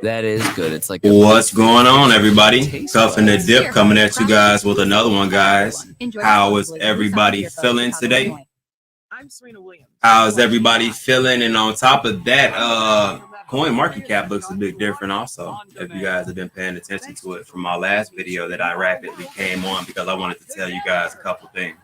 That is good. It's like What's going on, everybody? Cuffing the Dip coming at you guys with another one, guys. How is everybody feeling today? How is everybody feeling? And on top of that, coin market cap looks a bit different also. If you guys have been paying attention to it from my last video that I rapidly came on because I wanted to tell you guys a couple things.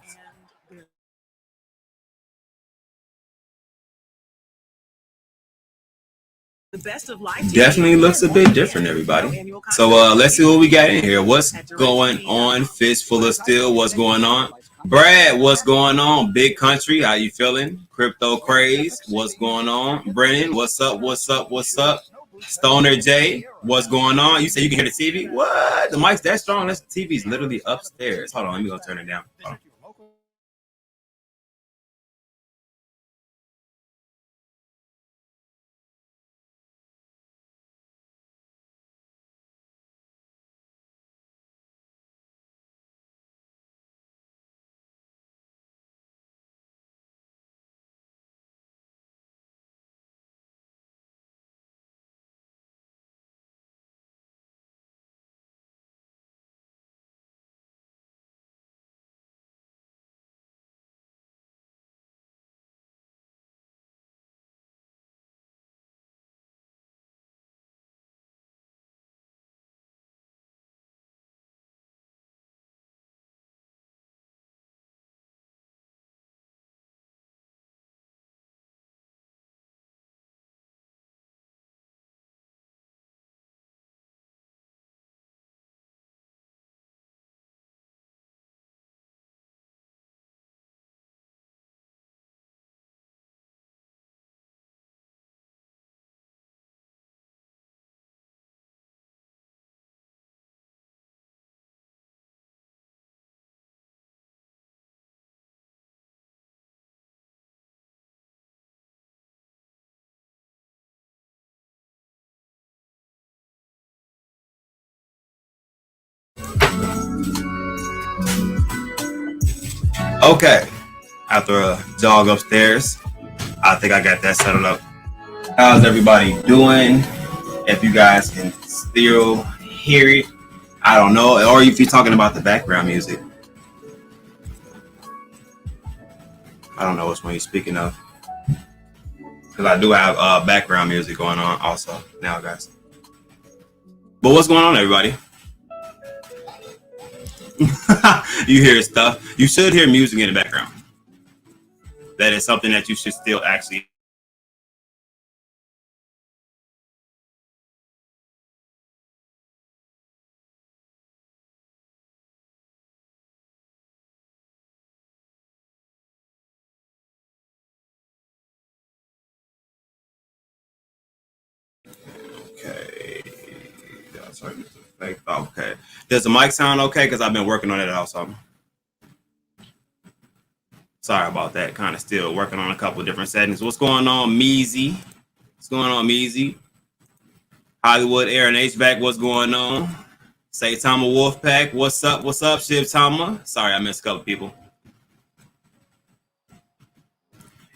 Definitely looks a bit different, everybody. So let's see what we got in here. What's going on? Fistful of Steel, what's going on? Brad, what's going on? Big Country, how you feeling? Crypto Craze, what's going on? Brennan, what's up? What's up? What's up? Stoner J, what's going on? You say you can hear the TV? What? The mic's that strong? This TV's literally upstairs. Hold on, let me go turn it down. Hold on. Okay, after a jog upstairs, I think I got that settled up. How's everybody doing? If you guys can still hear it, I don't know. Or if you're talking about the background music, I don't know which one you're speaking of. Because I do have background music going on also now, guys. But what's going on, everybody? You hear stuff. You should hear music in the background. That is something that you should still actually. Okay. Sorry, Mr. Fake. Okay. Does the mic sound okay? Because I've been working on it also. Sorry about that. Kind of still working on a couple of different settings. What's going on, Meezy? What's going on, Meezy? Hollywood Air and HVAC, what's going on? Saitama Wolfpack, what's up? What's up, Shiv Tama? Sorry, I missed a couple people.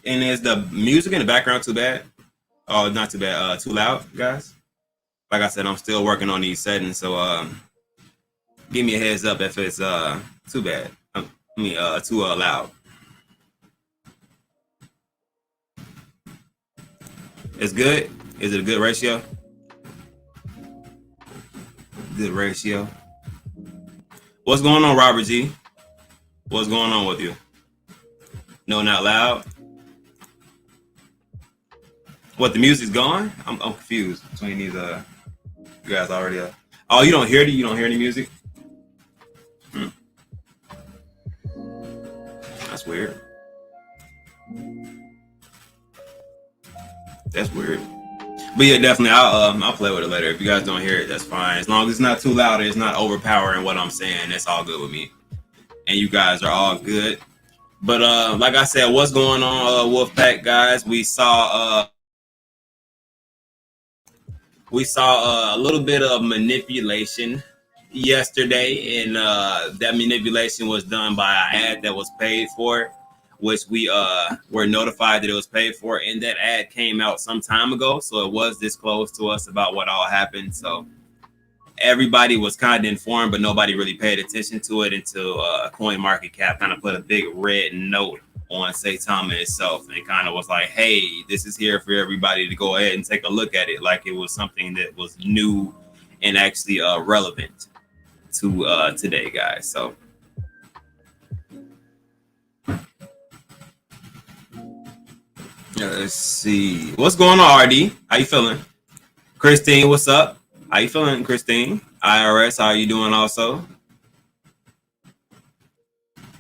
And is the music in the background too bad? Oh, not too bad. Too loud, guys? Like I said, I'm still working on these settings, so give me a heads up if it's too bad. Too loud. It's good? Is it a good ratio? Good ratio. What's going on, Robert G? What's going on with you? No, not loud. What, the music's gone? I'm confused between these. You guys already. Oh, you don't hear it? You don't hear any music? That's weird. That's weird. But yeah, definitely, I'll play with it later. If you guys don't hear it, that's fine. As long as it's not too loud, it's not overpowering what I'm saying. That's all good with me. And you guys are all good. But like I said, what's going on, Wolfpack guys? We saw a little bit of manipulation yesterday, and that manipulation was done by an ad that was paid for. which we were notified that it was paid for, and that ad came out some time ago, so it was disclosed to us about what all happened. So everybody was kind of informed, but nobody really paid attention to it until CoinMarketCap kind of put a big red note on Saitama itself and kind of was like, hey, this is here for everybody to go ahead and take a look at it, like it was something that was new and actually relevant to today, guys. So let's see what's going on. RD, how you feeling? Christine, what's up? How you feeling, Christine? IRS, how you doing also?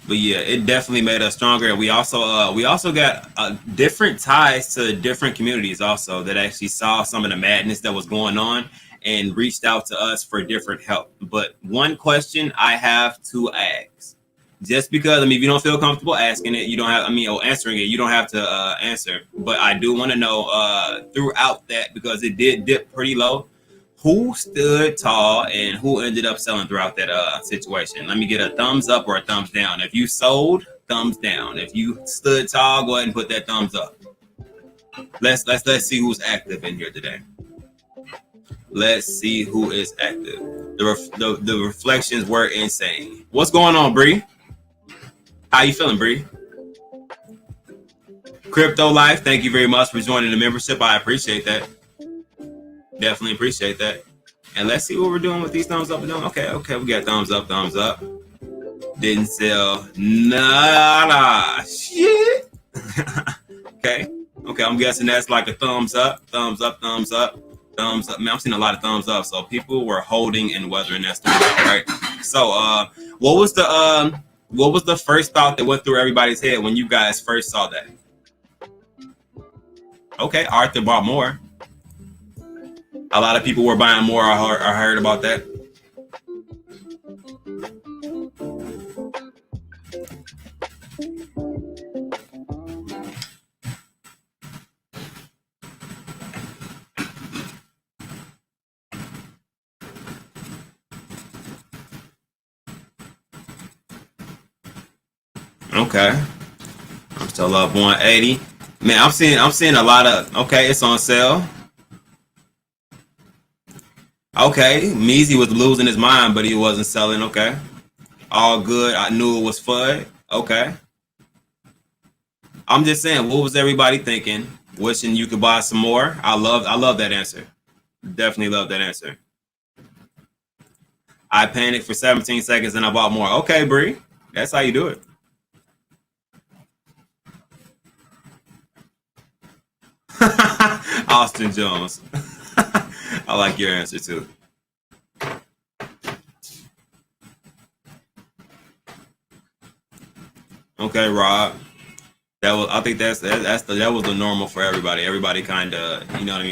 But yeah, it definitely made us stronger. We also got different ties to different communities also that actually saw some of the madness that was going on and reached out to us for different help. But one question I have to ask, just because if you don't feel comfortable asking it, you don't have or answering it, you don't have to answer. But I do want to know throughout that, because it did dip pretty low, who stood tall and who ended up selling throughout that situation. Let me get a thumbs up or a thumbs down. If you sold, thumbs down. If you stood tall, go ahead and put that thumbs up. Let's see who's active in here today. Let's see who is active. The reflections were insane. What's going on, Bree? How you feeling, Bree? Crypto Life, thank you very much for joining the membership. I appreciate that. Definitely appreciate that. And let's see what we're doing with these thumbs up and down. Okay, we got thumbs up, thumbs up. Didn't sell nada. Shit. Okay, I'm guessing that's like a thumbs up, thumbs up, thumbs up, thumbs up. Man, I'm seeing a lot of thumbs up. So people were holding and weathering that storm out, right? So what was the first thought that went through everybody's head when you guys first saw that? Okay, Arthur bought more. A lot of people were buying more. I heard about that. Okay, I'm still up 180. Man, I'm seeing a lot of. Okay, it's on sale. Okay, Measy was losing his mind, but he wasn't selling. Okay, all good. I knew it was FUD. Okay, I'm just saying, what was everybody thinking? Wishing you could buy some more. I love that answer. Definitely love that answer. I panicked for 17 seconds and I bought more. Okay, Bree, that's how you do it. Austin Jones. I like your answer too. Okay, Rob. I think that was the normal for everybody. Everybody kind of,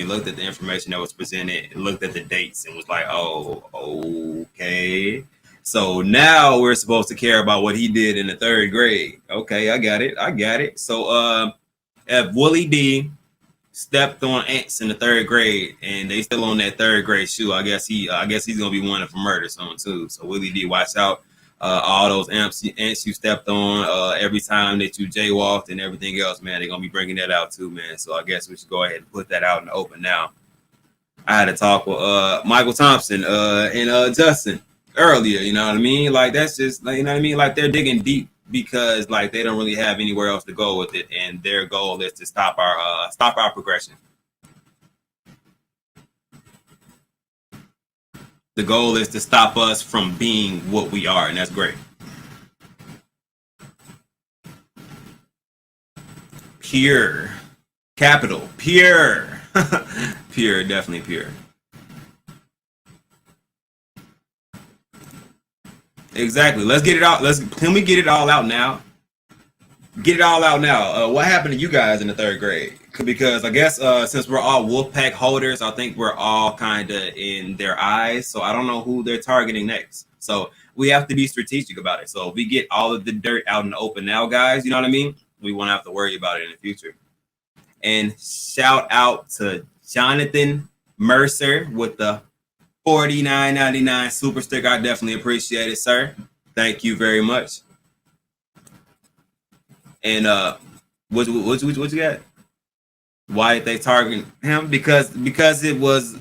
looked at the information that was presented, looked at the dates, and was like, "Oh, okay." So now we're supposed to care about what he did in the third grade. Okay, I got it. So, if Willie D stepped on ants in the third grade, and they still on that third grade shoe, I guess he's gonna be wanted for murder soon too. So Willie D, watch out. All those ants you stepped on, every time that you jaywalked and everything else, man, they're gonna be bringing that out too, man. So I guess we should go ahead and put that out in the open now. I had a talk with Michael Thompson and Justin earlier. You know what I mean? Like that's just like, you know what I mean? Like they're digging deep because like they don't really have anywhere else to go with it, and their goal is to stop our progression. The goal is to stop us from being what we are, and that's great. Pure. Capital. Pure. Pure, definitely pure. Exactly. Let's get it out. Can we get it all out now? Get it all out now. What happened to you guys in the third grade? Because I guess since we're all Wolfpack holders, I think we're all kind of in their eyes. So I don't know who they're targeting next. So we have to be strategic about it. So if we get all of the dirt out in the open now, guys, you know what I mean? We won't have to worry about it in the future. And shout out to Jonathan Mercer with the $49.99 super sticker. I definitely appreciate it, sir. Thank you very much. And what you got? Why did they target him? Because it was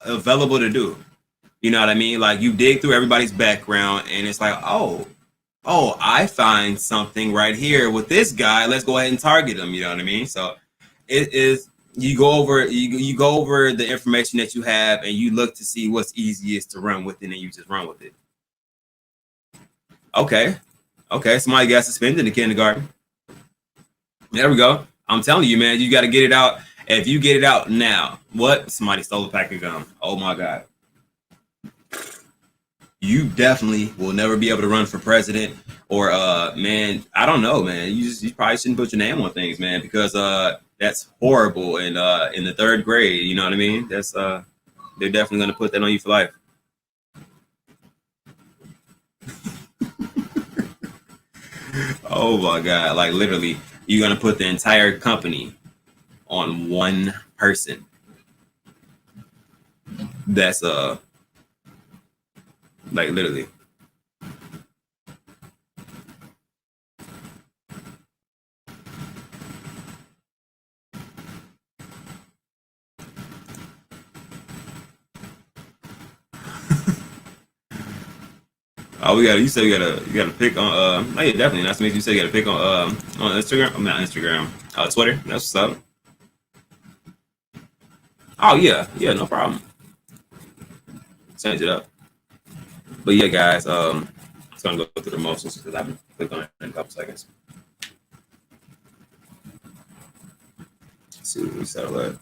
available to do. You know what I mean? Like you dig through everybody's background, and it's like, oh, I find something right here with this guy. Let's go ahead and target him. You know what I mean? So it is. You go over the information that you have, and you look to see what's easiest to run with, and then you just run with it. Okay, okay. Somebody got suspended in the kindergarten. There we go. I'm telling you, man, you got to get it out. If you get it out now, what? Somebody stole a pack of gum. Oh my God. You definitely will never be able to run for president or man, I don't know, man. You probably shouldn't put your name on things, man, because that's horrible in the third grade, you know what I mean? That's they're definitely gonna put that on you for life. Oh my God. Like literally, you're gonna put the entire company on one person. That's like literally. Oh, we got. You said you got to pick on. Oh, yeah, definitely. Nice to meet you. You said you got to pick on Instagram. I'm not Instagram. Twitter. That's what's up. Oh yeah, yeah, no problem. Change it up. But yeah, guys. It's gonna go through the motions because I've been clicking on it in a couple seconds. Let's see what we settle at.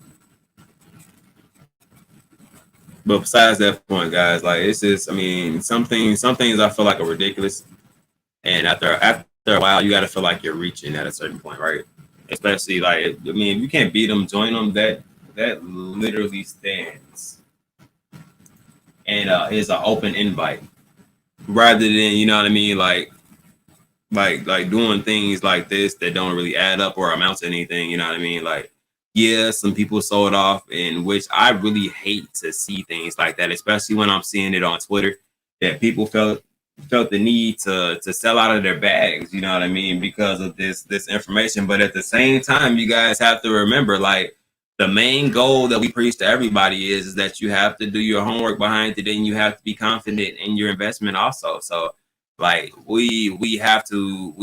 But besides that point, guys, like it's just. I mean, some things I feel like are ridiculous, and after a while, you got to feel like you're reaching at a certain point, right? Especially like, I mean, if you can't beat them, join them. That literally stands and is an open invite rather than you know what I mean, like doing things like this that don't really add up or amount to anything. You know what I mean? Like, yeah, some people sold off, in which I really hate to see things like that, especially when I'm seeing it on Twitter that people felt the need to sell out of their bags. You know what I mean? Because of this information. But at the same time, you guys have to remember, like the main goal that we preach to everybody is that you have to do your homework behind it, and you have to be confident in your investment also. So like we have to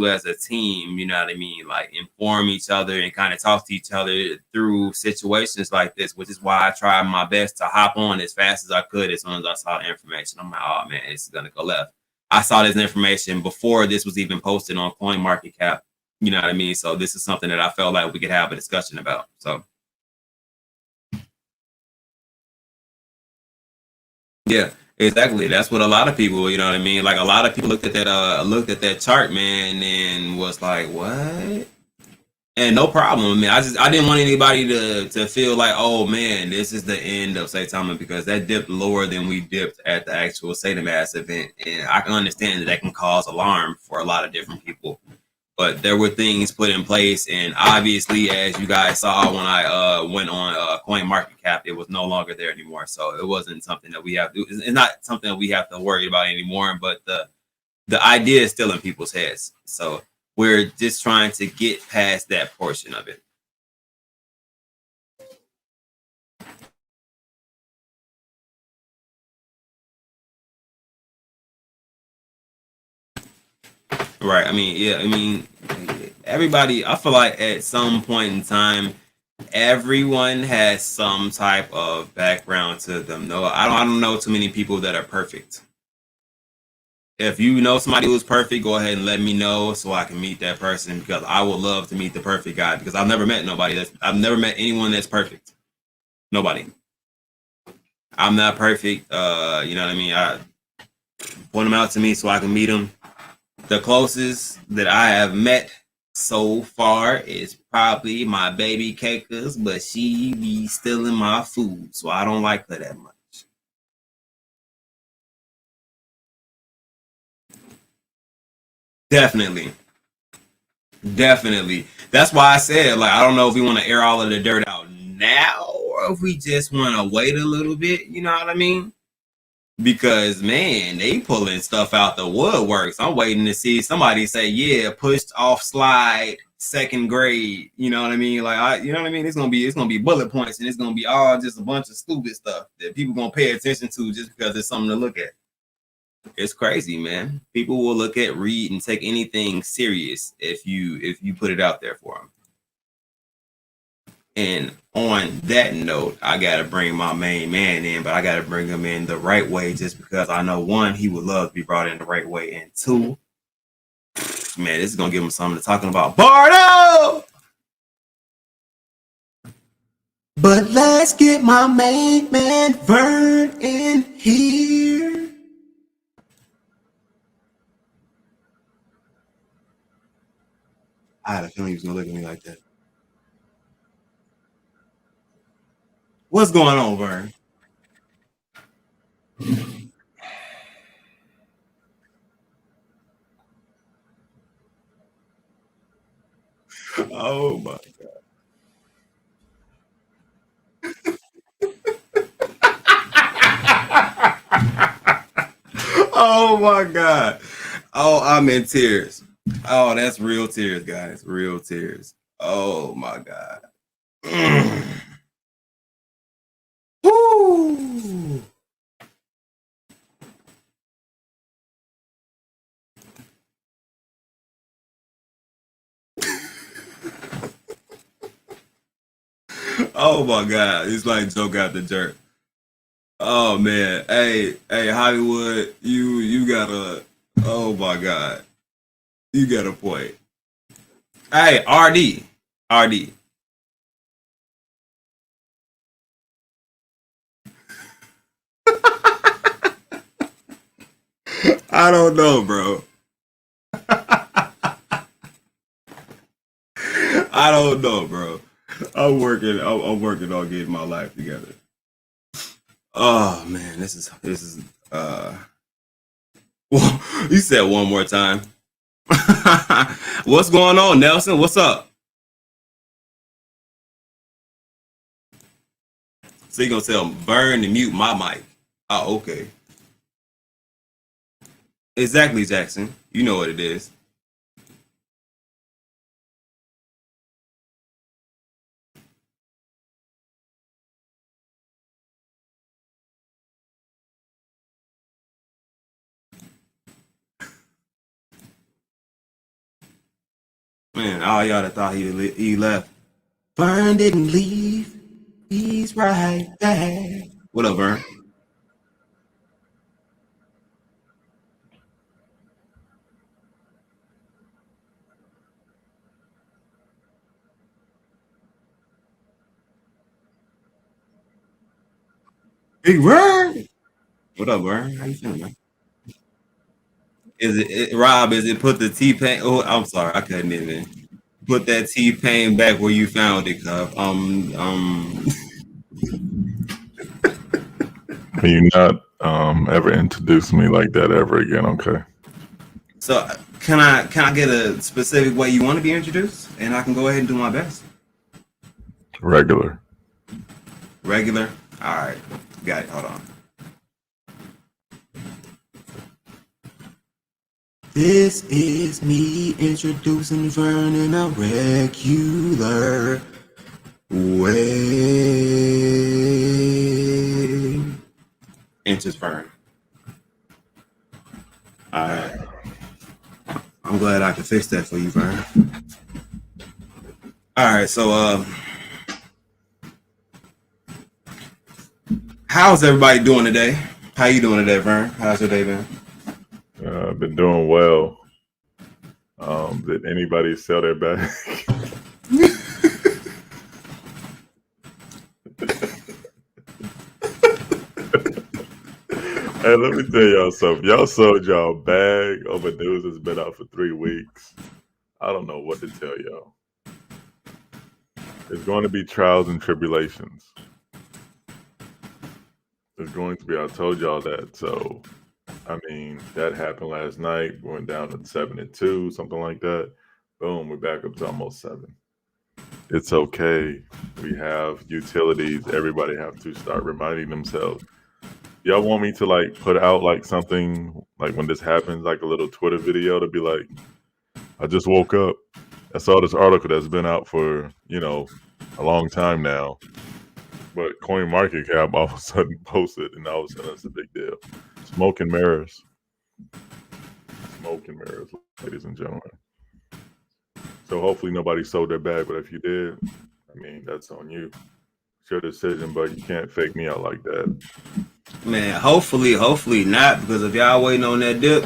as a team, you know what I mean, like inform each other and kind of talk to each other through situations like this, which is why I tried my best to hop on as fast as I could as soon as I saw the information. I'm like, oh man, this is gonna go left. I saw this information before this was even posted on Coin Market Cap, you know what I mean? So this is something that I felt like we could have a discussion about. So yeah, exactly. That's what a lot of people, you know what I mean? Like a lot of people looked at that chart, man, and was like, "What?" And no problem. I mean, I didn't want anybody to feel like, "Oh man, this is the end of Saitama," because that dipped lower than we dipped at the actual Saitama event, and I can understand that can cause alarm for a lot of different people. But there were things put in place, and obviously, as you guys saw when I went on Coin Market Cap, it was no longer there anymore. So it wasn't something that we have to. It's not something that we have to worry about anymore. But the idea is still in people's heads. So we're just trying to get past that portion of it. Right. I mean, yeah. I mean, everybody. I feel like at some point in time, everyone has some type of background to them. No, I don't know too many people that are perfect. If you know somebody who's perfect, go ahead and let me know so I can meet that person, because I would love to meet the perfect guy, because I've never met anyone that's perfect. Nobody. I'm not perfect. You know what I mean? I point them out to me so I can meet them. The closest that I have met so far is probably my baby Cakers, but she be stealing my food, so I don't like her that much. Definitely. Definitely. That's why I said, like, I don't know if we want to air all of the dirt out now or if we just want to wait a little bit. You know what I mean? because man, they pulling stuff out the woodworks. I'm waiting to see somebody say, "Yeah, pushed off slide, second grade." You know what I mean? Like, you know what I mean? It's gonna be bullet points, and it's gonna be all just a bunch of stupid stuff that people gonna pay attention to just because it's something to look at. It's crazy, man. People will look at, read, and take anything serious if you put it out there for them. And on that note, I gotta bring my main man in, but I gotta bring him in the right way, just because I know, one, he would love to be brought in the right way, and two, man, this is gonna give him something to talking about. Bardo! But let's get my main man Vern in here. I had a feeling he was gonna look at me like that. What's going on, Vern? Oh my Oh my god. Oh, I'm in tears. Oh, that's real tears, guys. Real tears. Oh my god. Woo. Oh my god. It's like Joe got the jerk. Oh man. Hey, Hollywood, you got a oh my god. You got a point. Hey, RD. RD. I don't know, bro. I don't know, bro. I'm working on getting my life together. Oh man, this is you said one more time. What's going on, Nelson? What's up? So you gonna tell him burn and mute my mic? Oh, okay. Exactly, Jackson. You know what it is. Man, all y'all that thought he left. Vern didn't leave. He's right back. What up, Vern? Big Vern. What up, Vern? How you feeling, man? Rob? Is it put the T pain? Oh, I'm sorry, I couldn't even put that T pain back where you found it, Cup. Can you not ever introduce me like that ever again? Okay. So can I get a specific way you want to be introduced, and I can go ahead and do my best. Regular. Regular. All right, got it. Hold on. This is me introducing Vern in a regular way. Enters Vern. All right. I'm glad I could fix that for you, Vern. All right, so how's everybody doing today? How you doing today, Vern? How's your day been? I've been doing well. Did anybody sell their bag? Hey, let me tell y'all something. Y'all sold y'all bag over news that's been out for 3 weeks. I don't know what to tell y'all. There's going to be trials and tribulations. There's going to be, I told y'all that. So, I mean, that happened last night. We went down to 7-2, something like that. Boom, we're back up to almost 7. It's okay. We have utilities. Everybody have to start reminding themselves y'all want me to like put out like something like when this happens, like a little Twitter video to be like, I just woke up. I saw this article that's been out for, a long time now. But CoinMarketCap all of a sudden posted, and all of a sudden it's a big deal. Smoke and mirrors. Smoke and mirrors, ladies and gentlemen. So hopefully nobody sold their bag, but if you did, I mean, that's on you. It's your decision, but you can't fake me out like that. Man, hopefully not, because if y'all waiting on that dip,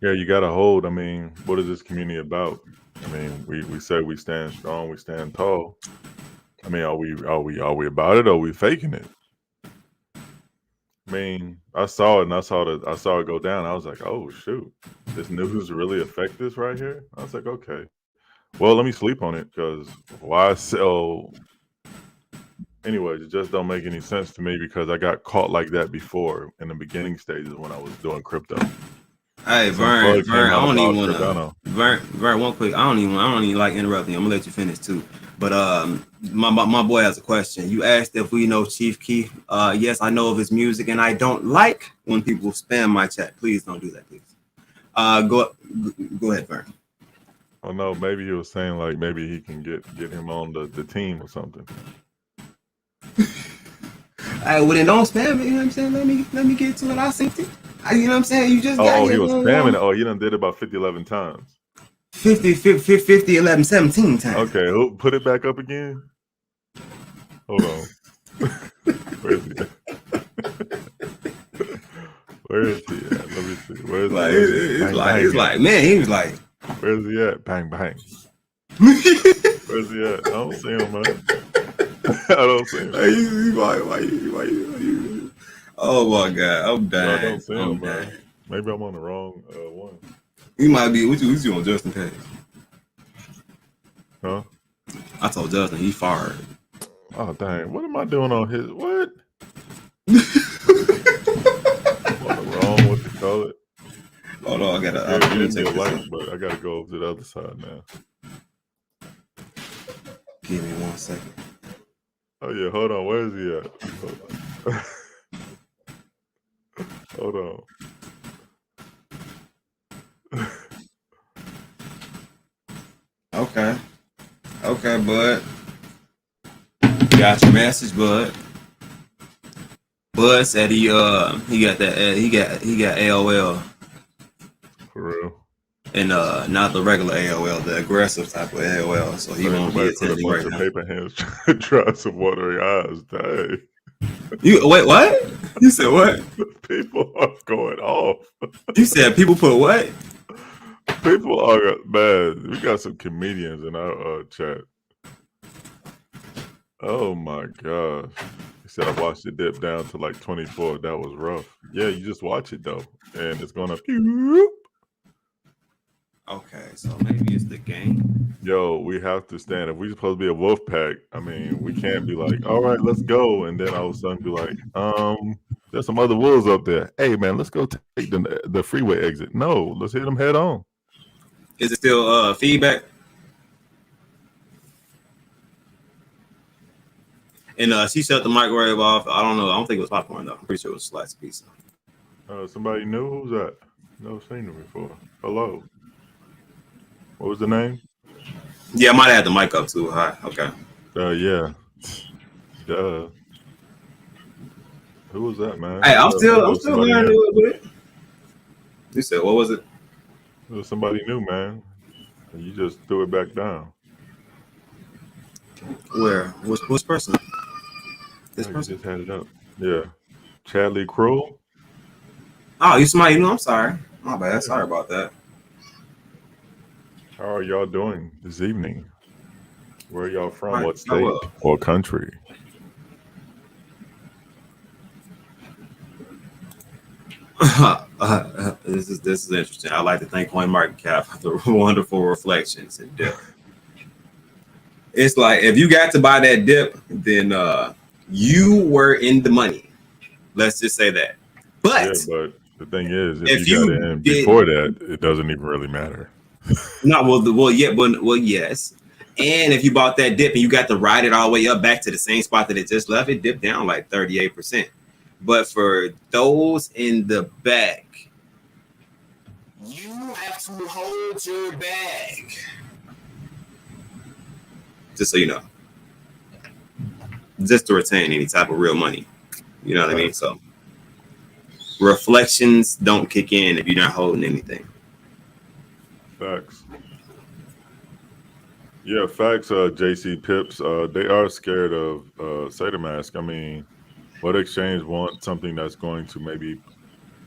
yeah, you got to hold. I mean, what is this community about? I mean, we say we stand strong, we stand tall. I mean, are we about it, or are we faking it? I mean, I saw it, and I saw it go down. I was like, oh shoot, this news really affect this right here. I was like, okay, well, let me sleep on it, because why sell? Anyways, it just don't make any sense to me, because I got caught like that before in the beginning stages when I was doing crypto. Hey, Vern, I don't even want to. Vern, one quick. I don't even like interrupting you. I'm gonna let you finish too. But my boy has a question. You asked if we know Chief Keef. Yes, I know of his music, and I don't like when people spam my chat. Please don't do that, please. Go ahead, Vern. Oh no, maybe he was saying like maybe he can get him on the team or something. Hey, well then don't spam it. You know what I'm saying? Let me get to it. I synced it. You know what I'm saying? You just got he was spamming it. Oh, you done did it about 50, 11 times. 50, 11, 17 times. Okay, put it back up again. Hold on. Where is he at? Where is he at? Let me see. Where is he? It's like, man, he was like, where's he at? Bang, bang. Where's he at? I don't see him, man. I don't see him. Why you? Oh my God, I'm dying. I don't see him, man. Maybe I'm on the wrong one. You might be. What you on Justin Case? Huh? I told Justin he fired. Oh dang! What am I doing on his? What? I'm on the wrong. What you call it? Oh no, I gotta. You didn't get light, but I gotta go over to the other side now. Give me 1 second. Oh yeah, hold on. Where is he at? Hold on. Okay, bud. Got your message, bud. Bud said he got that he got AOL. For real. And not the regular AOL, the aggressive type of AOL. So he won't be attending right now. Paper hands try some watery eyes. Dang. You wait, what? You said what? People are going off. You said people put what? People are bad. We got some comedians in our chat. Oh my gosh. He said I watched it dip down to like 24. That was rough. Yeah, you just watch it though. And it's gonna okay, so maybe it's the game. Yo, we have to stand. If we're supposed to be a wolf pack, I mean, we can't be like, all right, let's go. And then all of a sudden be like, there's some other wolves up there. Hey man, let's go take the freeway exit. No, let's hit them head on. Is it still feedback? And she shut the microwave off. I don't know. I don't think it was popcorn though. I'm pretty sure it was a slice of pizza. Somebody new? Who's that? Never seen them before. Hello. What was the name? Yeah, I might have had the mic up too high. Okay. Yeah. Duh. Who was that, man? Hey, I'm still learning a little bit. You said, what was it? It was somebody new, man. And you just threw it back down. Where? Which person? This person? You just had it up. Yeah. Chadley Cruel. Oh, you somebody new? I'm sorry. My bad. Sorry about that. How are y'all doing this evening? Where are y'all from? What state or country? This is interesting. I'd like to thank CoinMarketCap for the wonderful reflections and dip. It's like if you got to buy that dip, then you were in the money. Let's just say that. But the thing is, if you got in before that, it doesn't even really matter. No, well, yes. And if you bought that dip and you got to ride it all the way up back to the same spot that it just left, it dipped down like 38%. But for those in the back, you have to hold your bag. Just so you know. Just to retain any type of real money. You know what I mean? So reflections don't kick in if you're not holding anything. Facts. Yeah, facts. JC Pips. They are scared of Saitama. I mean, what exchange want something that's going to maybe,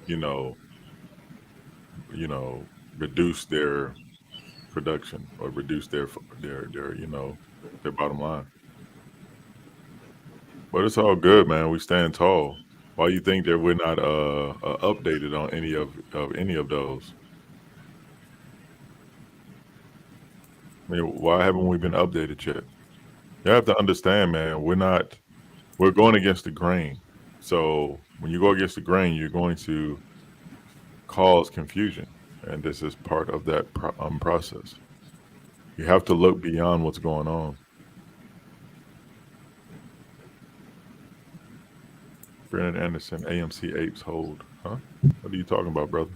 you know, reduce their production or reduce their their bottom line. But it's all good, man. We stand tall. Why you think that we're not updated on any of those? I mean, why haven't we been updated yet? You have to understand, man. We're going against the grain. So when you go against the grain, you're going to cause confusion, and this is part of that process. You have to look beyond what's going on. Brandon Anderson, AMC Apes hold. Huh? What are you talking about, brother?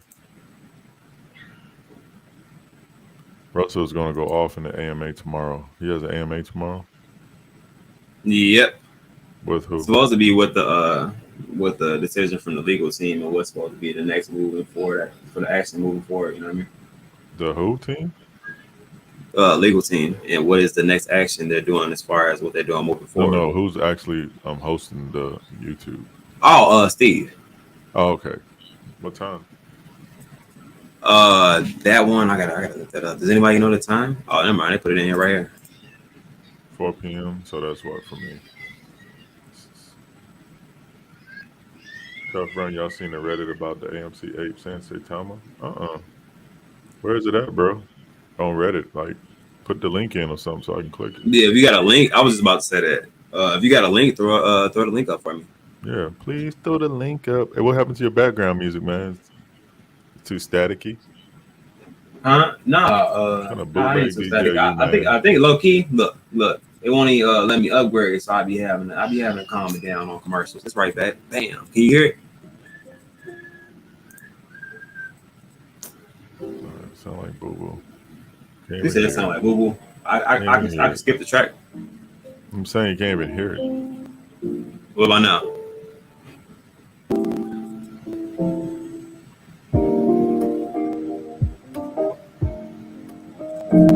Russell's going to go off in the AMA tomorrow. He has an AMA tomorrow? Yep. With who? It's supposed to be with the decision from the legal team and what's supposed to be the next moving forward for the action moving forward. You know what I mean? The who team? Legal team, and what is the next action they're doing as far as what they're doing moving forward. No, who's actually hosting the YouTube? Oh, Steve. Oh, okay. What time? That one I gotta look that up. Does anybody know the time? Oh, never mind. They put it in here right here. 4 p.m. So that's what for me. Tough run. Y'all seen the Reddit about the AMC Apes and Saitama? Where is it at, bro? On Reddit, like put the link in or something so I can click it. Yeah, if you got a link, I was just about to say that. If you got a link, throw the link up for me. Yeah, please throw the link up. Hey, what happened to your background music, man? It's too staticky. Huh? Nah. Kind of bootleg DJ, I think low key. Look. It won't even let me upgrade, so I be having to calm it down on commercials. It's right back. Bam. Can you hear it? Sound like boo boo. You said it sound like boo boo. I can skip the track. I'm saying you can't even hear it. What about now?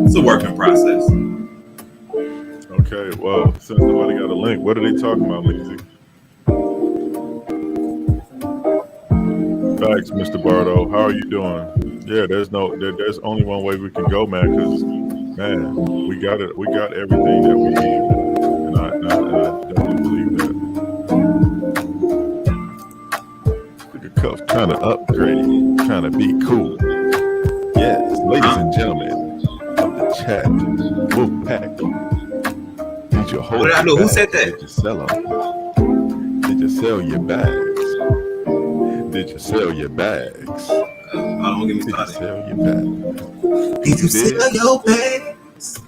It's a working process. Okay, well, since nobody got a link, what are they talking about, Lindsay? Thanks, Mr. Bardo. How are you doing? Yeah, there's only one way we can go, man, because, man, we got it. We got everything that we need, and I definitely believe that. Look at Cuff trying to upgrade, trying to be cool. Yes, ladies and gentlemen of the chat, Wolfpack. Did you hold? What did I do? Who said that? Did you sell them? Did you sell your bags? Did you sell your bags? Don't get me started. Sell your bags? Did you sell your bags?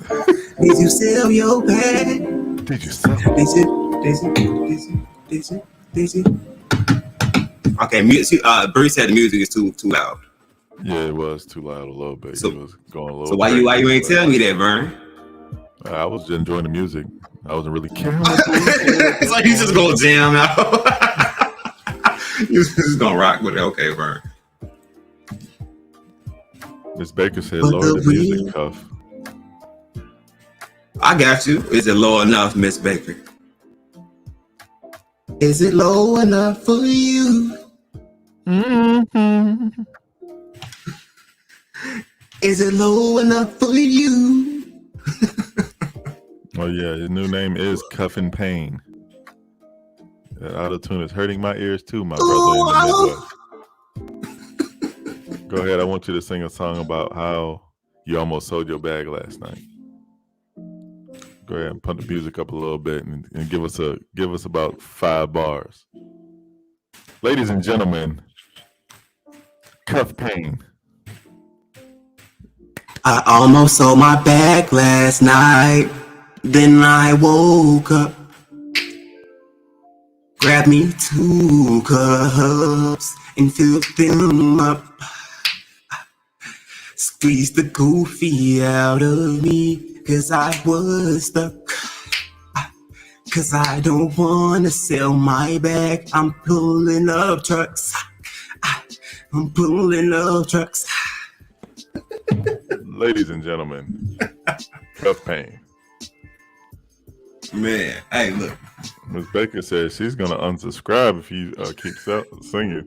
Did you sell your bags? Did you sell? Did you? Okay, music. Bruce said the music is too loud. Yeah, it was too loud a little bit. So, it was going a little. So why you ain't telling me that, Vern? I was just enjoying the music. I wasn't really caring. It's like you just gonna jam out. You just gonna rock with it, okay, Vern? Miss Baker said, "Lower the music, Cuff." I got you. Is it low enough, Miss Baker? Is it low enough for you? Mm-hmm. Is it low enough for you? Oh yeah, his new name is Cuff and Pain. That auto-tune is hurting my ears too, my brother in the Midwest. Go ahead, I want you to sing a song about how you almost sold your bag last night. Go ahead and pump the music up a little bit and give us about 5 bars. Ladies and gentlemen, Cuff Pain. I almost sold my bag last night. Then I woke up. Grabbed me 2 cups and filled them up. Squeezed the goofy out of me, cause I was stuck. Cause I don't wanna sell my bag. I'm pulling up trucks. I'm pulling up trucks. Ladies and gentlemen, Cuff Pain. Man, hey, look. Ms. Baker says she's gonna unsubscribe if you keep singing.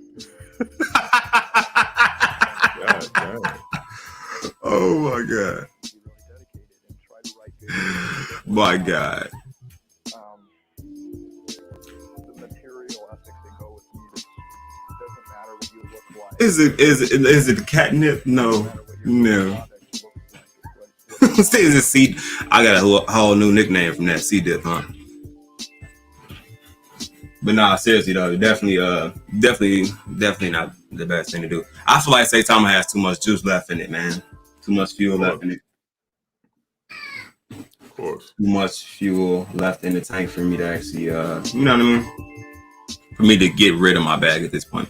God damn. Oh my God. My God. Is it catnip? No. Is it C? I got a whole new nickname from that, C dip, huh? But nah, seriously though, definitely not the best thing to do. I feel like Saitama has too much juice left in it, man. Too much fuel left in it. Of course. Too much fuel left in the tank for me to actually, you know what I mean? For me to get rid of my bag at this point.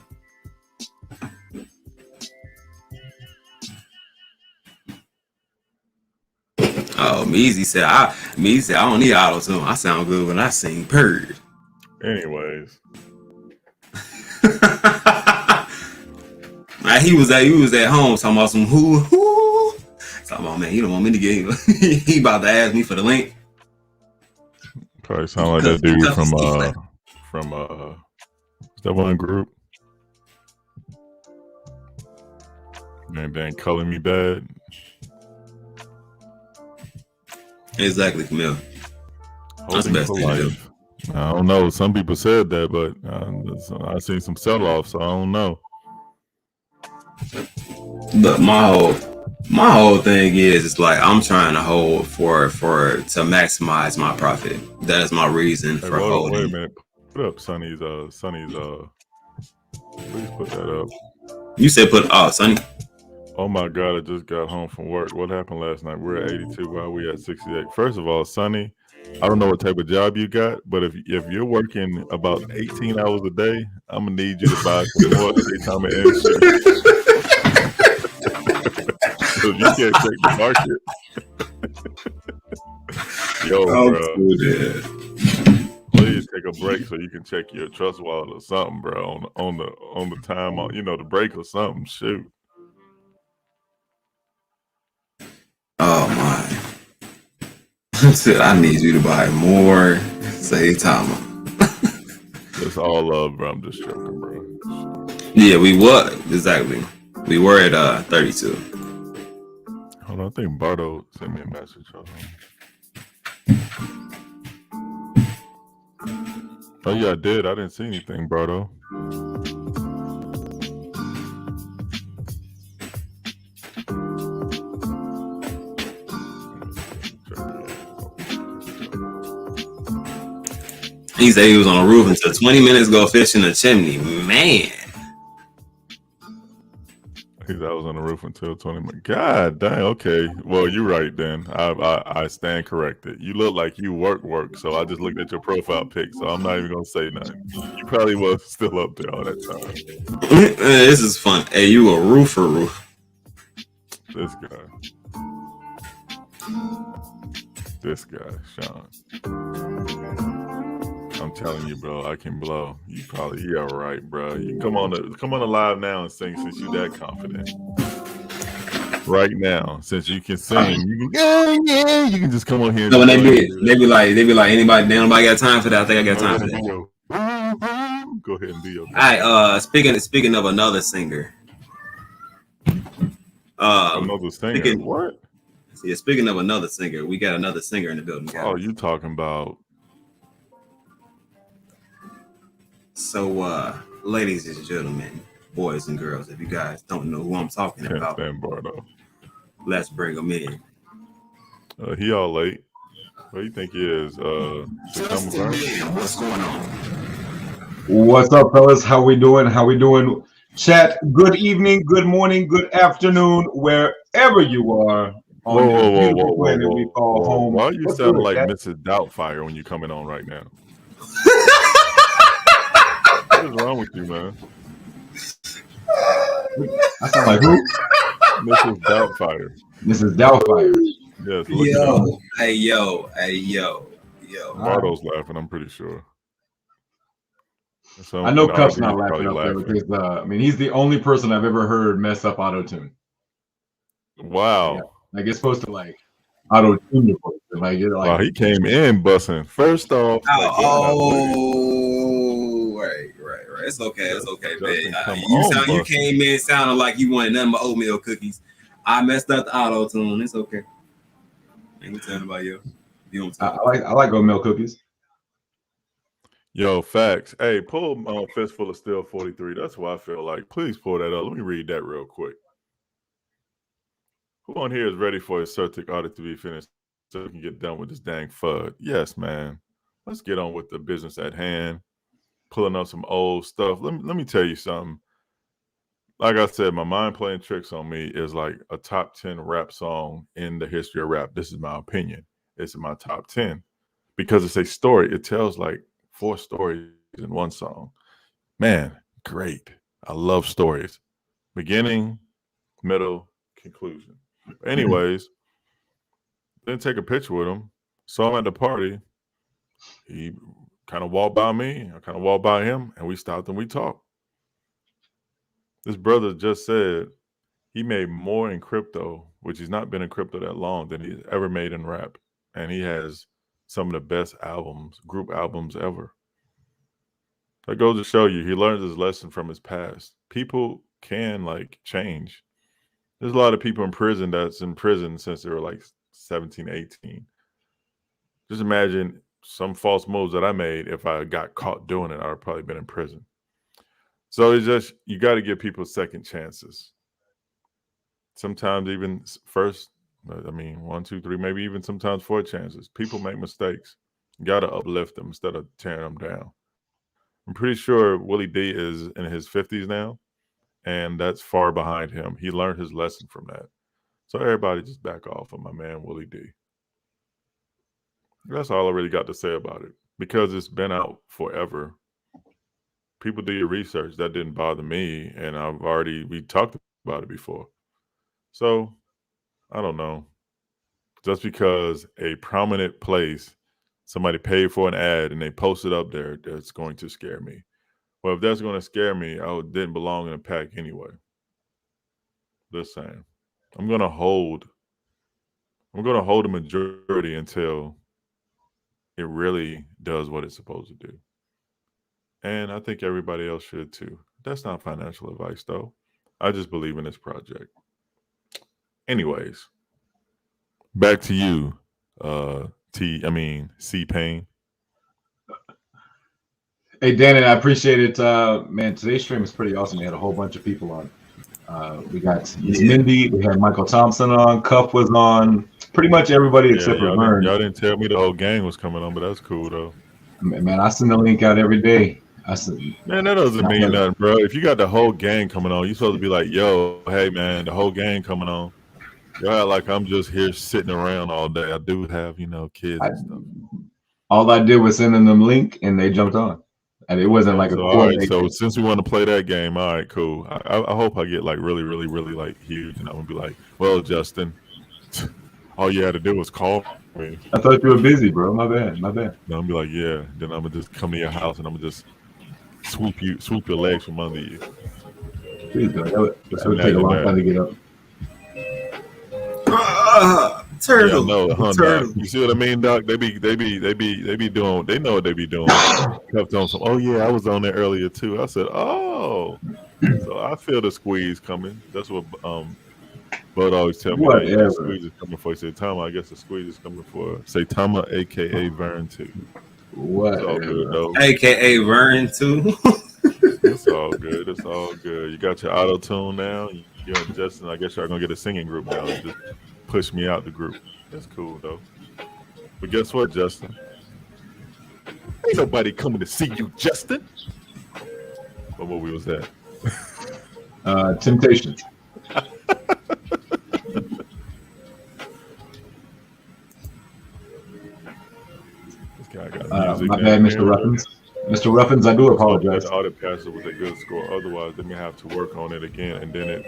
Oh, Meezy said I don't need auto tune. I sound good when I sing purge. Anyways. He was at home talking about some who talking about, man, you don't want me to get him. He about to ask me for the link. Probably sound like that dude from that one group. Man, they ain't calling me bad. Exactly, Camille. That's the best thing to do. I don't know. Some people said that, but I seen some sell-offs, so I don't know. But my whole thing is, it's like I'm trying to hold for to maximize my profit. That is my reason for holding. Wait a minute. Put up Sonny's please put that up. You said Sonny. Oh my God, I just got home from work. What happened last night? We're at 82 while we at 68. First of all, Sonny, I don't know what type of job you got, but if you're working about 18 hours a day, I'm gonna need you to buy some more Saitama and shit. So you can't take the market. Yo, bro. Please take a break so you can check your trust wallet or something, bro. On the time, the break or something. Shoot. Oh my. I need you to buy more Saitama. It's all love, bro. I'm just joking, bro. Yeah, we were. Exactly. We were at 32. Hold on, I think Bardo sent me a message. Hold on. Oh yeah, I did. I didn't see anything, Bardo. He said he was on the roof until 20 minutes ago fishing the chimney. Man. He said I was on the roof until 20 minutes. God dang, okay. Well, you're right then. I stand corrected. You look like you work, so I just looked at your profile pic, so I'm not even going to say nothing. You probably was still up there all that time. This is fun. Hey, you a roofer. This guy, Sean. I'm telling you, bro, I can blow. Yeah, right, bro. You come on the live now and sing since you that confident. Right now, since you can sing, you can just come on here. No, when they be like, nobody got time for that. I think I got time for that. Go ahead and do your. All right. Speaking of another singer. Another singer. What? Yeah, speaking of another singer, we got another singer in the building. Guys. Oh, you talking about? So, ladies and gentlemen, boys and girls, if you guys don't know who I'm talking about, let's bring him in. He all late. What do you think he is? What's going on? What's up, fellas? How we doing? Chat, good evening, good morning, good afternoon, wherever you are on this beautiful planet we call home. Why are you What's sounding good, like Cat? Mrs. Doubtfire when you're coming on right now? What is wrong with you, man? I sound like who? Mrs. Doubtfire. Mrs. Doubtfire. Yes, look it up. Yo. Bardo's laughing, I'm pretty sure. So, I know Cuff's RB not is laughing probably up there because I mean he's the only person I've ever heard mess up auto-tune. Wow. Like it's supposed to like auto-tune your voice. Like, Wow, he came in busting. First off, Right. It's okay, man. You came in sounding like you wanted nothing but oatmeal cookies. I messed up the auto tune. It's okay. Ain't we talking about you? I like oatmeal cookies. Yo, facts. Hey, pull Fistful of Steel 43. That's what I feel like. Please pull that up. Let me read that real quick. Who on here is ready for his Celtic audit to be finished so we can get done with this dang FUD? Yes, man. Let's get on with the business at hand. Pulling up some old stuff. Let me tell you something. Like I said, my mind playing tricks on me is like a top 10 rap song in the history of rap. This is my opinion. It's in my top 10 because it's a story. It tells like 4 stories in one song. Man, great. I love stories. Beginning, middle, conclusion. Anyways, didn't take a picture with him. Saw him at the party. He kind of walked by me. I kind of walked by him, and we stopped and we talked. This brother just said he made more in crypto, which he's not been in crypto that long, than he's ever made in rap. And he has some of the best albums, group albums ever. That goes to show you he learns his lesson from his past. People can like change. There's a lot of people in prison that's in prison since they were like 17, 18. Just imagine some false moves that I made. If I got caught doing it, I would have probably been in prison. So it's just, you got to give people second chances. Sometimes even first, 1, 2, 3, maybe even sometimes 4 chances. People make mistakes. You got to uplift them instead of tearing them down. I'm pretty sure Willie D is in his 50s now, and that's far behind him. He learned his lesson from that. So everybody just back off of my man Willie D. That's all I really got to say about it. Because it's been out forever. People do your research. That didn't bother me, and we talked about it before. So, I don't know. Just because a prominent place, somebody paid for an ad and they posted up there, that's going to scare me. Well, if that's going to scare me, I didn't belong in a pack anyway. Just saying. I'm going to hold a majority until it really does what it's supposed to do. And I think everybody else should too. That's not financial advice, though. I just believe in this project. Anyways, back to you, C-Pain. Hey, Danny, I appreciate it. Man, today's stream was pretty awesome. We had a whole bunch of people on. We got Miss Mindy, we had Michael Thompson on, Cuff was on, pretty much everybody except for Vern. Y'all didn't tell me the whole gang was coming on, but that's cool, though. Man, I send the link out every day. Man, that doesn't mean nothing, bro. If you got the whole gang coming on, you're supposed to be like, yo, hey, man, the whole gang coming on. Yeah, like I'm just here sitting around all day. I do have, kids and stuff. All I did was send them the link, and they jumped on. And it wasn't like all right, so since we want to play that game, all right, cool. I hope I get like really, really, really like huge, and I'm gonna be like, well, Justin, all you had to do was call me. I thought you were busy, bro. My bad. And I'm gonna be like, yeah. Then I'm gonna just come to your house and I'm gonna just swoop your legs from under you. Please, bro. That would take a long time to get up. Turtle. Yeah, turtle. You see what I mean, Doc? They be doing. They know what they be doing. Kept on some. Oh yeah, I was on there earlier too. I said, oh, so I feel the squeeze coming. That's what Bud always tell me. That, the squeeze is coming for Saitama. I guess the squeeze is coming for Saitama, aka Vern too. What? It's all good though. AKA Vern too. It's all good. It's all good. You got your auto tune now. You and Justin, I guess y'all gonna get a singing group now. Just push me out the group. That's cool though. But guess what, Justin? Ain't nobody coming to see you, Justin. What movie was that? Temptations. My bad, Mr. Ruffins. Mr. Ruffins, I do apologize. The audit passes with a good score. Otherwise, they may have to work on it again and then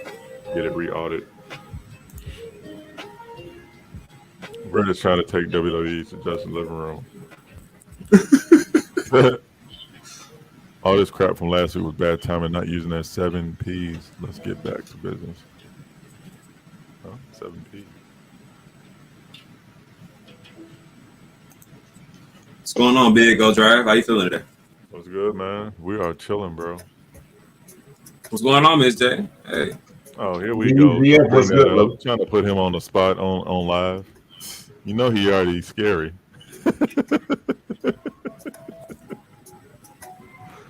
get it re-audited. Brett is trying to take WWE to Justin's living room. All this crap from last week was bad timing, not using that 7 Ps. Let's get back to business. 7 Ps. What's going on, Big Go Drive? How you feeling today? What's good, man? We are chilling, bro. What's going on, Miss J? Hey. Oh, here we go. Yeah, what's good, I'm trying to put him on the spot on live. You know he already scary.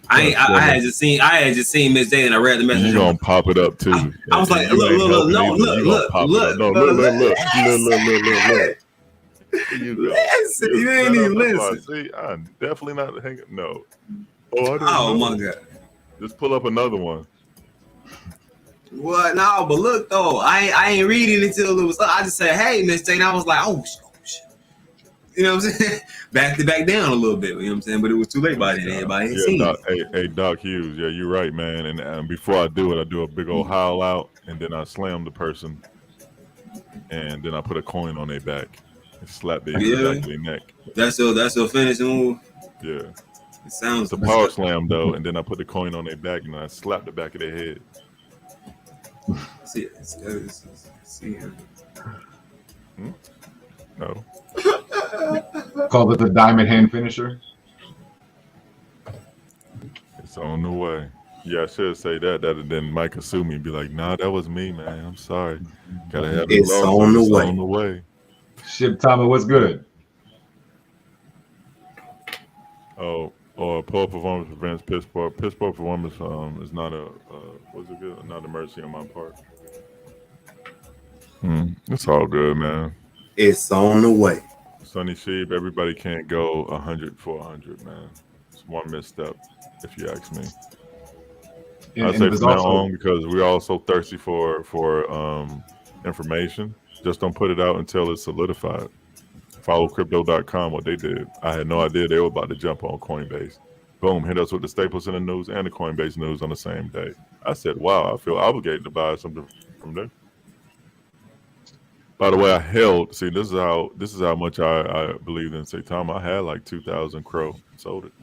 I had just seen Miss J and I read the message. You gonna pop it up too? I was like, look. You ain't even listen. See, I'm definitely not hanging. No. Oh my God. Just pull up another one. What? No, but look though, I ain't reading until it was. I just said, "Hey, Miss J," and I was like, "Oh shit." You know what I'm saying? Backed it back down a little bit. You know what I'm saying? But it was too late by then. Everybody had seen it. Hey, Doc Hughes. Yeah, you're right, man. And before I do it, I do a big old howl out, and then I slam the person, and then I put a coin on their back and slap their back of their neck. That's your finishing move. Yeah. It sounds. It's a power slam though, and then I put the coin on their back, and I slap the back of their head. See him. No. Call it the diamond hand finisher. It's on the way. Yeah, I should say that. Then Mike would sue me and be like, "Nah, that was me, man. I'm sorry. Gotta have it. It's on the way. On the way." Ship Tommy, what's good? Oh, or poor performance prevents piss poor. Piss poor performance is not a what's it good? Not a mercy on my part. It's all good, man. It's on the way. Sonny Sheep, everybody can't go 100 for 100, man. It's one misstep, if you ask me. I say from now on, because we're all so thirsty for information. Just don't put it out until it's solidified. Follow crypto.com, what they did. I had no idea they were about to jump on Coinbase. Boom, hit us with the Staples in the news and the Coinbase news on the same day. I said, wow, I feel obligated to buy something from them. By the way, I held. See, this is how much I believed in Saitama. I had like 2,000 crow, sold it,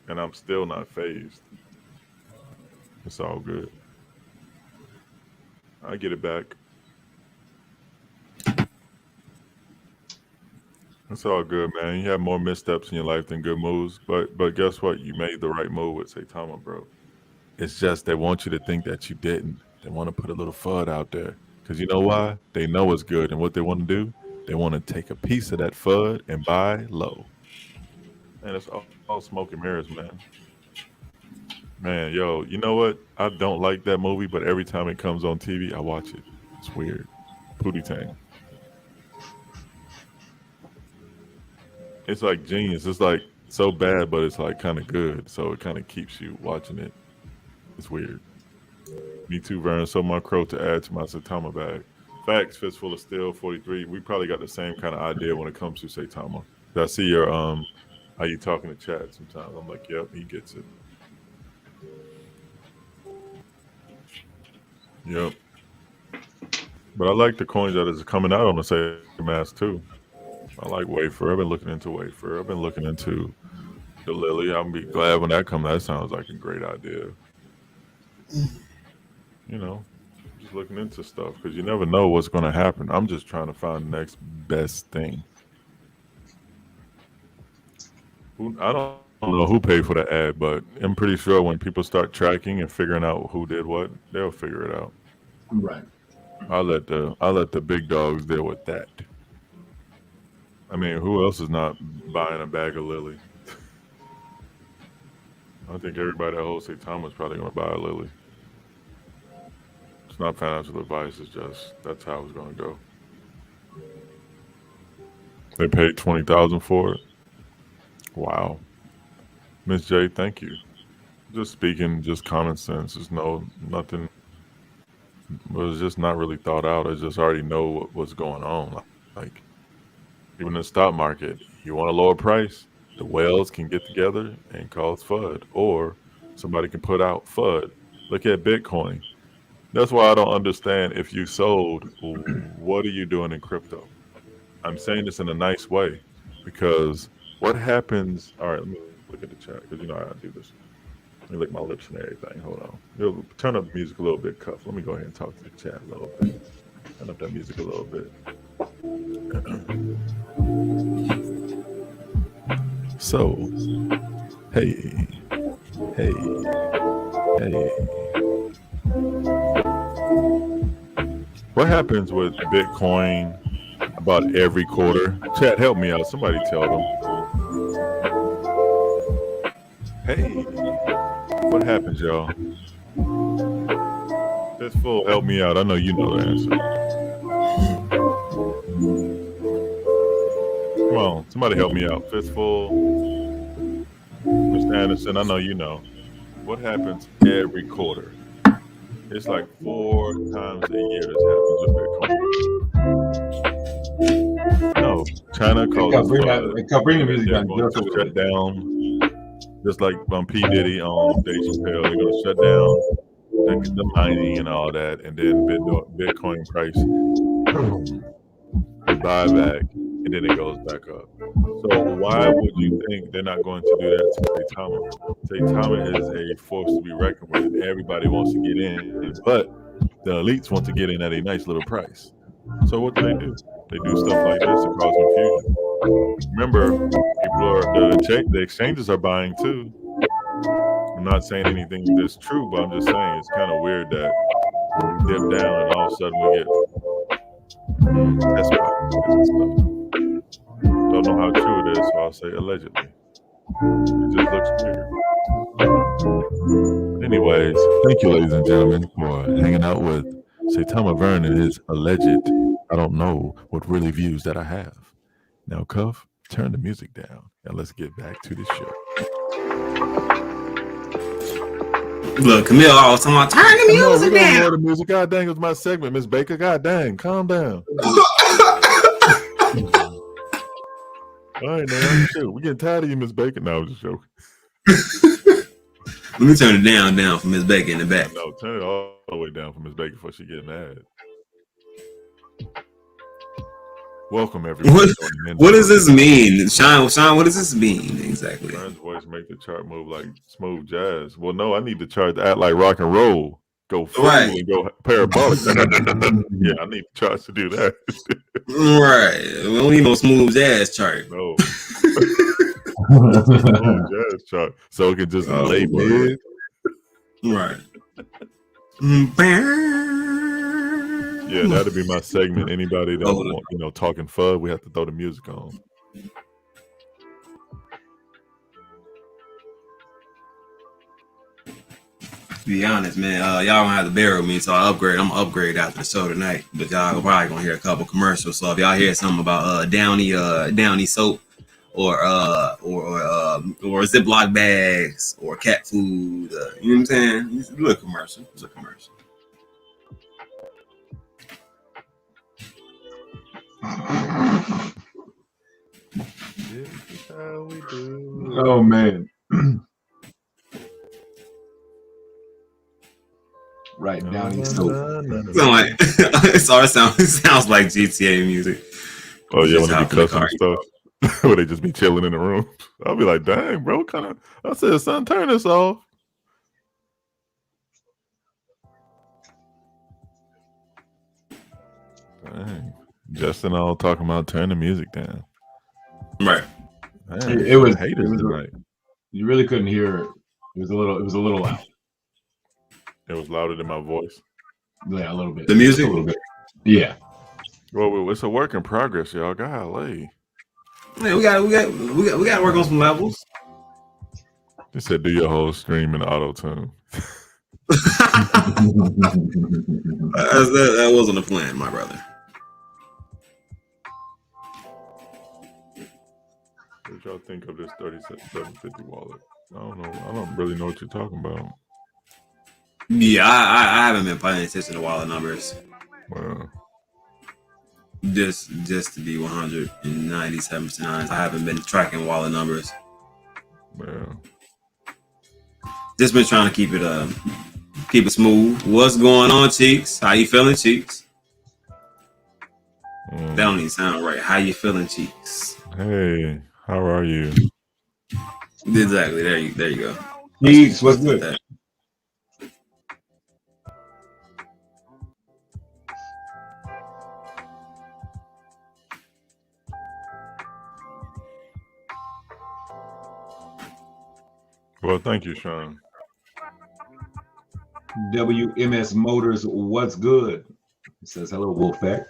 and I'm still not phased. It's all good. I get it back. It's all good, man. You have more missteps in your life than good moves, but guess what? You made the right move with Saitama, bro. It's just they want you to think that you didn't. They want to put a little FUD out there. Because you know why? They know it's good. And what they want to do, they want to take a piece of that FUD and buy low. And it's all smoke and mirrors, man. Man, yo, you know what? I don't like that movie, but every time it comes on TV, I watch it. It's weird. Pootie Tang. It's like genius. It's like so bad, but it's like kind of good. So it kind of keeps you watching it. It's weird. Me too, Vern. So my crow to add to my Saitama bag. Facts, Fistful of Steel, 43. We probably got the same kind of idea when it comes to Saitama. I see your how you talking to chat sometimes. I'm like, yep, he gets it. Yep. But I like the coins that is coming out on the same mask too. I like Wafer. I've been looking into Wafer. I've been looking into the Lily. I'll be glad when that comes. That sounds like a great idea. You know, just looking into stuff because you never know what's going to happen. I'm just trying to find the next best thing. I don't know who paid for the ad, but I'm pretty sure when people start tracking and figuring out who did what, they'll figure it out. Right. I'll let the big dogs deal with that. I mean, who else is not buying a bag of Lily? I think everybody that holds Saitama is probably going to buy a Lily. It's not financial advice. It's just that's how it's going to go. They paid $20,000 for it. Wow, Miss J, thank you. Just speaking, just common sense. There's nothing. It was just not really thought out. I just already know what's going on. Like, Even in the stock market, you want a lower price, the whales can get together and cause FUD, or somebody can put out FUD. Look at Bitcoin. That's why I don't understand if you sold, what are you doing in crypto? I'm saying this in a nice way because what happens? All right, let me look at the chat because you know I do this. Let me lick my lips and everything. Hold on. Turn up the music a little bit, Cuff. Let me go ahead and talk to the chat a little bit. Turn up that music a little bit. So, hey, hey, hey. What happens with Bitcoin about every quarter? Chat, help me out. Somebody tell them. Hey, what happens, y'all? This fool, help me out. I know you know the answer. Come on, somebody help me out. Fistful, Mr. Anderson, I know you know. What happens every quarter? It's like 4 times a year this happens with Bitcoin. No, China causes FUD. Bring the music They're down. going to shut down, just like P. Diddy on Dave Chappelle. They're going to shut down the mining and all that, and then Bitcoin price, they buy back, and then it goes back up. So why would you think they're not going to do that to Saitama? Saitama is a force to be reckoned with. Everybody wants to get in, but the elites want to get in at a nice little price. So what do? They do stuff like this to cause confusion. Remember, the exchanges are buying too. I'm not saying anything that's true, but I'm just saying it's kind of weird that we dip down and all of a sudden we get test stuff. Don't know how true it is, so I'll say allegedly. It just looks weird. Anyways, thank you, ladies and gentlemen, for hanging out with Saitama Vern and his alleged, I don't know what really views that I have. Now, Cuff, turn the music down and let's get back to the show. Look, Camille always talking about turn the music down. Lower the music. God dang, it was my segment, Miss Baker. God dang, calm down. All right, man. Shoot, we're getting tired of you, Miss Baker. No, I was just joking. Let me turn it down for Miss Baker in the back. No, turn it all the way down for Miss Baker before she get mad. Welcome, everyone. What does this mean? Sean, what does this mean exactly? Brian's voice make the chart move like smooth jazz. Well, no, I need the chart to act like rock and roll. Go full and go parabolic. Yeah, I need the charts to do that. Right. We don't need no smooth jazz chart. No. Smooth jazz chart. So it can just label it. Right. Yeah, that'd be my segment. Anybody that want, talking FUD, we have to throw the music on. To be honest, man, y'all don't have to bear with me, so I'm gonna upgrade after the show tonight. But y'all probably gonna hear a couple commercials. So if y'all hear something about Downy soap or Ziploc bags or cat food, you know what I'm saying? It's a little commercial. It's a commercial. This is how we do. Oh man. Right down his soap. Sounds like GTA music. Oh yeah, when they be cussing stuff. Where they just be chilling in the room. I'll be like, dang, bro, I said, son, turn this off. Dang. Justin all talking about turn the music down. Right. Man, it was haters tonight. You really couldn't hear it. It was a little loud. It was louder than my voice. Yeah, a little bit. The music? A little bit. Yeah. Well, it's a work in progress, y'all. Golly. Man, we got to work on some levels. They said do your whole stream in auto tune. That wasn't a plan, my brother. What y'all think of this 3750 wallet? I don't know. I don't really know what you're talking about. Yeah, I haven't been paying attention to wallet numbers. Well, Just to be 197% honest, I haven't been tracking wallet numbers. Yeah. Just been trying to keep it smooth. What's going on, Cheeks? How you feeling, Cheeks? That don't even sound right. How you feeling, Cheeks? Hey, how are you? Exactly. There you go. Cheeks, what's good? Well, thank you, Sean. WMS Motors, what's good? It says hello, Wolfpack.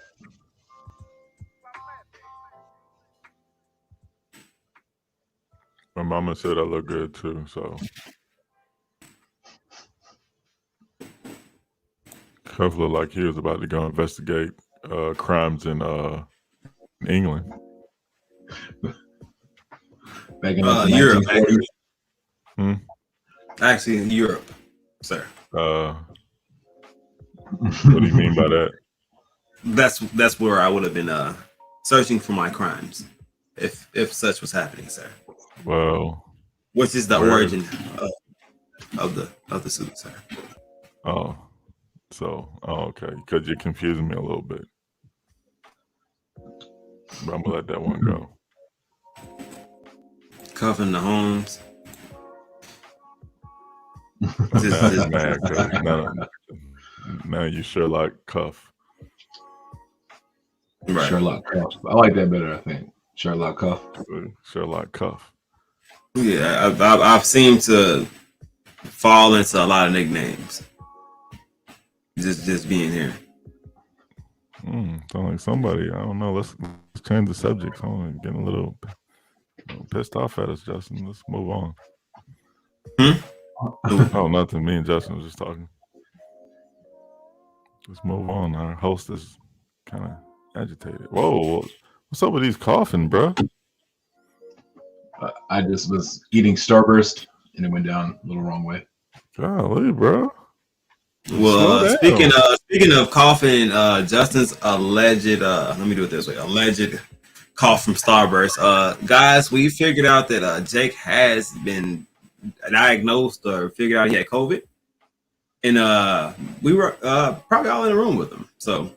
My mama said I look good too, so. Cuff looked like he was about to go investigate crimes in England. Back in like Europe, 1940s. actually in Europe, sir. What do you mean by that? That's where I would have been searching for my crimes, if such was happening, sir. Well, which is the origin of the suit, sir. Oh, okay. Because you're confusing me a little bit. But I'm gonna let that one go. Cuffing the homes. Now you Sherlock Cuff. Right. Sherlock Cuff. I like that better, I think. Sherlock Cuff. Sherlock Cuff. Yeah, I've seemed to fall into a lot of nicknames. Just being here. Sound like somebody. I don't know. Let's change the subject. I'm getting a little pissed off at us, Justin. Let's move on. Oh, nothing. Me and Justin was just talking. Let's move on. Our host is kind of agitated. Whoa, what's up with these coughing, bro? I just was eating Starburst and it went down a little wrong way. Golly, bro. Well, speaking of coughing, Justin's alleged let me do it this way, alleged cough from Starburst. Guys, we figured out that Jake has been diagnosed or figured out he had COVID, and we were probably all in the room with him, so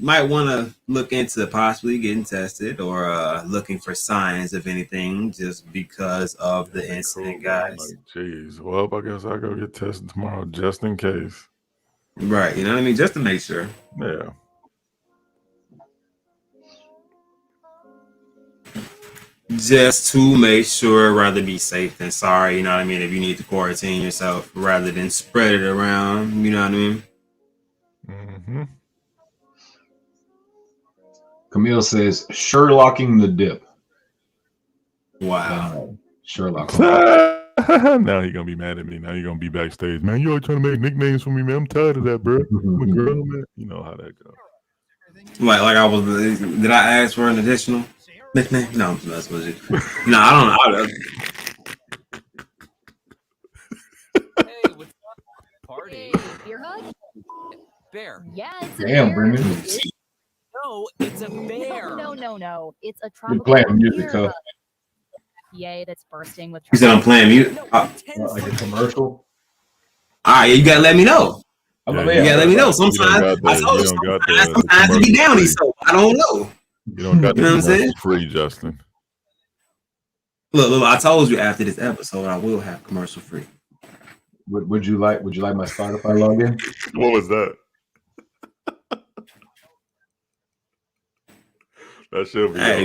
might want to look into possibly getting tested or looking for signs of anything just because of the incident, guys. Jeez, well, I guess I'll go get tested tomorrow just in case. Right, you know what I mean? Just to make sure. Yeah. Just to make sure, rather be safe than sorry, you know what I mean? If you need to quarantine yourself rather than spread it around, you know what I mean? Mm-hmm. Camille says, Sherlocking the dip. Wow. Sherlock. Now he's gonna be mad at me. Now you're gonna be backstage, man. You always trying to make nicknames for me, man. I'm tired of that, bro. I'm a girl, man. You know how that goes. Like I was. Did I ask for an additional nickname? No, that's what it. No, I don't know. Hey, what's up? Party. Hey, beer hug? Bear. Yeah, it's a Damn, bear. Brendan. No, it's a bear. No. It's a You're tropical playing music, beer huh? hug. Yay, that's bursting with You said I'm playing mute. Like a commercial? All right, you gotta let me know. You gotta let me know. Sometimes I told you sometimes it be downy, so I don't know. You don't got You know what I'm saying? free, Justin. Look, I told you after this episode I will have commercial free. Would you like my Spotify login? What was that? That should be. Hey,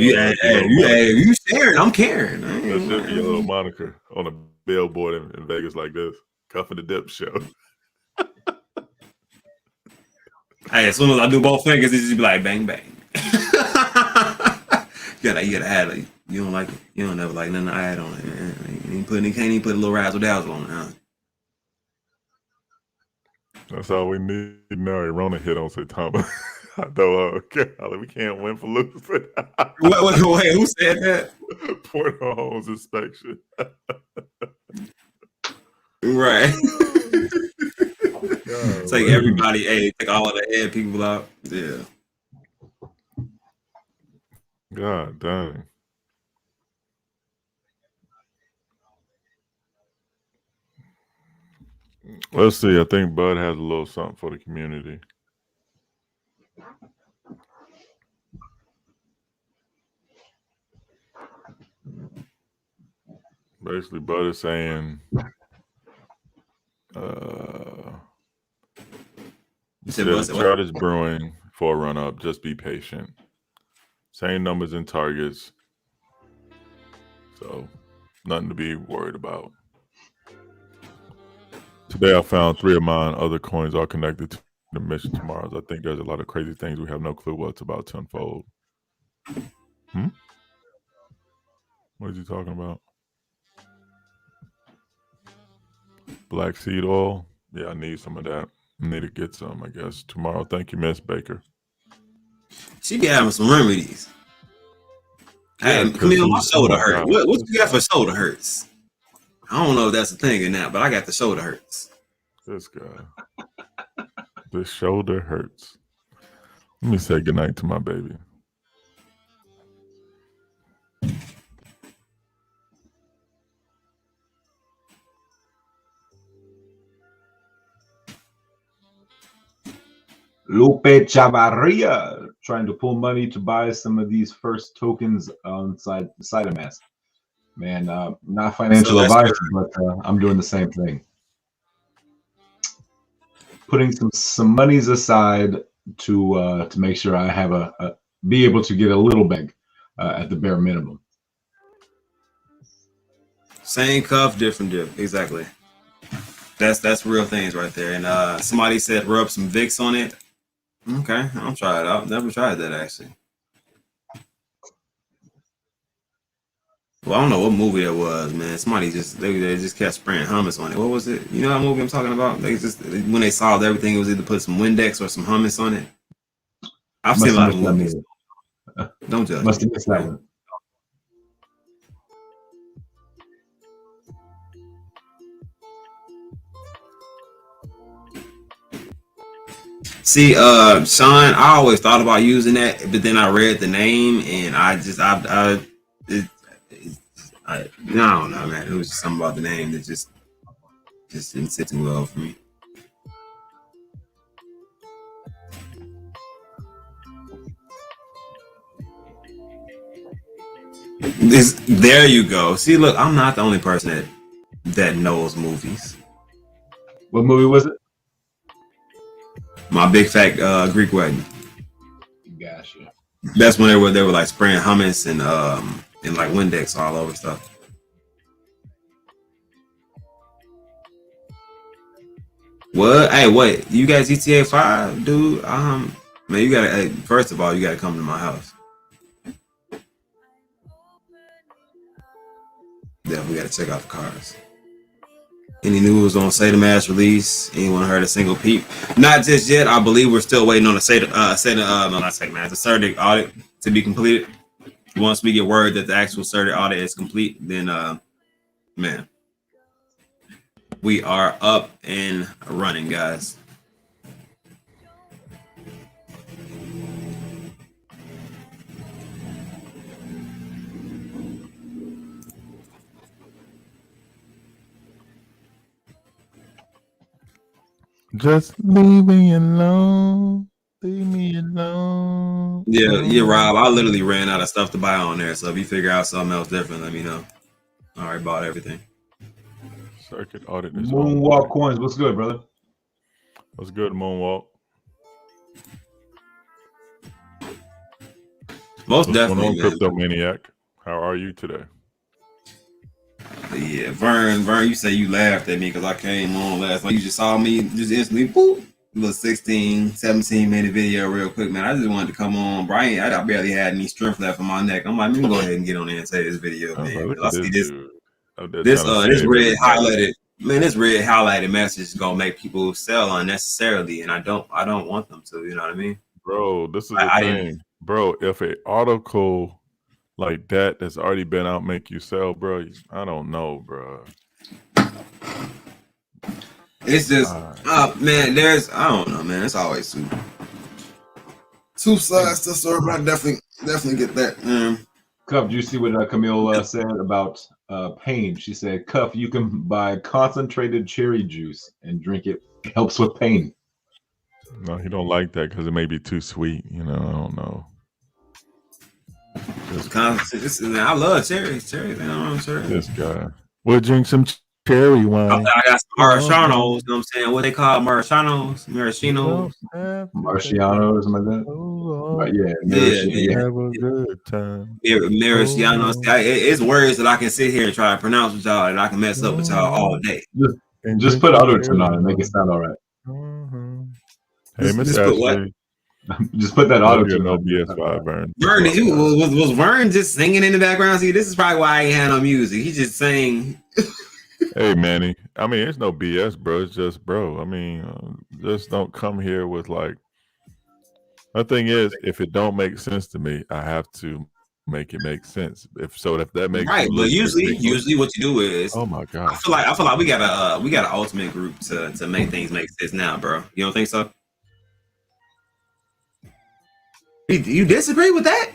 you sharing? I'm caring. That should be a little moniker on a billboard in Vegas like this. Cuff of the Dip Show. Hey, as soon as I do both fingers, it just be like bang bang. you gotta add like you don't like it. You don't ever like nothing to add on it. You can't even put a little razzle dazzle on it, huh? That's all we need. Now Rona hit on Saitama. I know. Okay, we can't win for losing. Wait, who said that? Port Homes inspection. Right. Take everybody, take all of the head people out. Yeah. God dang. Let's see. I think Bud has a little something for the community. Basically, Bud is saying, instead of Childish Brewing for a run up, just be patient. Same numbers and targets. So, nothing to be worried about. Today, I found 3 of mine. Other coins are connected to the mission tomorrow. I think there's a lot of crazy things we have no clue what's about to unfold. What is he talking about? Black seed oil? Yeah, I need some of that. I need to get some, I guess, tomorrow. Thank you, Miss Baker. She be having some remedies. Yeah, hey, Camille, my shoulder oh my hurt. God. What you got for shoulder hurts? I don't know if that's a thing or not, but I got the shoulder hurts. This guy. The shoulder hurts. Let me say goodnight to my baby. Lupe Chavarria trying to pull money to buy some of these first tokens on Saitama. Man, not financial advice, but I'm doing the same thing. Putting some monies aside to make sure I have be able to get a little bag at the bare minimum. Same cuff, different dip. Exactly. That's real things right there. And somebody said rub some Vicks on it. Okay, I'll try it out. Never tried that actually. Well, I don't know what movie that was, man. Somebody they just kept spraying hummus on it. What was it? You know that movie I'm talking about? They just when they solved everything, it was either put some Windex or some hummus on it. I've seen a lot of movies. Don't judge. Must have missed that one. See, Sean, I always thought about using that, but then I read the name and I don't know, man. It was just something about the name that just didn't sit too well for me. There you go. See, look, I'm not the only person that knows movies. What movie was it? My Big Fat Greek Wedding. Gotcha. That's when they were like spraying hummus and like Windex all over stuff. What? Hey, what? You got GTA 5, dude? Man, you gotta. Hey, first of all, you gotta come to my house. Yeah, we gotta check out the cars. Any news on Saitama release? Anyone heard a single peep? Not just yet. I believe we're still waiting on the CERDIC audit to be completed. Once we get word that the actual CERDIC audit is complete, then man, we are up and running, guys. Just leave me alone. Leave me alone. Yeah, Rob. I literally ran out of stuff to buy on there. So if you figure out something else different, let me know. I already bought everything. Circuit audit is Moonwalk Coins. What's good, brother? What's good, Moonwalk? Most definitely, man. Crypto Maniac. How are you today? Yeah, Vern, you say you laughed at me because I came on last night. You just saw me just instantly, boop, little 16, 17-minute video real quick, man. I just wanted to come on. Brian, I barely had any strength left in my neck. I'm like, let me go ahead and get on there and say this video, man. I see this red highlighted, man, this red highlighted message is gonna make people sell unnecessarily, and I don't want them to, you know what I mean? Bro, this is the thing. Bro, if an article like that's already been out make you sell, bro, I don't know, bro. It's just man, I don't know, man. It's always two sides to the story, but I definitely Definitely get that. Cuff, do you see what Camille said about pain? She said, Cuff, you can buy concentrated cherry juice and drink it. It helps with pain. No, he don't like that because it may be too sweet. You know, I don't know. I love cherries. Cherries, I don't know cherries. This guy. We'll drink some cherry wine. I got some Marcianos. You know what I'm saying? What they call Marcianos? Maraschinos? Marciano or something like that. Have a good time. Marcianos. It's words that I can sit here and try to pronounce with y'all, and I can mess up with y'all all day. Just put auto-tune on and make it sound all right. Hey, Miss Ashley. Just put that auto-tune no on. BS5, Vern. Vern, was Vern just singing in the background? See, this is probably why I ain't had no music. He just sang. Hey, Manny. I mean, it's no BS, bro. It's just, bro. I mean, just don't come here with like. The thing is, if it don't make sense to me, I have to make it make sense. If that makes right, but usually what you do is, oh my god, I feel like we got an ultimate group to make things make sense now, bro. You don't think so? You disagree with that?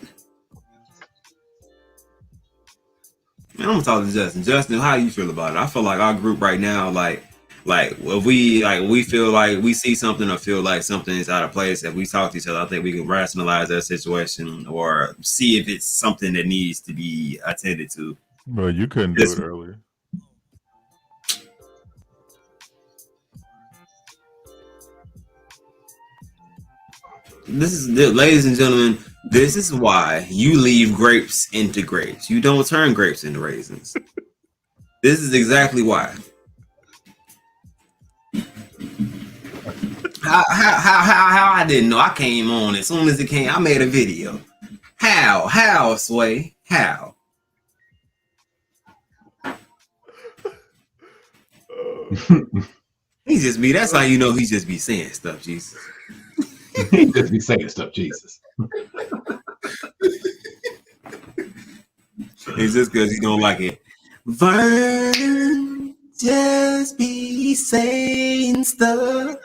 Man, I'm gonna talk to Justin. Justin, how you feel about it? I feel like our group right now, like if we feel like we see something or feel like something is out of place, if we talk to each other, I think we can rationalize that situation or see if it's something that needs to be attended to. Well, you couldn't do it earlier. Ladies and gentlemen, this is why you leave grapes into grapes. You don't turn grapes into raisins. This is exactly why. How I didn't know. I came on as soon as it came. I made a video. How, Sway? How? He just be. That's how you know he just be saying stuff, Jesus. He just be saying stuff, Jesus. It's just because he don't like it. Vern just be saying stuff.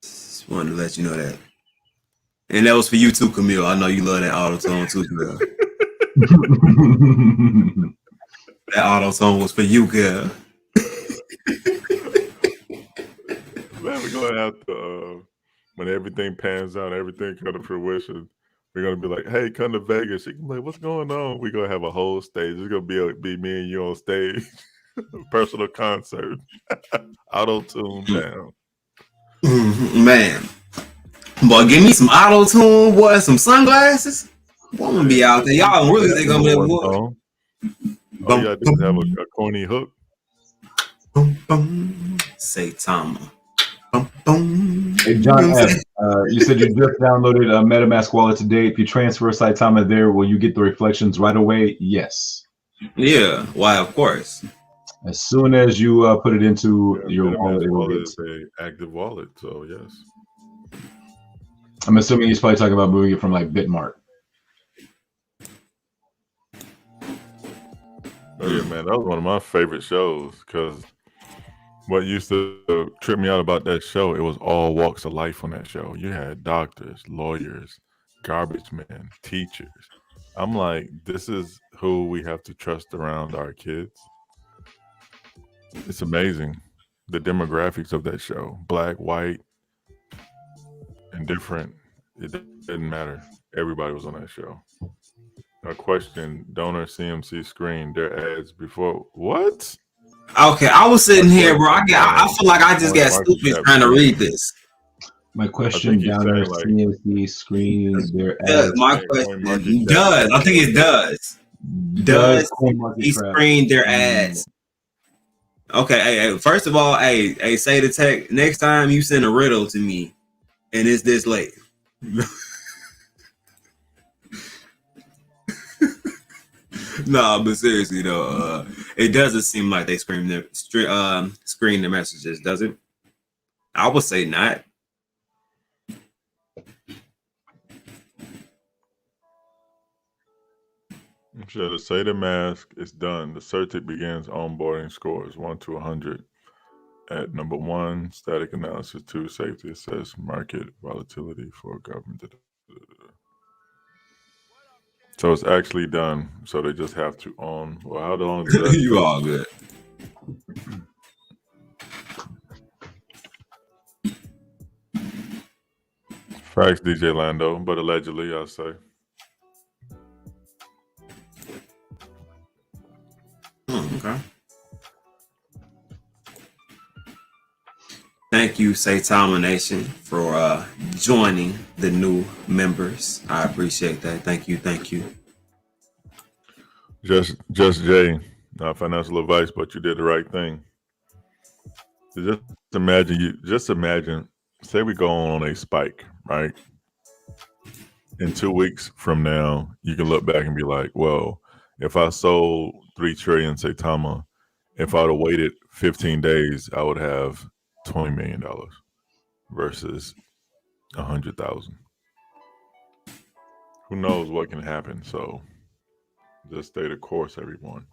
Just wanted to let you know that. And that was for you too, Camille. I know you love that auto-tune too, girl. That auto-tune was for you, girl. Man, we're gonna have to when everything pans out, everything come to fruition, we're gonna be like, hey, come to Vegas. She can be like, what's going on? We're gonna have a whole stage. It's gonna be me and you on stage. Personal concert. Auto-tune down. Man. Boy, give me some auto-tune, boy, some sunglasses. I'm gonna be out there. Y'all really think I'm there, boy. All you gotta do is have a corny hook. Saitama. Hey, John F., you said you just downloaded a MetaMask wallet today. If you transfer Saitama there, will you get the reflections right away? Yes. Yeah, why? Of course. As soon as you put it into your MetaMask wallet, is an active wallet, so yes. I'm assuming he's probably talking about moving it from like Bitmart. Oh yeah, man, that was one of my favorite shows because what used to trip me out about that show, it was all walks of life on that show. You had doctors, lawyers, garbage men, teachers. I'm like, this is who we have to trust around our kids. It's amazing, the demographics of that show. Black, white, and different. It didn't matter. Everybody was on that show. A question, donor CMC screened their ads before. What? Okay, I was sitting here, bro. I feel like I just got stupid trying to read this. My question down there, like, CMC screens their ads. My question does. I think it does. Does he screen their ads? Okay, hey, first of all, hey, say the tech next time you send a riddle to me and it's this late. Nah, but seriously though, it doesn't seem like they screen the messages, does it? I would say not. Sure, the Saitama mask is done. The Certic begins onboarding scores 1 to 100. at number 1, static analysis. 2, safety assess market volatility for government. So it's actually done. So they just have to own. Well, how long does that You take? all good. Facts, DJ Lando, but allegedly, I say. Okay. Thank you, Saitama Nation, for joining the new members. I appreciate that. Thank you. Just Jay, not financial advice, but you did the right thing. So just imagine, say we go on a spike, right? In 2 weeks from now, you can look back and be like, well, if I sold 3 trillion Saitama, if I'd have waited 15 days, I would have $20 million versus 100,000. Who knows what can happen? So just stay the course, everyone.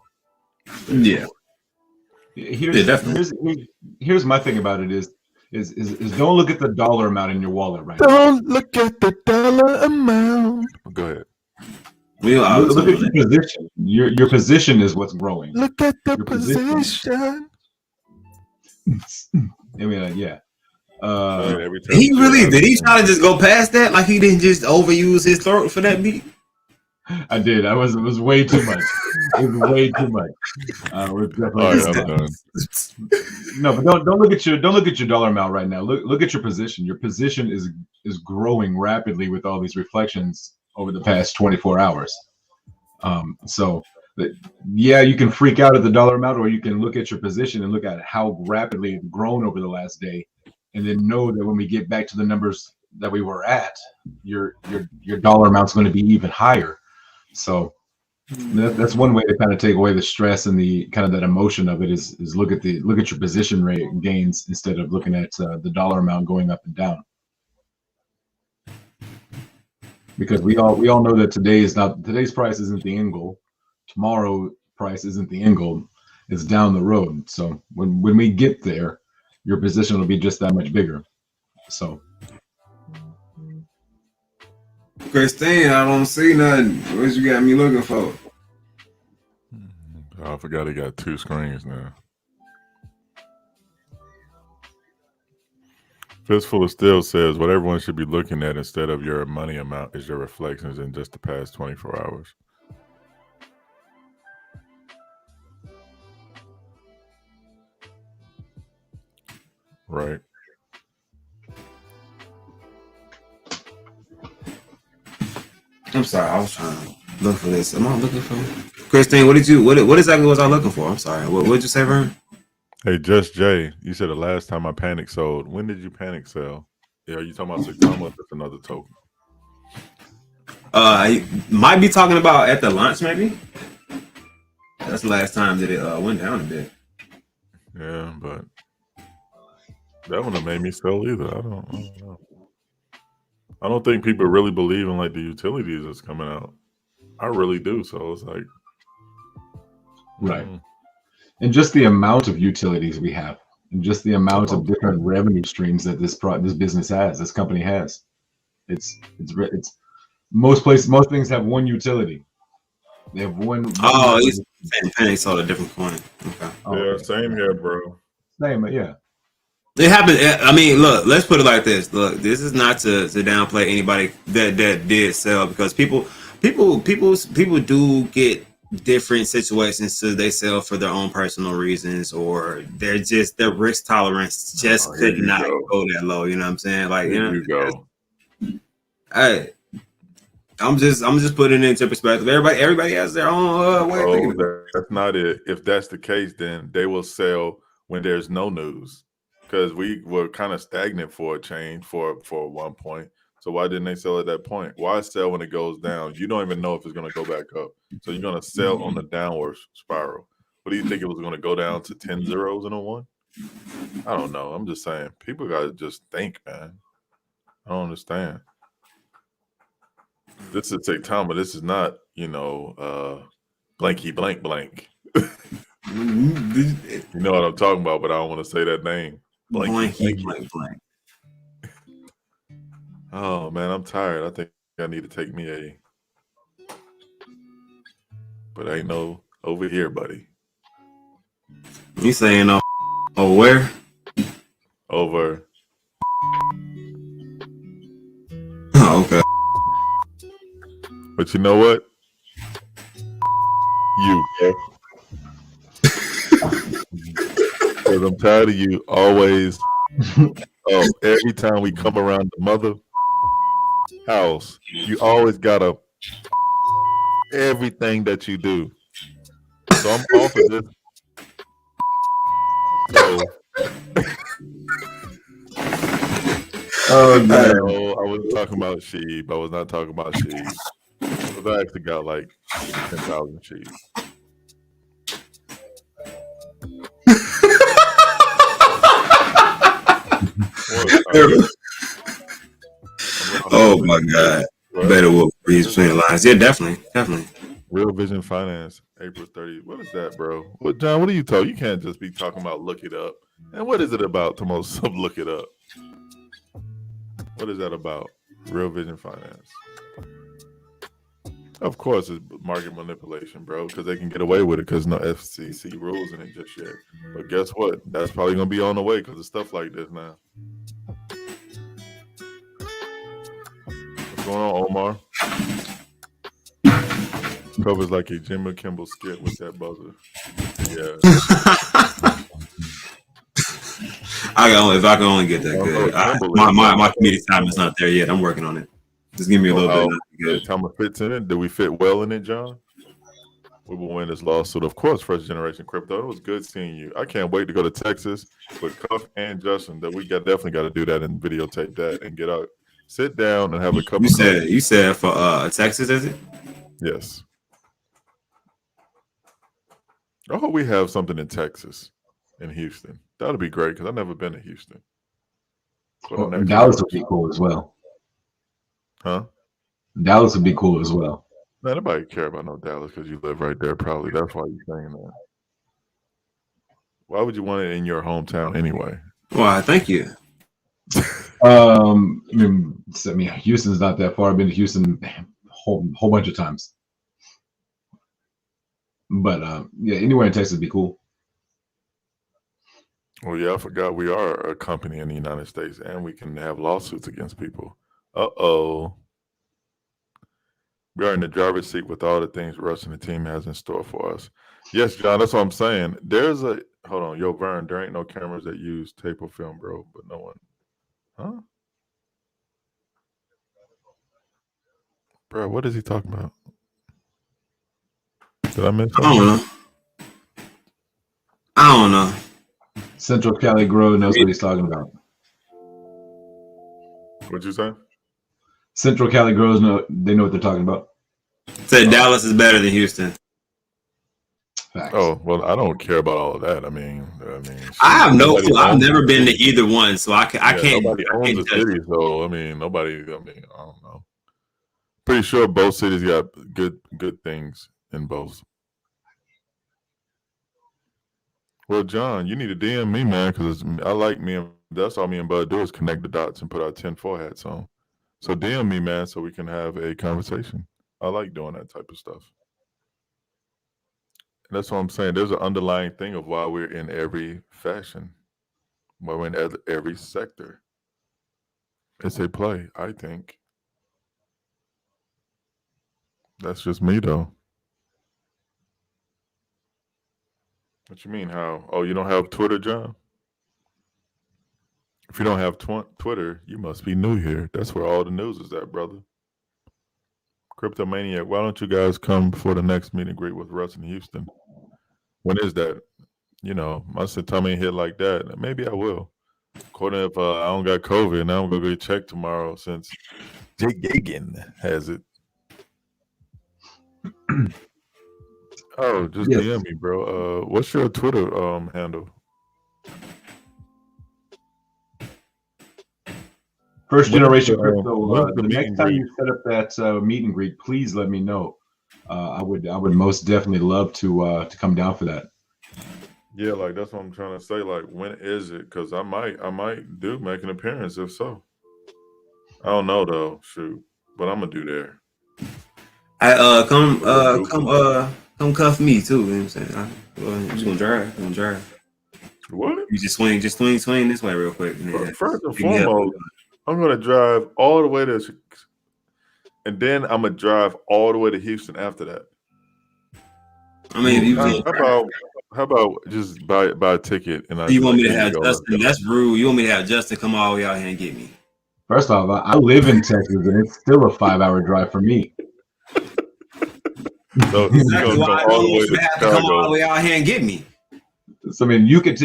Yeah. Here's my thing about it is don't look at the dollar amount in your wallet right now. Don't look at the dollar amount. Go ahead. Look at your position. Your position is what's growing. Look at the position. I mean, yeah. He really did. He try to just go past that, like he didn't just overuse his throat for that beat. I did. It was way too much. It was way too much. We're definitely no, but don't look at your dollar amount right now. Look at your position. Your position is growing rapidly with all these reflections over the past 24 hours. So yeah, you can freak out at the dollar amount, or you can look at your position and look at how rapidly it's grown over the last day, and then know that when we get back to the numbers that we were at, your dollar amount's going to be even higher. So that's one way to kind of take away the stress and the kind of that emotion of it is look at your position rate gains instead of looking at the dollar amount going up and down. Because we all know that today's price isn't the end goal. Tomorrow price isn't the end goal. It's down the road. So when we get there, your position will be just that much bigger. So Christine, I don't see nothing. What you got me looking for? Oh, I forgot he got 2 screens now. Fistful of Steel says what everyone should be looking at instead of your money amount is your reflections in just the past 24 hours. Right. I'm sorry, I was trying to look for this. Am I looking for Christine? What exactly was I looking for? I'm sorry. What did you say, Vern? Hey, Just Jay, you said the last time I panic sold. When did you panic sell? Yeah, are you talking about Saitama? That's another token. You might be talking about at the launch, maybe. That's the last time that it went down a bit. Yeah, but that wouldn't have made me sell either. I don't know. I don't think people really believe in like the utilities that's coming out. I really do. So it's like, right. And just the amount of utilities we have, and just the amount of different revenue streams that this business has, this company has. It's most things have one utility. They have one. Oh, he's panic sold a different coin. Okay. Yeah, same here, bro. Same, yeah. It happened. I mean, look, let's put it like this. Look, this is not to downplay anybody that did sell, because people do get different situations, so they sell for their own personal reasons, or their risk tolerance just could not go that low. You know what I'm saying? Like, you go. I'm just putting it into perspective. Everybody has their own way of thinking. That's not it. If that's the case, then they will sell when there's no news. Because we were kind of stagnant for a change for one point. So why didn't they sell at that point? Why sell when it goes down? You don't even know if it's going to go back up. So you're going to sell on the downward spiral. What do you think it was going to go down to 10 zeros in a 1? I don't know. I'm just saying. People got to just think, man. I don't understand. This is Saitama. This is not, blanky blank blank. You know what I'm talking about, but I don't want to say that name. Blanky. Oh man, I'm tired. I think I need to take me a. But ain't no over here, buddy. You saying where? Over. Oh, okay. But you know what? You. Because I'm tired of you always. Every time we come around the mother house, you always gotta everything that you do. So I'm off of this. So no, I wasn't talking about sheep. I was not talking about sheep. Because I actually got like 10,000 sheep. Oh my God. Better will read between the lines. Yeah, definitely. Real Vision Finance, April 30th. What is that, bro? What, John, what are you talking? You can't just be talking about look it up. And what is it about to most look it up? What is that about? Real Vision Finance. Of course, it's market manipulation, bro, because they can get away with it because no FCC rules in it just yet. But guess what? That's probably going to be on the way because of stuff like this now. What's going on, Omar? Covers like a Jimmy Kimmel skit with that buzzer. Yeah. If I can only get that good. My comedic time is not there yet. I'm working on it. Just give me a little bit. Good. Time fits in it. Do we fit well in it, John? We will win this lawsuit. Of course, First Generation Crypto. It was good seeing you. I can't wait to go to Texas with Cuff and Justin. That we definitely got to do that and videotape that and get out, sit down and have a couple. You said for Texas, is it? Yes. I hope we have something in Texas, in Houston. That'll be great because I've never been to Houston. Dallas would be cool as well. Huh? Dallas would be cool as well. Man, nobody care about no Dallas because you live right there. Probably that's why you're saying that. Why would you want it in your hometown anyway? Why? Thank you. I mean, Houston's not that far. I've been to Houston a whole bunch of times. But yeah, anywhere in Texas would be cool. Well, yeah, I forgot we are a company in the United States and we can have lawsuits against people. Uh-oh. We are in the driver's seat with all the things Russ and the team has in store for us. Yes, John, that's what I'm saying. Hold on, yo, Vern, there ain't no cameras that use tape or film, bro, but no one. Huh? Bro, what is he talking about? Did I miss something? I don't know. Central Cali Grow knows what he's talking about. What'd you say? Central Cali Grows they know what they're talking about. Said Dallas is better than Houston. Facts. Oh, well, I don't care about all of that. I mean, I have no clue. I've never been to either one, so I can't. Nobody owns the city, so I don't know. Pretty sure both cities got good things in both. Well, John, you need to DM me, man, because I like me and that's all me and Bud do is connect the dots and put our 10-4 hats on. So DM me, man, so we can have a conversation. I like doing that type of stuff. And that's what I'm saying. There's an underlying thing of why we're in every fashion, why we're in every sector. It's a play, I think. That's just me, though. What you mean, how? Oh, you don't have Twitter, John? If you don't have Twitter, you must be new here. That's where all the news is at, brother. Cryptomaniac, why don't you guys come for the next meet and greet with Russ in Houston? When is that? You know, my Saitama ain't hit like that. Maybe I will. According if I don't got COVID, now I'm going to go get checked tomorrow since Jake Gagan has it. Oh, just yes. DM me, bro. What's your Twitter handle? First Generation Crypto. The next time you set up that meet and greet, please let me know. I would most definitely love to come down for that. Yeah, like that's what I'm trying to say. Like, when is it? Because I might do make an appearance if so. I don't know though. Shoot, but I'm gonna do there. I A little goofy. come cuff me too. You know what I'm saying? You just gonna drive? You gonna drive? What? You just swing this way real quick. And then First and pick me up. foremost, I'm gonna drive all the way to, and then I'm gonna drive all the way to Houston after that. I mean, if you How, just how about how about just buy a ticket and I you just want like, me to here you have go, let's Justin? go. That's rude. You want me to have Justin come all the way out here and get me? First off, I live in Texas, and it's still a 5-hour drive for me. So you're Exactly gonna why come I all don't the way want you to to have to come all the Chicago. way out here and get me. So I mean, you could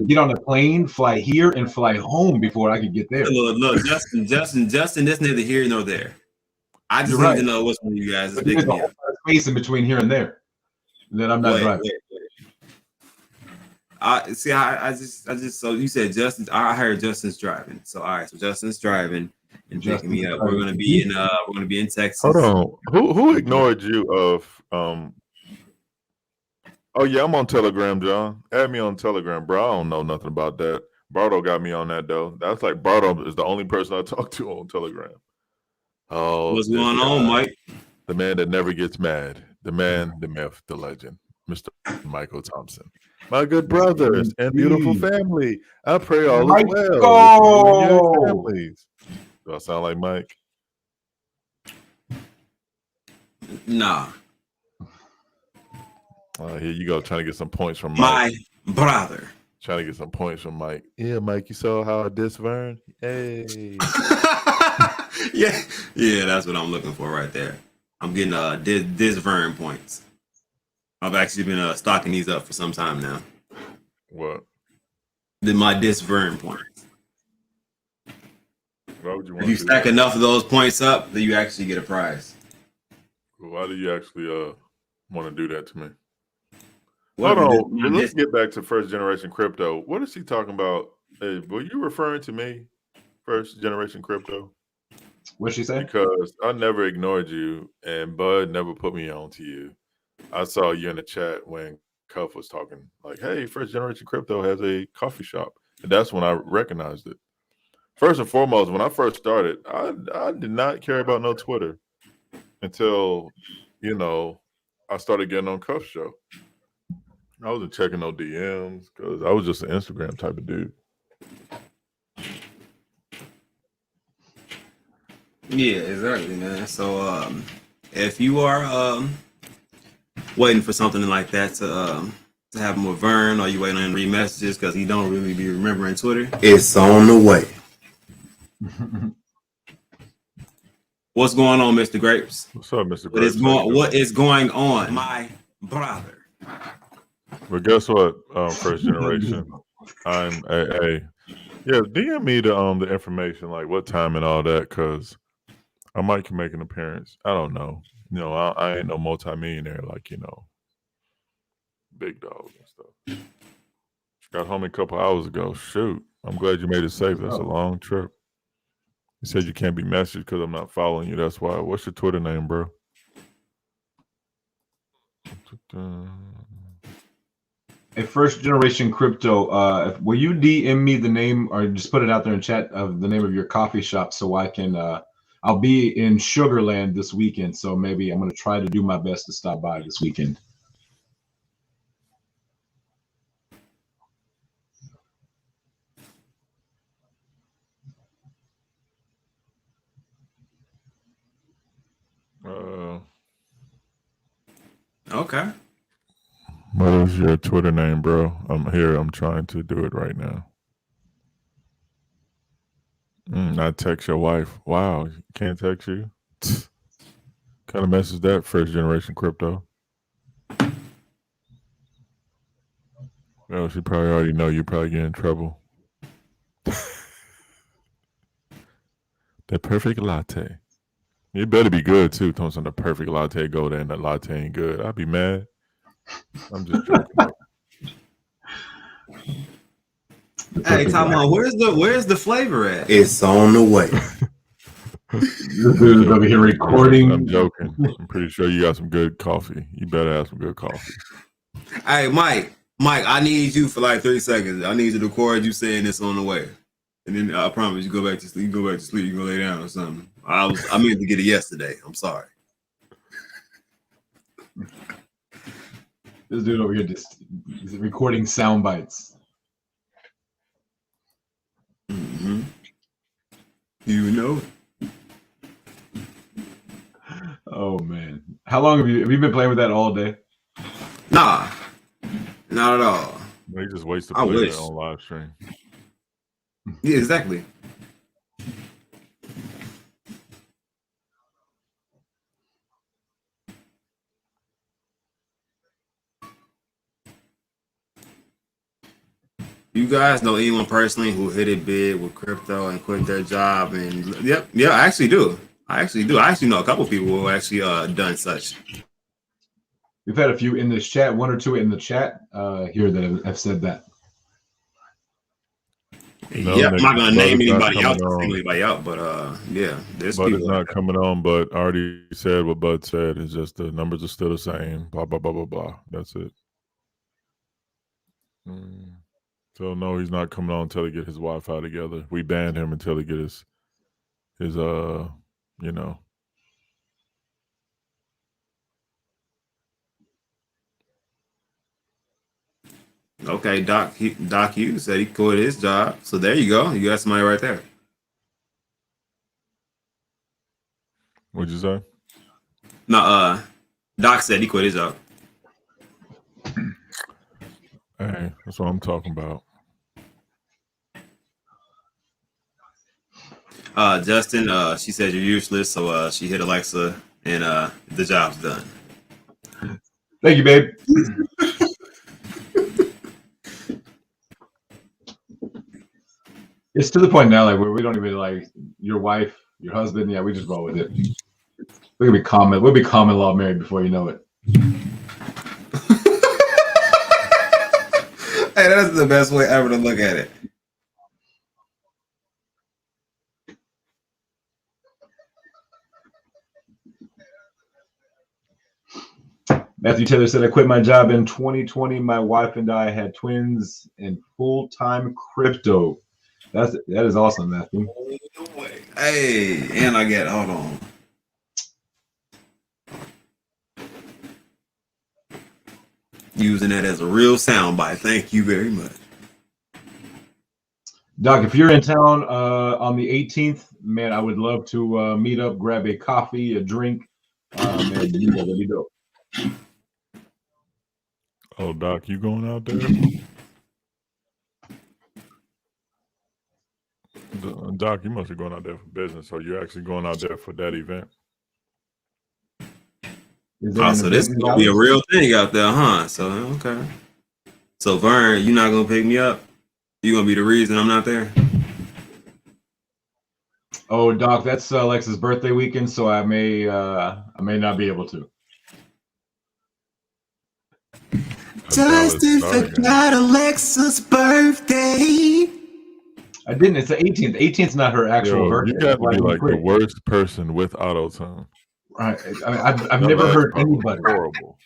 get on a plane, fly here, and fly home before I could get there. Look, Justin. That's neither here nor there. I just You're need right. to know which one of you guys is But there's picking a me whole up. lot of space in between here and there. Then I'm not driving. Wait. I see. I just. So you said Justin. I heard Justin's driving. So all right. So Justin's driving and picking me up. We're gonna be in. We're gonna be in Texas. Hold on. Who ignored you of Oh yeah, I'm on Telegram, John. Add me on Telegram, bro. I don't know nothing about that. Bardo got me on that though. That's like Bardo is the only person I talk to on Telegram. Oh, What's this going on, guy, Mike? the man that never gets mad, the man, the myth, the legend, Mr. Michael Thompson. My good brothers and beautiful family. I pray all is well with you and your families. Do I sound like Mike? Nah. Here you go, trying to get some points from Mike. My brother. Trying to get some points from Mike. Yeah, Mike, you saw how I diss Vern? Hey. yeah, that's what I'm looking for right there. I'm getting this Vern points. I've actually been stocking these up for some time now. What? My dis Vern points. Why would you want If you to stack enough of those points up, then you actually get a prize. Why do you actually want to do that to me? What Hold on. Let's get back to first generation crypto. What is he talking about? Hey, were you referring to me, first generation crypto? What'd she say? Because I never ignored you, and Bud never put me on to you. I saw you in the chat when Cuff was talking, like, "Hey, first generation crypto has a coffee shop," and that's when I recognized it. First and foremost, when I first started, I did not care about no Twitter until, I started getting on Cuff's show. I wasn't checking no DMs because I was just an Instagram type of dude. Yeah, exactly, man. So if you are waiting for something like that to happen with Vern, or you waiting on him to read messages because he don't really be remembering Twitter, it's on the way. What's going on, Mr. Grapes? What's up, Mr. Grapes? What is going on, my brother? But guess what? First generation. I'm yeah. DM me the information, like what time and all that, because I might can make an appearance. I don't know. I ain't no multimillionaire like big dog and stuff. Got home a couple hours ago. Shoot, I'm glad you made it safe. That's a long trip. You said you can't be messaged because I'm not following you. That's why. What's your Twitter name, bro? A first generation crypto. Will you DM me the name, or just put it out there in chat of the name of your coffee shop so I can? I'll be in Sugarland this weekend, so maybe I'm going to try to do my best to stop by this weekend. Okay. What is your Twitter name, bro? I'm here. I'm trying to do it right now. Not text your wife. Wow, can't text you. Kind of messes that first generation crypto. Well, she probably already know you probably get in trouble. The perfect latte. It better be good too. Thompson, the perfect latte go there and the latte ain't good. I'd be mad. I'm just joking. Hey, Tom, where's the flavor at? It's on the way. This dude's over here recording. I'm joking. I'm pretty sure you got some good coffee. You better have some good coffee. Hey, Mike, Mike, I need you for like 3 seconds. I need you to record you saying this on the way. And then I promise you go back to sleep. You go back to sleep, you go lay down or something. I meant to get it yesterday. I'm sorry. This dude over here just he's recording sound bites. Mm-hmm. You know. Oh man. How long have you been playing with that all day? Nah. Not at all. They just waste to I play wish. that on live stream. Yeah, exactly. You guys know anyone personally who hit it big with crypto and quit their job? And yeah, I actually do. I actually know a couple people who actually done such. We've had a few in this chat, one or two in the chat here that have said that. No, Yep, I'm not gonna name anybody out, but yeah, there's Bud people is not coming on, but I already said what Bud said. It's just the numbers are still the same. Blah blah blah blah blah. That's it. So no, he's not coming on until he get his Wi-Fi together. We banned him until he get his you know. Okay, Doc Hughes said he quit his job. So there you go. You got somebody right there. What'd you say? No, Doc said he quit his job. Hey, that's what I'm talking about. Justin, she said you're useless, so she hit Alexa and the job's done. Thank you, babe. It's to the point now, like where we don't even like your wife, your husband. Yeah, we just roll with it. We'll be common law married before you know it. Hey, that's the best way ever to look at it. Matthew Taylor said, I quit my job in 2020. My wife and I had twins in full-time crypto. That is awesome, Matthew. Hey, and I get, hold on. Using that as a real soundbite. Thank you very much. Doc, if you're in town on the 18th, man, I would love to meet up, grab a coffee, a drink. Man, that'd be dope. Oh, Doc, you going out there? Doc, you must be going out there for business. So you're actually going out there for that event? Oh, so this is gonna be a real thing out there, huh? So okay. So Vern, you're not gonna pick me up? You gonna be the reason I'm not there? Oh, Doc, that's Alexa's birthday weekend, so I may not be able to. Justin forgot Alexa's birthday. I didn't. It's the 18th. 18th's not her actual birthday. You got to be like the worst person with auto-tune. Right. I mean, I've never heard anybody horrible.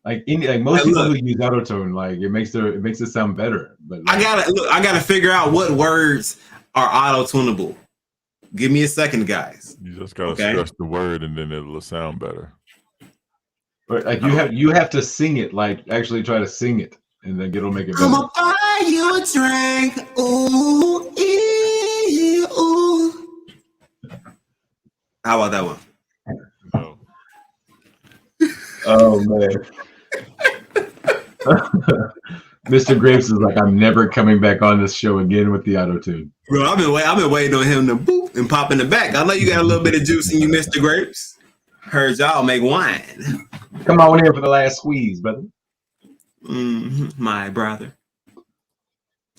Like most people who use auto-tune, like it makes it sound better. But like, I gotta figure out what words are auto-tunable. Give me a second, guys. You just gotta stress the word, and then it'll sound better. But like you have to sing it, like actually try to sing it, and then it'll make it better. I'ma buy you a drink. Ooh, ooh. How about that one? No. Oh man. Mr. Grapes is like, I'm never coming back on this show again with the auto-tune. Bro, I've been waiting on him to boop and pop in the back. I know you got a little bit of juice in you, Mr. Grapes. Heard y'all make wine. Come on here for the last squeeze, brother. My brother.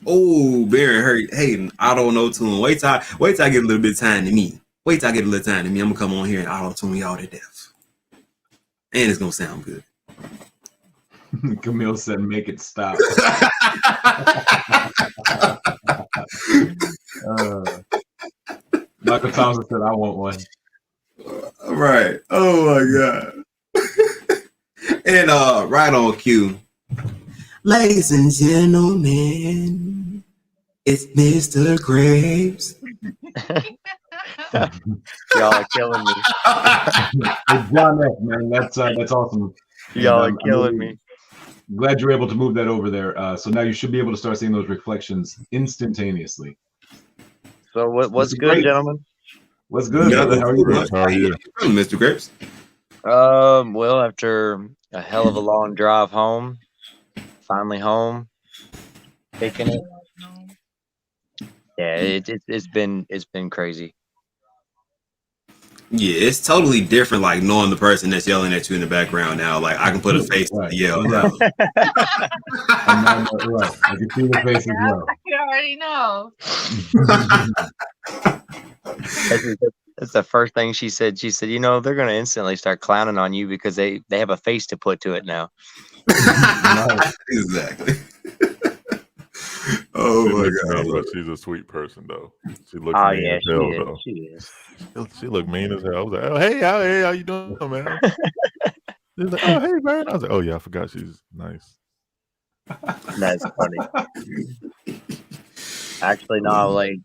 Oh, Barry Hayden, auto-tune. Wait till I get a little bit of time to me. I'm gonna come on here and auto-tune y'all to death. And it's gonna sound good. Camille said, make it stop. Michael Thompson said, I want one. Right. Oh my God. And right on cue. Ladies and gentlemen, it's Mr. Grapes. Y'all are killing me. Hey, John F, man, that's awesome. Y'all And, are killing me. Glad you're able to move that over there. So now you should be able to start seeing those reflections instantaneously. So what's Mr. good, Grapes. gentlemen? What's good, brother? How are you doing? How are you? Mr. Grapes? Well, after a hell of a long drive home, finally home, kicking it. Yeah, it's been crazy. Yeah, it's totally different. Like knowing the person that's yelling at you in the background now. Like I can put a face to the yell now. And then, right. I can see your face as well. You already know. That's the first thing she said. She said, they're gonna instantly start clowning on you because they have a face to put to it now. Exactly. Oh She my looks god. mean, but she's a sweet person though. She looks Oh mean yeah, as hell she though. is. She looked mean as hell. I was like, oh hey, how you doing, man? She's like, oh hey, man. I was like, oh yeah, I forgot she's nice. That's funny. Actually, no, like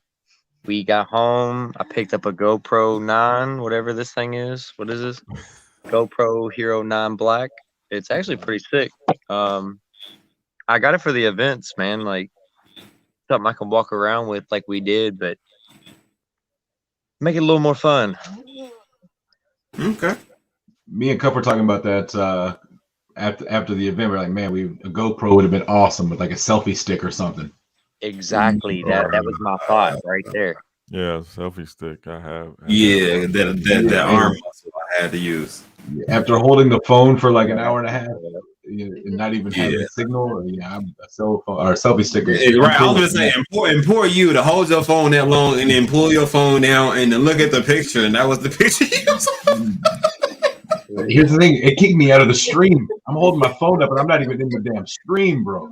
we got home. I picked up a GoPro 9, whatever this thing is. What is this? GoPro Hero 9 Black. It's actually pretty sick. I got it for the events, man. Like something I can walk around with like we did, but make it a little more fun. Okay. Me and Cup were talking about that after the event. We're like, man, a GoPro would have been awesome with like a selfie stick or something. Exactly. That was my thought right there. Yeah, selfie stick. I have. Yeah, that arm muscle I had to use. After holding the phone for like an hour and a half, and not even having a signal, I'm a cell phone or a selfie stick. Right, I was gonna say, implore you to hold your phone that long and then pull your phone down and then look at the picture, and that was the picture. Here's the thing: it kicked me out of the stream. I'm holding my phone up, and I'm not even in the damn stream, bro.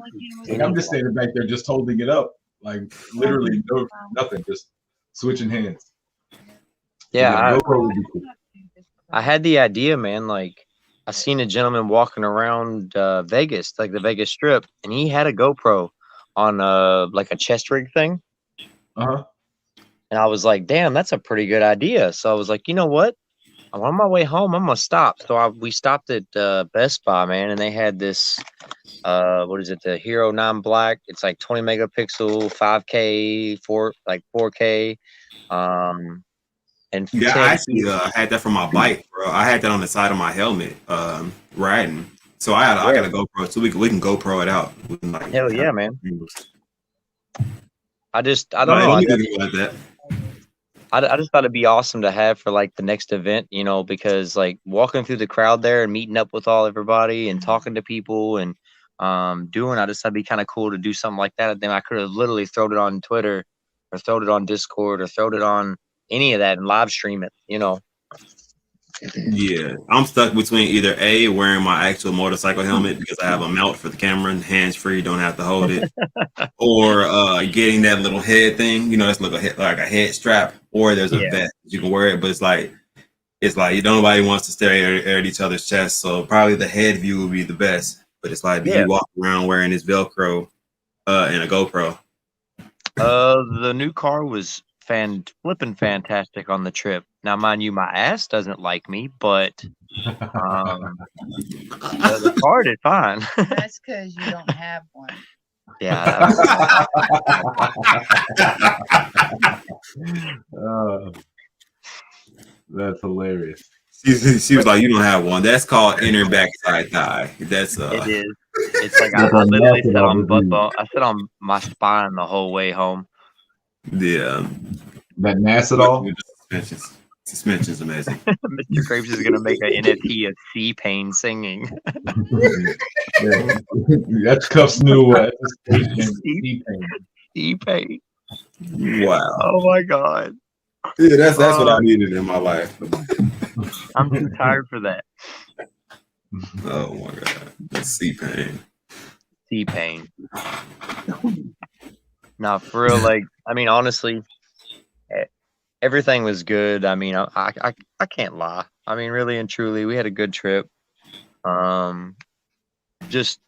Like I'm just standing back there, just holding it up, like literally nothing, just switching hands. Yeah, I had the idea, man. Like, I seen a gentleman walking around Vegas, like the Vegas Strip, and he had a GoPro on like a chest rig thing. Uh-huh. And I was like, damn, that's a pretty good idea. So I was like, you know what? I'm on my way home. I'm gonna stop. So we stopped at Best Buy, man, and they had this. What is it? The Hero 9 Black. It's like 20 megapixel, 5K, 4K. And yeah, I actually had that for my bike, bro. I had that on the side of my helmet, riding. So I got a GoPro, so we can GoPro it out. Like, hell yeah, man! I don't know. I just thought it'd be awesome to have for like the next event, because like walking through the crowd there and meeting up with everybody and talking to people and I just thought it'd be kind of cool to do something like that. And then I could have literally thrown it on Twitter or thrown it on Discord or thrown it on any of that and live stream it, Yeah, I'm stuck between either A, wearing my actual motorcycle helmet because I have a mount for the camera and hands free, don't have to hold it, or getting that little head thing, that's like a head strap, or there's a vest you can wear it, but it's like nobody wants to stare at each other's chest, so probably the head view would be the best. But it's like you walk around wearing this Velcro and a GoPro. The new car was flipping fantastic on the trip. Now, mind you, my ass doesn't like me, but the car did fine. That's because you don't have one. Yeah. That's hilarious. She was like, "You don't have one. That's called inner backside thigh. That's It is. It's like I literally sat on my spine the whole way home. Yeah. That NAS at all? Suspension's amazing. Mr. Crepes is gonna make an NFT of C-Pain singing. That's Cuff's new C-Pain. Wow. Oh my god. Yeah, that's what I needed in my life. I'm too tired for that. Oh my god. That's C-Pain. C-Pain. No, for real, like, I mean, honestly, everything was good. I mean, I can't lie. I mean, really and truly, we had a good trip. Just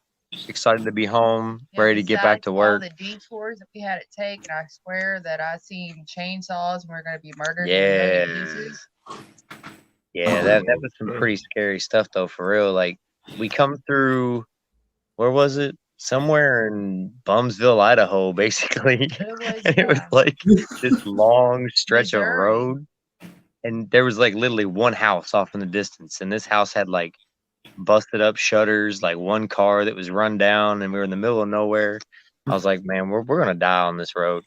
excited to be home, Yeah, ready to get back besides to all work. the detours that we had to take, and I swear that I seen chainsaws and we're gonna be murdered in a Yeah. million pieces. Yeah, Oh, that well, was some yeah. pretty scary stuff though, for real. Like we come through, where was it? Somewhere in Bumsville, Idaho, basically. It was, And it was yeah, like this long stretch of Missouri. road. And there was like literally one house off in the distance. And this house had like busted up shutters, like one car that was run down, and we were in the middle of nowhere. I was like, man, we're gonna die on this road.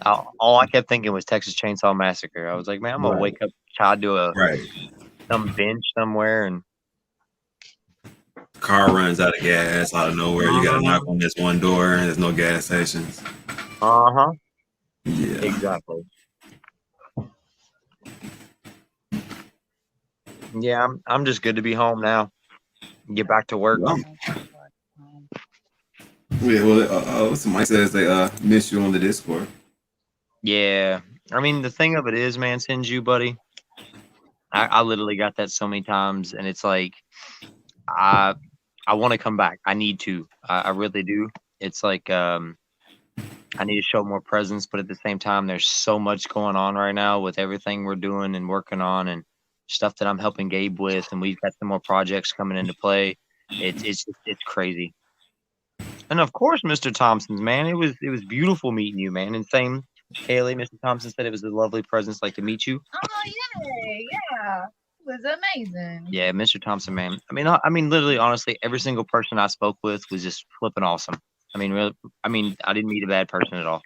All I kept thinking was Texas Chainsaw Massacre. I was like, man, I'm gonna Right. wake up tied to Right. some bench somewhere, and Car runs out of gas out of nowhere. You got to knock on this one door, and there's no gas stations. Yeah, Yeah. exactly. Yeah, I'm just good to be home now. Get back to work. Well, yeah. Well, somebody says they miss you on the Discord. Yeah, I mean the thing of it is, man, Sinju, buddy, I literally got that so many times, and it's like I want to come back. I need to. I really do. It's like I need to show more presence, but at the same time, there's so much going on right now with everything we're doing and working on, and stuff that I'm helping Gabe with, and we've got some more projects coming into play. It's crazy. And of course, Mr. Thompson's, man, it was beautiful meeting you, man. And same, Kaylee, Mr. Thompson said it was a lovely presence, like to meet you. Oh yay! Yeah, it was amazing. Yeah, Mr. Thompson, man. I mean, literally, honestly, every single person I spoke with was just flipping awesome. I mean, really, I didn't meet a bad person at all.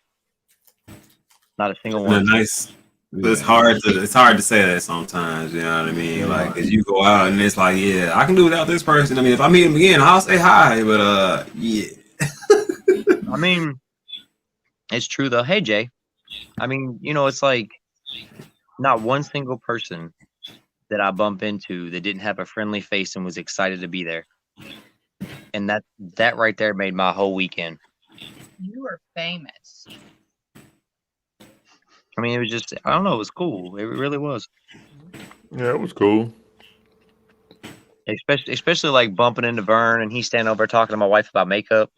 Not a single one. Nice. But it's hard to say that sometimes. You know what I mean? Yeah. Like, cause you go out and it's like, yeah, I can do without this person. I mean, if I meet him again, I'll say hi. But yeah. I mean, it's true though. Hey, Jay. I mean, it's like not one single person that I bump into that didn't have a friendly face and was excited to be there. And that right there made my whole weekend. You were famous. I mean, it was just, I don't know, it was cool. It really was. Yeah, it was cool. Especially like bumping into Vern and he's standing over talking to my wife about makeup.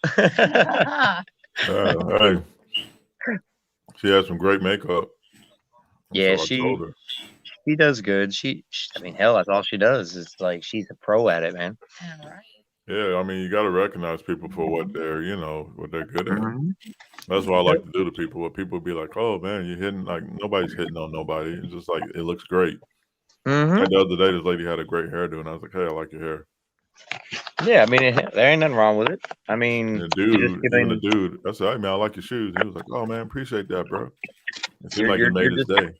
Hey, she has some great makeup. Yeah, So I she told her. She does good. I mean, hell, that's all she does. It's like she's a pro at it, man. All right. Yeah, I mean, you got to recognize people for what they're, what they're good at. Mhm. That's what I like to do to people. Where people be like, "Oh man, you're hitting like nobody's hitting on nobody." It's just like it looks great. Mhm. Like the other day, this lady had a great hairdo, and I was like, "Hey, I like your hair." Yeah, I mean, there ain't nothing wrong with it. I mean, And the you're just dude, even the giving, dude, I said, "Hey man, I like your shoes." He was like, "Oh man, appreciate that, bro." It seemed you're like it you're, made you're his just, day.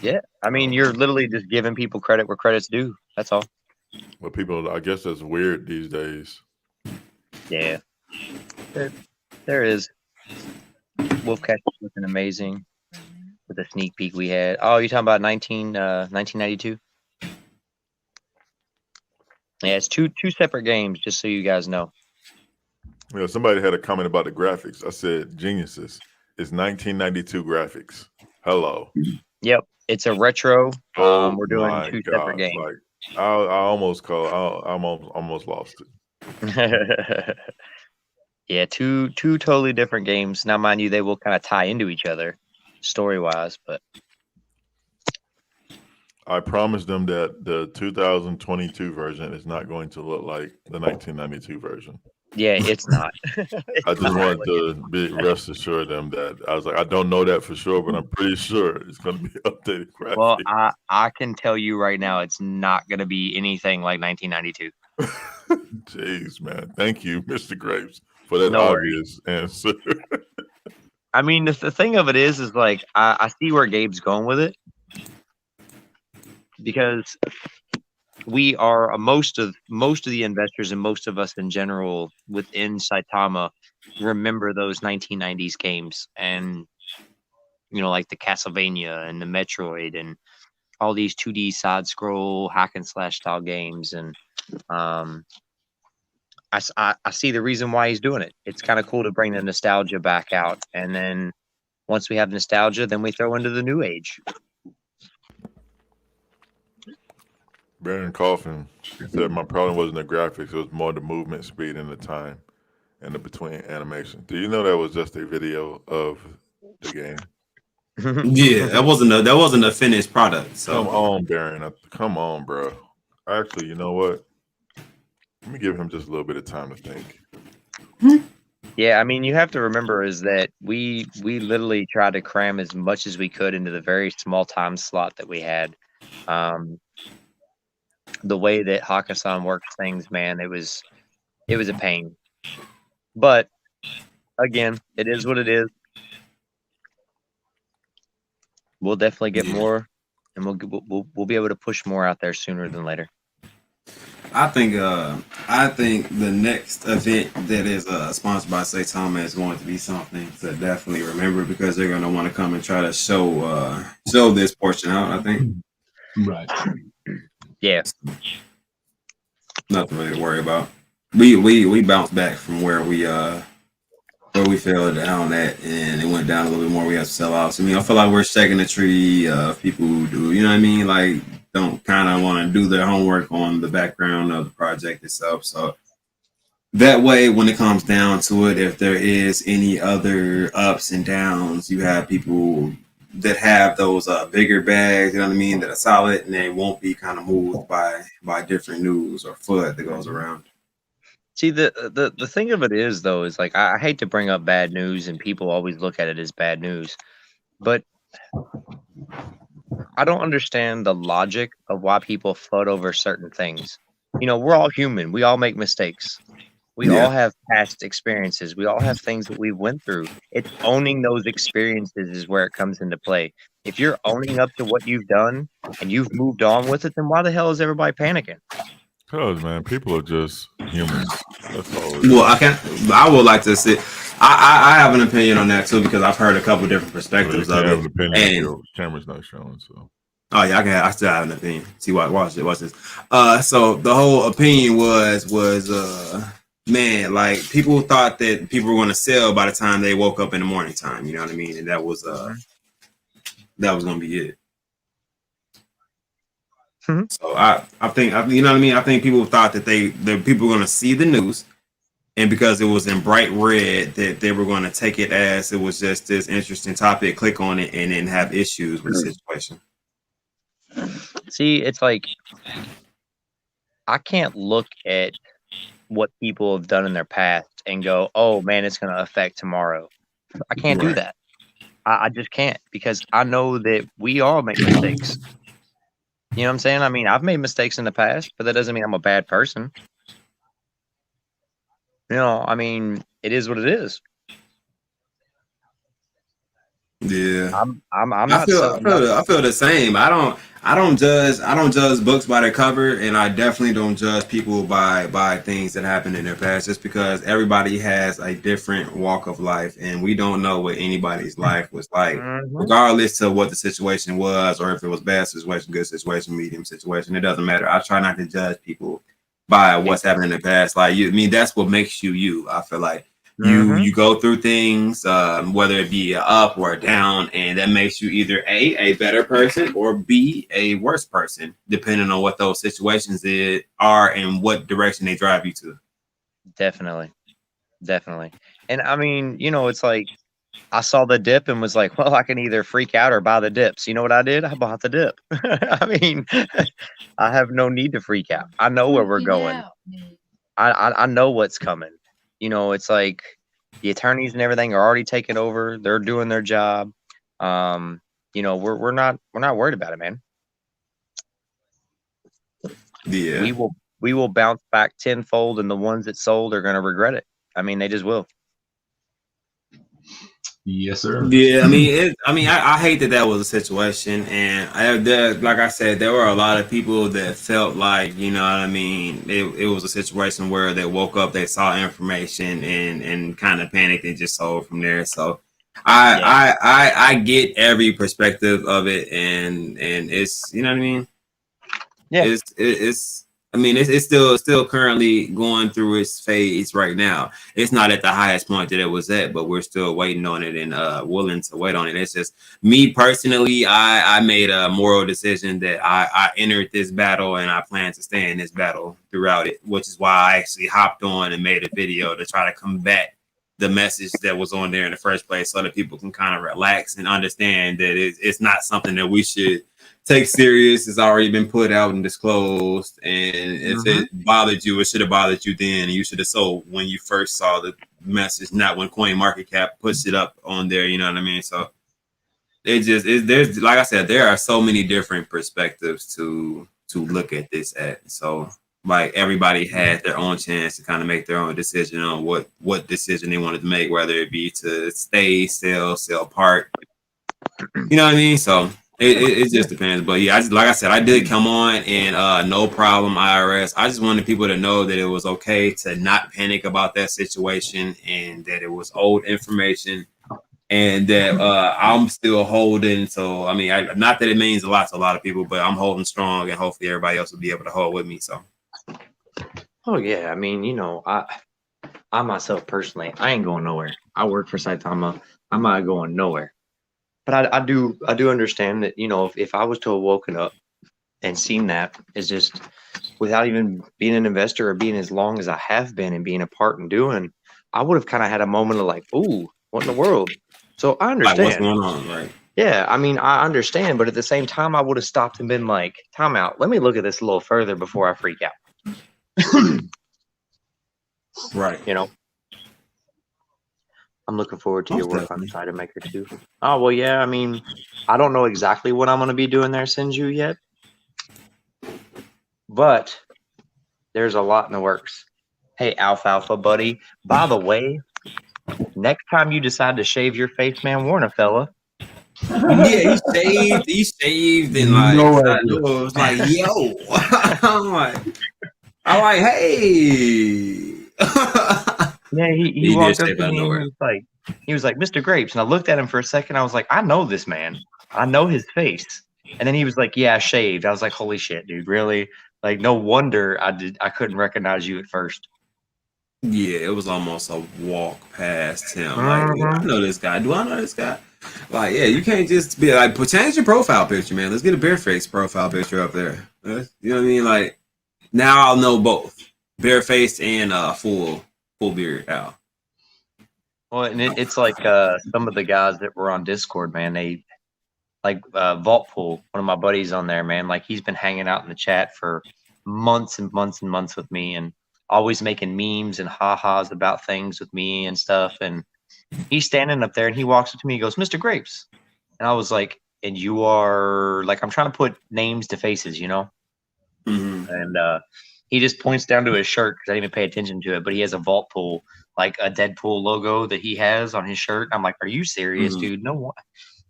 yeah. I mean, you're literally just giving people credit where credit's due. That's all. But people, I guess that's weird these days. Yeah, there is. Wolfcatch is looking amazing with the sneak peek we had. Oh, you're talking about 1992? Yeah, it's two separate games, just so you guys know. Yeah, somebody had a comment about the graphics. I said, "Geniuses, it's 1992 graphics." Hello. Yep, it's a retro. Oh We're doing my two separate God! games. Like I almost almost lost it. Yeah, two totally different games. Now, mind you, they will kind of tie into each other story wise, but I promised them that the 2022 version is not going to look like the 1992 version. yeah, it's not. I just wanted to rest assured them that I was like, I don't know that for sure, but I'm pretty sure it's going to be updated graphics. Well, I can tell you right now, it's not going to be anything like 1992. Jeez, man. Thank you, Mr. Grapes, for that No obvious answer. I mean, the thing of it is like I see where Gabe's going with it because we are most of the investors and most of us in general within Saitama remember those 1990s games and like the Castlevania and the Metroid and all these 2D side scroll hack and slash style games, and I see the reason why he's doing it. It's kind of cool to bring the nostalgia back out, and then once we have nostalgia, then we throw into the new age. Baron Coffin said my problem wasn't the graphics; it was more the movement speed and the time and the between animation. Do you know that was just a video of the game? Yeah, that wasn't a finished product. Come So on, Baron. Come on, bro. Actually, you know what? Let me give him just a little bit of time to think. Yeah, I mean, you have to remember is that we literally tried to cram as much as we could into the very small time slot that we had. Um, the way that Hakkasan works things, man, it was a pain. But again, it is what it is. We'll definitely get Yeah. more, and we'll be able to push more out there sooner than later. I think the next event that is sponsored by Saitama is going to be something to definitely remember because they're going to want to come and try to show this portion out. I think. Right. Yeah. Nothing really to worry about. We bounced back from where we fell down at, and it went down a little bit more. We had to sell out. So, I mean, I feel like we're shaking the tree of people who do, you know what I mean? Like, don't kind of want to do their homework on the background of the project itself. So that way, when it comes down to it, if there is any other ups and downs, you have people that have those bigger bags, you know what I mean, that are solid, and they won't be kind of moved by different news or FUD that goes around. See, the thing of it is, though, is like I hate to bring up bad news, and people always look at it as bad news, but I don't understand the logic of why people FUD over certain things. You know, we're all human. We all make mistakes. We Yeah. all have past experiences. We all have things that we went through. It's owning those experiences is where it comes into play. If you're owning up to what you've done and you've moved on with it, then why the hell is everybody panicking? Cause man, people are just humans. That's all. It is. Well, I would like to see. I have an opinion on that too because I've heard a couple different Well, you perspectives can't of have it. an opinion if And your camera's not showing. So oh yeah, I still have an opinion. See, watch this. So the whole opinion was man, like people thought that people were going to sell by the time they woke up in the morning time. You know what I mean? And that was going to be it. Mhm. So I think you know what I mean. I think people thought that the people were going to see the news, and because it was in bright red, that they were going to take it as it was just this interesting topic, click on it, and then have issues with the situation. See, it's like I can't look at what people have done in their past and go, "Oh man, it's going to affect tomorrow." I can't do Right. that. I just can't because I know that we all make mistakes. You know what I'm saying? I mean, I've made mistakes in the past, but that doesn't mean I'm a bad person. You know, I mean, it is what it is. Yeah. I'm I not feel so. I feel the same. I don't judge books by their cover, and I definitely don't judge people by things that happened in their past. Just because everybody has a different walk of life, and we don't know what anybody's life was like, regardless of what the situation was, or if it was bad situation, good situation, medium situation. It doesn't matter. I try not to judge people by what's happened in the past. Like I mean, that's what makes you you. I feel like. You go through things, whether it be a up or a down, and that makes you either a better person or B, a worse person, depending on what those situations are and what direction they drive you to. Definitely. And I mean, you know, it's like I saw the dip and was like, well, I can either freak out or buy the dips. You know what I did? I bought the dip. I mean, I have no need to freak out. I know where we're going. I know what's coming. You know, it's like the attorneys and everything are already taking over. They're doing their job. You know, we're not worried about it, man. Yeah. We will bounce back tenfold, and the ones that sold are going to regret it. I mean, they just will. Yes, sir. Yeah, I mean, I hate that was a situation, and like I said, there were a lot of people that felt like, you know what I mean, it was a situation where they woke up, they saw information, and kind of panicked and just sold from there. So, I get every perspective of it, and it's, you know what I mean. Yeah, it's I mean, it's still currently going through its phase right now. It's not at the highest point that it was at, but we're still waiting on it and willing to wait on it. It's just me personally. I made a moral decision that I entered this battle and I plan to stay in this battle throughout it, which is why I actually hopped on and made a video to try to combat the message that was on there in the first place, so that people can kind of relax and understand that it's not something that we should take serious. It's already been put out and disclosed, and if it bothered you, it should have bothered you then, and you should have sold when you first saw the message, not when CoinMarketCap puts it up on there. You know what I mean? So there's, like I said, there are so many different perspectives to look at this at. So like everybody had their own chance to kind of make their own decision on what decision they wanted to make, whether it be to stay, sell part. You know what I mean? So it just depends. But yeah, like I said, I did come on and no problem, IRS. I just wanted people to know that it was okay to not panic about that situation, and that it was old information, and that I'm still holding. So I mean, not that it means a lot to a lot of people, but I'm holding strong, and hopefully everybody else will be able to hold with me. So. Oh yeah, I mean, you know, I myself personally, I ain't going nowhere. I work for Saitama. I'm not going nowhere. But I do understand that, you know, if I was to have woken up and seen that, is just without even being an investor or being as long as I have been and being a part and doing, I would have kind of had a moment of like, ooh, what in the world? So I understand. Like what's going on, right? Yeah, I mean, I understand, but at the same time, I would have stopped and been like, time out. Let me look at this a little further before I freak out. Right. You know, I'm looking forward to your work on Cider Maker too. Oh, well, yeah, I mean, I don't know exactly what I'm going to be doing there, Sinju, yet. But there's a lot in the works. Hey, Alfalfa, buddy. By the way, next time you decide to shave your face, man, warn a fella. Yeah, he shaved, and like, I was like, yo. I'm like, hey. Yeah, he walked up to me and he was like, Mr. Grapes. And I looked at him for a second. I was like, I know this man. I know his face. And then he was like, yeah, I shaved. I was like, holy shit, dude, really? Like, no wonder I couldn't recognize you at first. Yeah, it was almost a walk past him. Like, I know this guy. Do I know this guy? Like, yeah, you can't just be like, change your profile picture, man. Let's get a barefaced profile picture up there. You know what I mean? Like, now I'll know both barefaced and full beard Al. Well, and it's like some of the guys that were on Discord, man. They like Vaultpool, one of my buddies on there, man. Like he's been hanging out in the chat for months and months and months with me, and always making memes and ha-has about things with me and stuff. And he's standing up there and he walks up to me, he goes, Mr. Grapes. And I was like, and you are like, I'm trying to put names to faces, you know? Mm-hmm. And he just points down to his shirt because I didn't even pay attention to it, but he has a Vaultpool, like a Deadpool logo that he has on his shirt. I'm like, are you serious, dude? No one.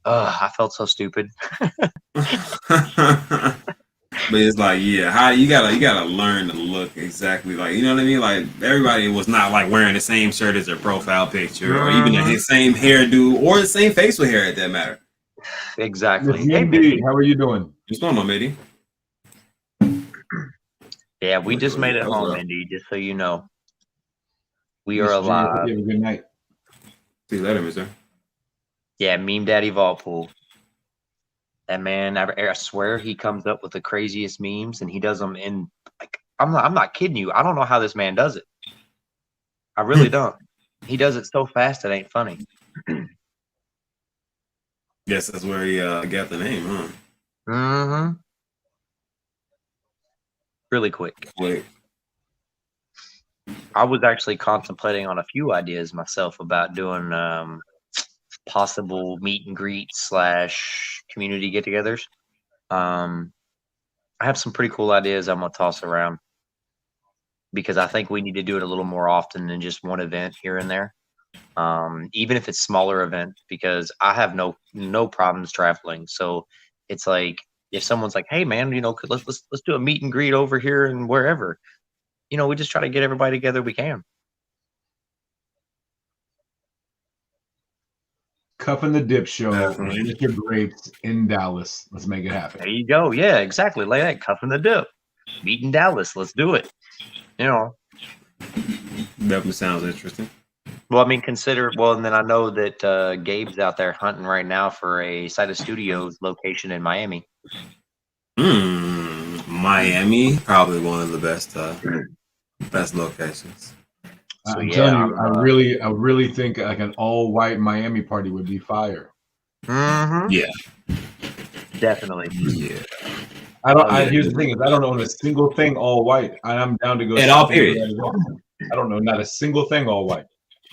I felt so stupid. But it's like, yeah, how you gotta learn to look exactly like, you know what I mean? Like everybody was not like wearing the same shirt as their profile picture, or even the same hairdo, or the same facial hair at that matter. Exactly. Hey, Mindy, how are you doing? What's going on, Mindy? Yeah, we just made it home, Mindy. Just so you know, we are alive. Have a good night. See you later, mister. Yeah, Meme Daddy Vaultpool. That man, I swear he comes up with the craziest memes, and he does them in like I'm not kidding you. I don't know how this man does it. I really don't. He does it so fast it ain't funny. Guess that's where he got the name, huh? Mm-hmm. Really quick. I was actually contemplating on a few ideas myself about doing possible meet and greet / community get-togethers. I have some pretty cool ideas I'm gonna toss around because I think we need to do it a little more often than just one event here and there. Even if it's smaller events, because I have no problems traveling. So it's like if someone's like, hey man, you know, let's do a meet and greet over here and wherever, you know, we just try to get everybody together we can. Cuff and the Dip Show, Mr. Grapes in Dallas. Let's make it happen. There you go. Yeah, exactly. Like that, Cuff and the Dip. meet in Dallas. Let's do it. You know. Definitely sounds interesting. Well, I mean, and then I know that Gabe's out there hunting right now for a Site of Studios location in Miami. Miami, probably one of the best locations. So, I'm yeah, telling you, I really think like an all-white Miami party would be fire. Yeah, definitely. yeah. Here's the thing: is I don't own a single thing all white, and I'm down to go At all, shopping for period. that as well. I don't know, not a single thing all white.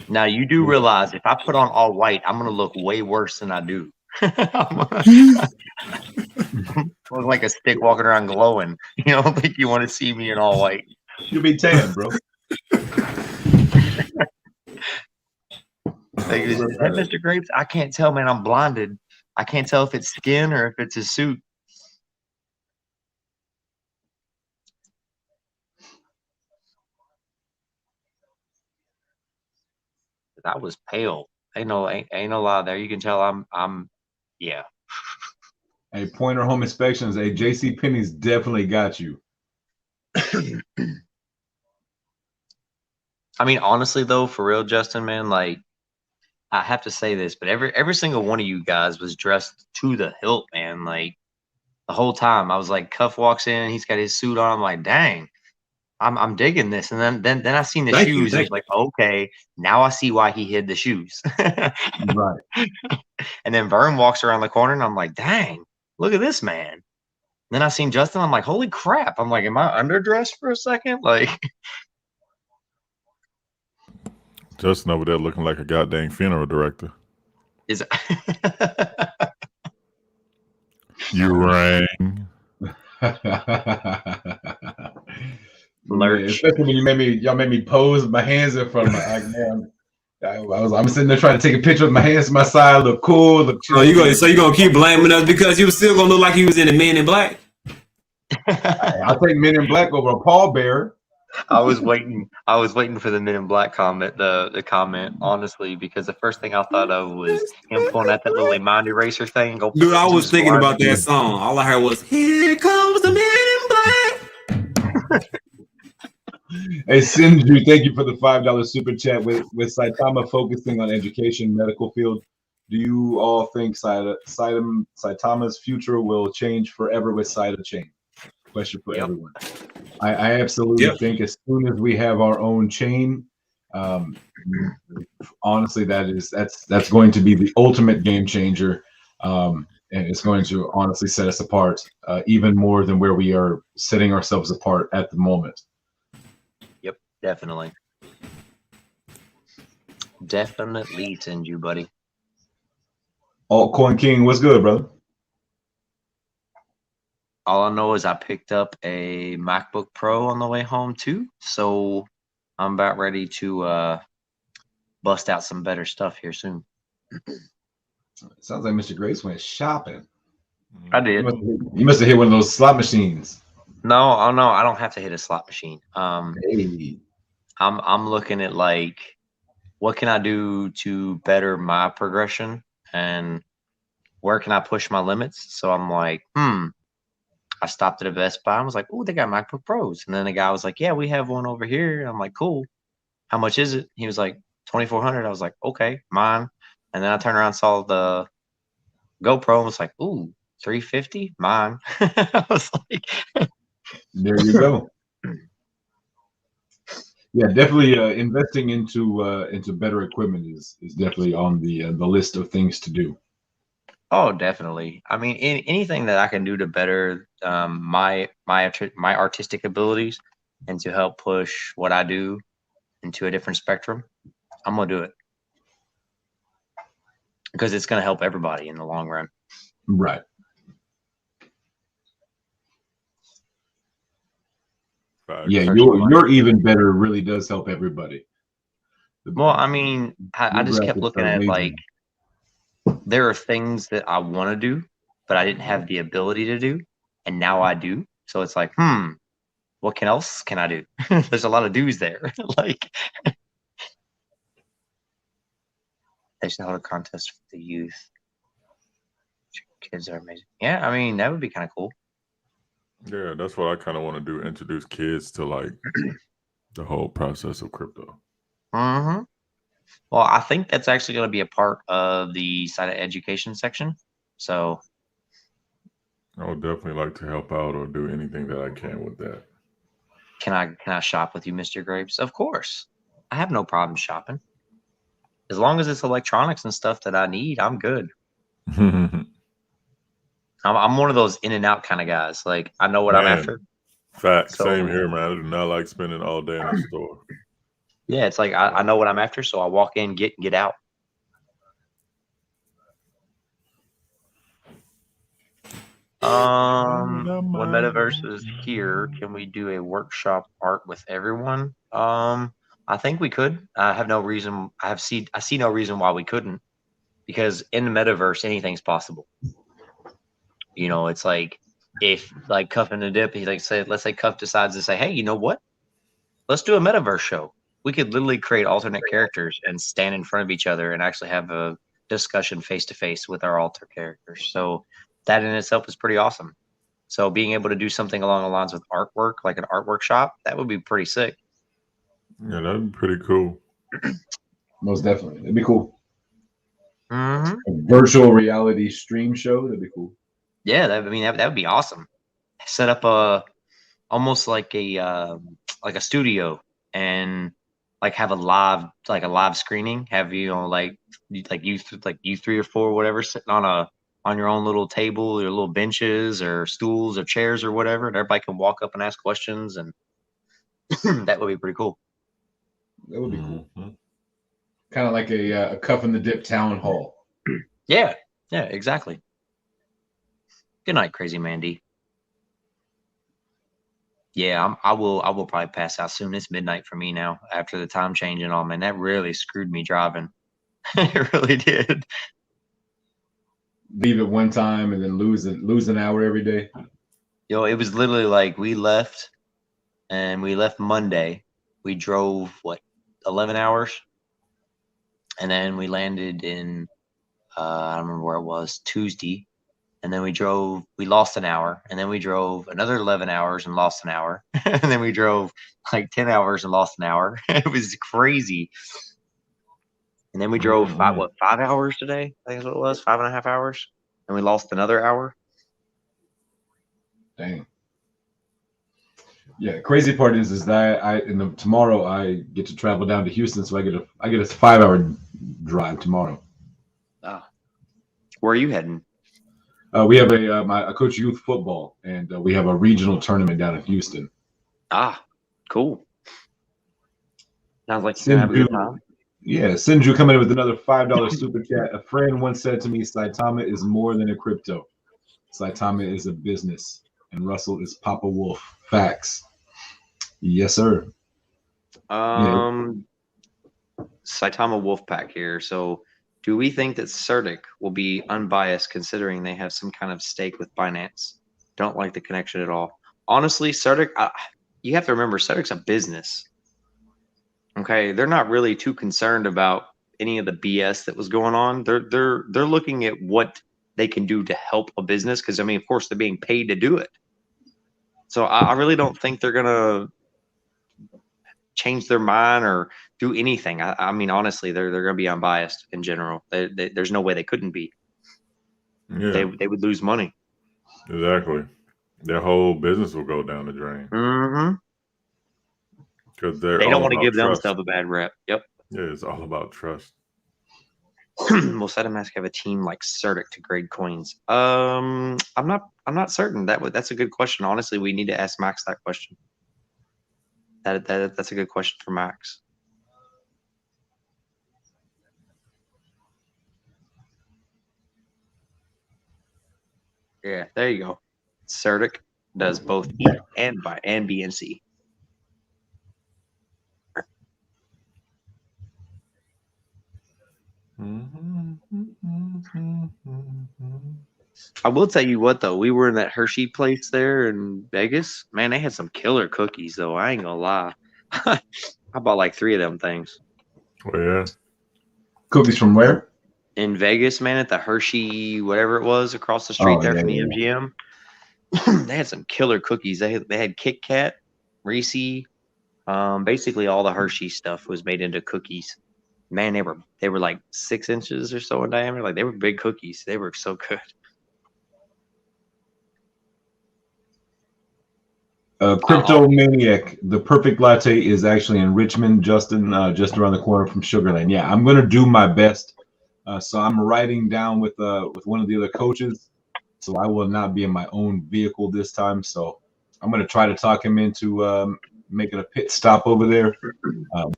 Now, you do realize if I put on all white, I'm going to look way worse than I do. Look like a stick walking around glowing. You know, like you want to see me in all white. You'll be tan, bro. Like, is that Mr. Grapes? I can't tell, man. I'm blinded. I can't tell if it's skin or if it's his suit. I was pale. Ain't no lie there. You can tell I'm yeah. Hey, Pointer Home Inspections. Hey, JC Penney's definitely got you. I mean, honestly though, for real, Justin, man, like I have to say this, but every single one of you guys was dressed to the hilt, man. Like the whole time, I was like, Cuff walks in, he's got his suit on. I'm like, dang, I'm digging this. And then I seen the shoes. I was like, okay, now I see why he hid the shoes. Right. And then Vern walks around the corner, and I'm like, dang, look at this man. And then I seen Justin. I'm like, holy crap. I'm like, am I underdressed for a second? Like, Justin over there looking like a goddamn funeral director. is You rang. Man, especially when y'all made me pose with my hands in front of my man. I'm sitting there trying to take a picture with my hands to my side, look cool, look chill. So you gonna keep blaming us because you still gonna look like you was in the Men in Black? I'll take Men in Black over a pallbearer. I was waiting for the Men in Black comment, the comment, honestly, because the first thing I thought of was him pulling out that little mind eraser thing. Go, dude, I was thinking about that song. All I heard was, "Here comes the Men in Black." Hey, Sinju, thank you for the $5 super chat. With Saitama focusing on education, medical field, do you all think Saitama's future will change forever with Saita Chain? Question for everyone. I absolutely think as soon as we have our own chain, honestly, that's going to be the ultimate game changer, and it's going to honestly set us apart even more than where we are setting ourselves apart at the moment. Yep, definitely. Definitely send you, buddy. Altcoin King, what's good, brother? All I know is I picked up a MacBook Pro on the way home too, so I'm about ready to bust out some better stuff here soon. Sounds like Mr. Grace went shopping. I did. You must have hit one of those slot machines. No, I don't have to hit a slot machine. Hey. I'm looking at like what can I do to better my progression and where can I push my limits? So I'm like, I stopped at a Best Buy and was like, oh, they got MacBook Pros. And then the guy was like, yeah, we have one over here. And I'm like, cool. How much is it? He was like, $2,400. I was like, okay, mine. And then I turned around and saw the GoPro and was like, ooh, $350, mine. I was like, there you go. Yeah, definitely investing into better equipment is definitely on the list of things to do. oh, definitely. I mean, anything that I can do to better my artistic abilities and to help push what I do into a different spectrum, I'm gonna do it because it's gonna help everybody in the long run. Right. Yeah, your even better really does help everybody. Well, I mean, I just kept looking at like there are things that I want to do, but I didn't have the ability to do, and now I do. So it's like, what else can I do? There's a lot of do's there. Like they should hold a contest for the youth. Kids are amazing. Yeah, I mean that would be kind of cool. Yeah, that's what I kind of want to do. Introduce kids to like the whole process of crypto. Mm-hmm. Well, I think that's actually going to be a part of the side of education section. So I would definitely like to help out or do anything that I can with that. can I shop with you, Mr. Grapes? Of course. I have no problem shopping. As long as it's electronics and stuff that I need, I'm good. I'm one of those in and out kind of guys. Like I know what I'm Man, after. fact. So Same here, man. I do not like spending all day in the store. yeah, it's like I know what I'm after, so I walk in, get out. When metaverse is here, can we do a workshop art with everyone? I think we could. I have no reason. I see no reason why we couldn't, because in the metaverse, anything's possible. You know, it's like if like Cuff and the Dip, let's say Cuff decides to say, hey, you know what? Let's do a metaverse show. We could literally create alternate characters and stand in front of each other and actually have a discussion face to face with our alter characters. So that in itself is pretty awesome. So being able to do something along the lines with artwork, like an artwork shop, that would be pretty sick. Yeah, that'd be pretty cool. Most definitely, it'd be cool. Mm-hmm. A virtual reality stream show, that'd be cool. Yeah, that would be awesome. Set up almost like a studio and like have a live screening. Have like you three or four, whatever, sitting on your own little table, your little benches or stools or chairs or whatever, and everybody can walk up and ask questions, and that would be pretty cool. That would be cool. Kind of like a Cuff and the Dip town hall. Yeah, exactly. Good night, Crazy Mandy. Yeah, I will probably pass out soon. It's midnight for me now after the time change and all, man. That really screwed me driving. It really did. Leave at one time and then lose an hour every day. Yo, it was literally like we left Monday. We drove 11 hours, and then we landed in I don't remember where it was, Tuesday. And then we lost an hour, and then we drove another 11 hours and lost an hour. And then we drove like 10 hours and lost an hour. It was crazy. And then we drove 5 hours today? I think is what it was, 5.5 hours. And we lost another hour. Dang. Yeah, the crazy part is that tomorrow I get to travel down to Houston, so I get a 5-hour drive tomorrow. Oh. Where are you heading? We have I coach youth football, and we have a regional tournament down in Houston. Ah, cool. Sounds like you're gonna have a good time. Yeah, Sinju coming in with another $5 super chat. A friend once said to me, Saitama is more than a crypto. Saitama is a business, and Russell is Papa Wolf. Facts. Yes, sir. Saitama Wolfpack here. So do we think that Certic will be unbiased considering they have some kind of stake with Binance? Don't like the connection at all. Honestly, Certic, you have to remember, Certic's a business. Okay, they're not really too concerned about any of the BS that was going on. They're looking at what they can do to help a business, because I mean, of course, they're being paid to do it. So I really don't think they're gonna change their mind or do anything. I mean, honestly, they're going to be unbiased in general. There's no way they couldn't be. Yeah, they would lose money. Exactly. Their whole business will go down the drain. Mm-hmm. Because they don't want to give themselves a bad rep. Yep. Yeah, it's all about trust. Will Saitama have a team like Certic to grade coins? I'm not certain. That's a good question. Honestly, we need to ask Max that question. That's a good question for Max. Yeah, there you go. Certic does both E and B and C. I will tell you what, though, we were in that Hershey place there in Vegas. Man, they had some killer cookies, though. I ain't gonna lie. I bought like 3 of them things. Oh yeah. Cookies from where? In Vegas, man, at the Hershey, whatever it was, across the street from the MGM. They had some killer cookies. They had Kit Kat, Reese, basically all the Hershey stuff was made into cookies. Man, they were like 6 inches or so in diameter. Like they were big cookies. They were so good. Crypto Maniac, the perfect latte is actually in Richmond, Justin, just around the corner from Sugar Lane. Yeah, I'm gonna do my best. So I'm riding down with one of the other coaches. So I will not be in my own vehicle this time. So I'm gonna try to talk him into making a pit stop over there.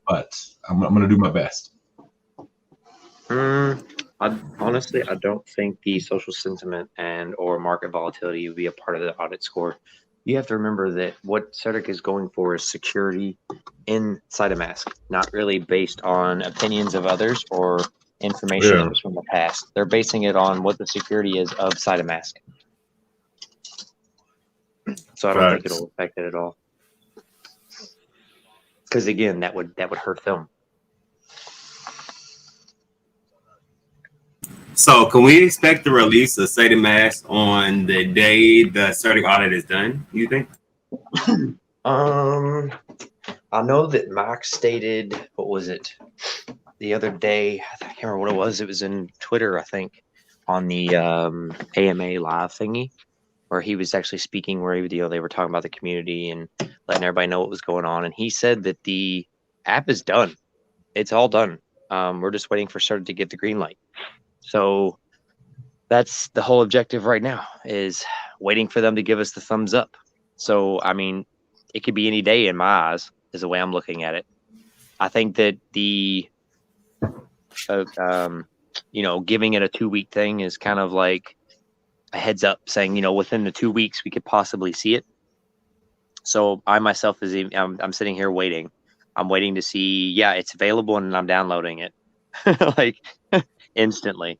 But I'm gonna do my best. Honestly, I don't think the social sentiment or market volatility would be a part of the audit score. You have to remember that what CERTIC is going for is security in Saitama, not really based on opinions of others or information that was from the past. They're basing it on what the security is of Saitama. So I don't think it'll affect it at all. Because again, that would hurt them. So can we expect the release of Saitama on the day the CERTIC audit is done, you think? I know that Max stated, what was it, the other day, I can't remember what it was. It was in Twitter, I think, on the AMA live thingy, where he was actually speaking, where they were talking about the community and letting everybody know what was going on. And he said that the app is done. It's all done. We're just waiting for CERTIC to get the green light. So that's the whole objective right now, is waiting for them to give us the thumbs up. So, I mean, it could be any day in my eyes, is the way I'm looking at it. I think that the, giving it a 2-week thing is kind of like a heads up saying, within the 2 weeks, we could possibly see it. So I myself I'm sitting here waiting. I'm waiting to see, it's available and I'm downloading it like instantly.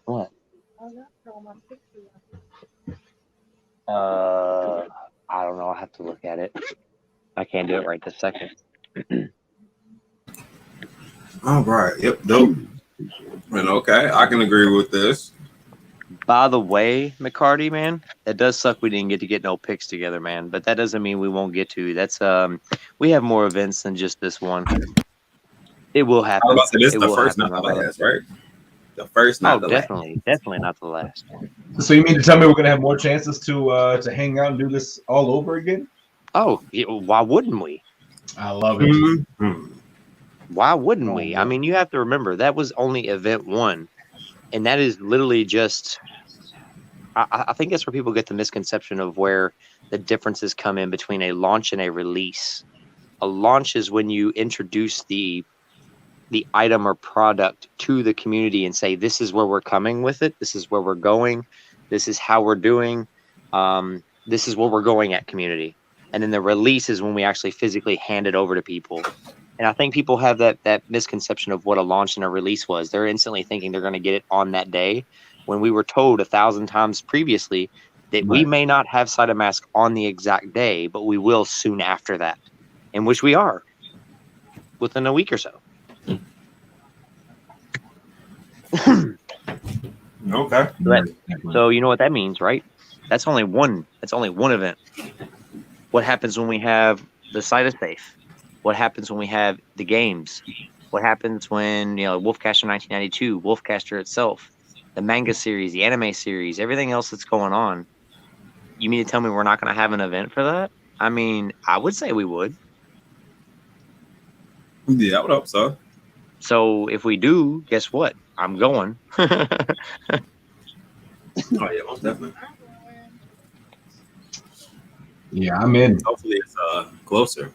What? I don't know. I have to look at it. I can't do it right this second. All right. Yep. Dope. And okay, I can agree with this. By the way, McCarty, man, that does suck. We didn't get to get no picks together, man. But that doesn't mean we won't get to. That's we have more events than just this one. It will happen. I was about to say, this is the first, not the last, right? The first, not the definitely, last. Definitely not the last. So you mean to tell me we're gonna have more chances to hang out and do this all over again? Oh, why wouldn't we? I love it. Mm-hmm. Why wouldn't we? I mean, you have to remember that was only event 1, and that is literally just. I think that's where people get the misconception of where the differences come in between a launch and a release. A launch is when you introduce the item or product to the community and say, this is where we're coming with it. This is where we're going. This is how we're doing. This is where we're going at community. And then the release is when we actually physically hand it over to people. And I think people have that misconception of what a launch and a release was. They're instantly thinking they're going to get it on that day, when we were told 1,000 times previously that we may not have Saitama on the exact day, but we will soon after that, in which we are within a week or so. Okay. So you know what that means, right? That's only one event. What happens when we have the Saita Safe? What happens when we have the games? What happens when, Wolfcaster 1992, Wolfcaster itself, the manga series, the anime series, everything else that's going on? You mean to tell me we're not going to have an event for that? I mean, I would say we would. Yeah, I would hope so. So if we do, guess what? I'm going. Oh yeah, most definitely. Yeah, I'm in. Hopefully it's closer.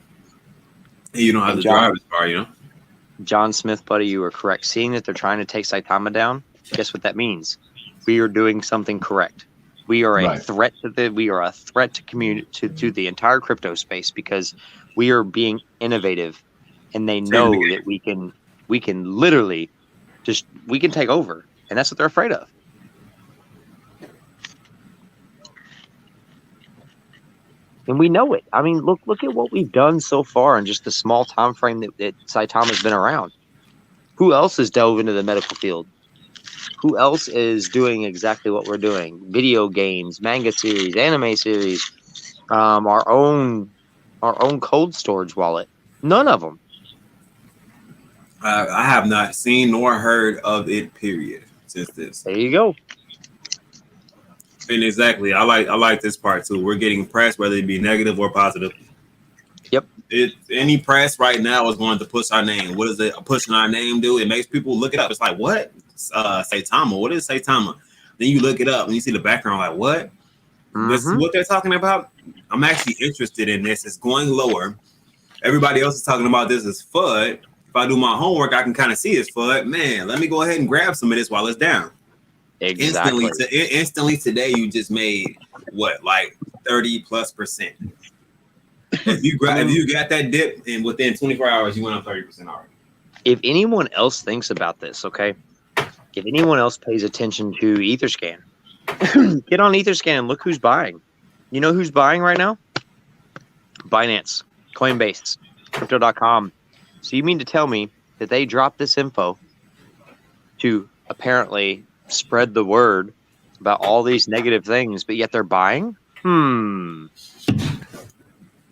You don't have to drive as far, John Smith, buddy, you are correct. Seeing that they're trying to take Saitama down, guess what that means? We are doing something correct. We are a threat to community, to the entire crypto space, because we are being innovative, and they know that we can literally we can take over, and that's what they're afraid of. And we know it. I mean, look at what we've done so far in just the small time frame that Saitama's been around. Who else is delving into the medical field? Who else is doing exactly what we're doing? Video games, manga series, anime series, our own cold storage wallet. None of them. I have not seen nor heard of it. Period. Since this. There you go. And exactly, I like this part too. We're getting press, whether it be negative or positive. Yep. Any press right now is going to push our name. What does it pushing our name do? It makes people look it up. It's like, what? Saitama. What is Saitama? Then you look it up and you see the background. Like, what? This is what they're talking about. I'm actually interested in this. It's going lower. Everybody else is talking about this as FUD. If I do my homework, I can kind of see it's FUD. Man, let me go ahead and grab some of this while it's down. Exactly. Instantly today, you just made what, like 30+%. If you got that dip and within 24 hours, you went up 30% already. If anyone else thinks about this, okay, if anyone else pays attention to Etherscan, get on Etherscan and look who's buying. You know who's buying right now? Binance, Coinbase, Crypto.com. So you mean to tell me that they dropped this info to apparently spread the word about all these negative things, but yet they're buying?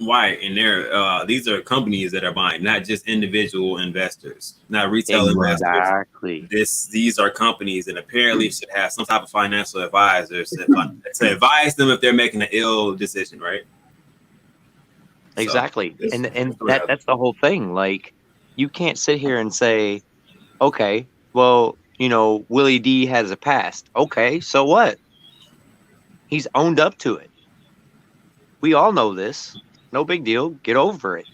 Right, and these are companies that are buying, not just individual investors, not retail investors. These are companies, and apparently should have some type of financial advisors to advise them if they're making an ill decision, right? Exactly, so that's the whole thing. Like, you can't sit here and say, okay, well, you know, Willie D has a past. Okay, so what? He's owned up to it. We all know this. No big deal. Get over it.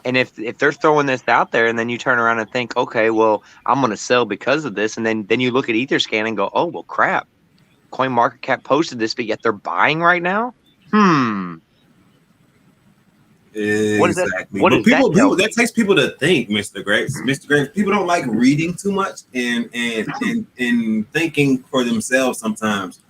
And if they're throwing this out there and then you turn around and think, okay, well, I'm going to sell because of this. And then you look at Etherscan and go, oh, well, crap. CoinMarketCap posted this, but yet they're buying right now? Exactly. But people that takes people to think, Mr. Graves. Mr. Graves, people don't like reading too much and thinking for themselves sometimes.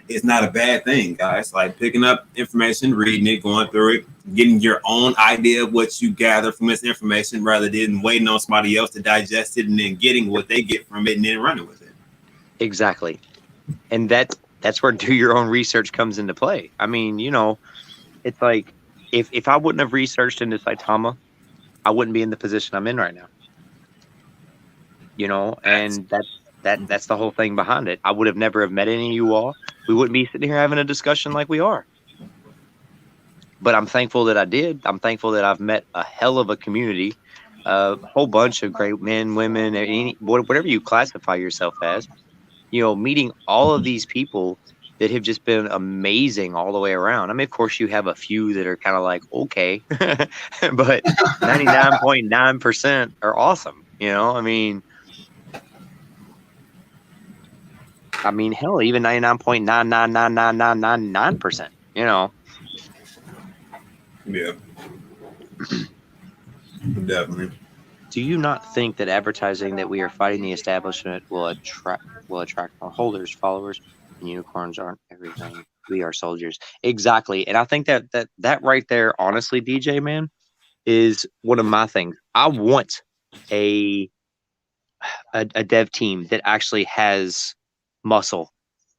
It's not a bad thing, guys. Like picking up information, reading it, going through it, getting your own idea of what you gather from this information rather than waiting on somebody else to digest it and then getting what they get from it and then running with it. Exactly. And that's where do your own research comes into play. I mean, you know, it's like if I wouldn't have researched into Saitama, I wouldn't be in the position I'm in right now. You know, and that's the whole thing behind it. I would have never have met any of you all. We wouldn't be sitting here having a discussion like we are. But I'm thankful that I did. I'm thankful that I've met a hell of a community, a whole bunch of great men, women, whatever you classify yourself as. You know, meeting all of these people that have just been amazing all the way around. I mean, of course, you have a few that are kind of like, okay, but 99.9% are awesome. You know, I mean, hell, even 99.9999999%, you know. Yeah. Definitely. Do you not think that advertising that we are fighting the establishment will attract our holders, followers, and unicorns aren't everything? We are soldiers. Exactly. And I think that right there, honestly, DJ, man, is one of my things. I want a dev team that actually has muscle,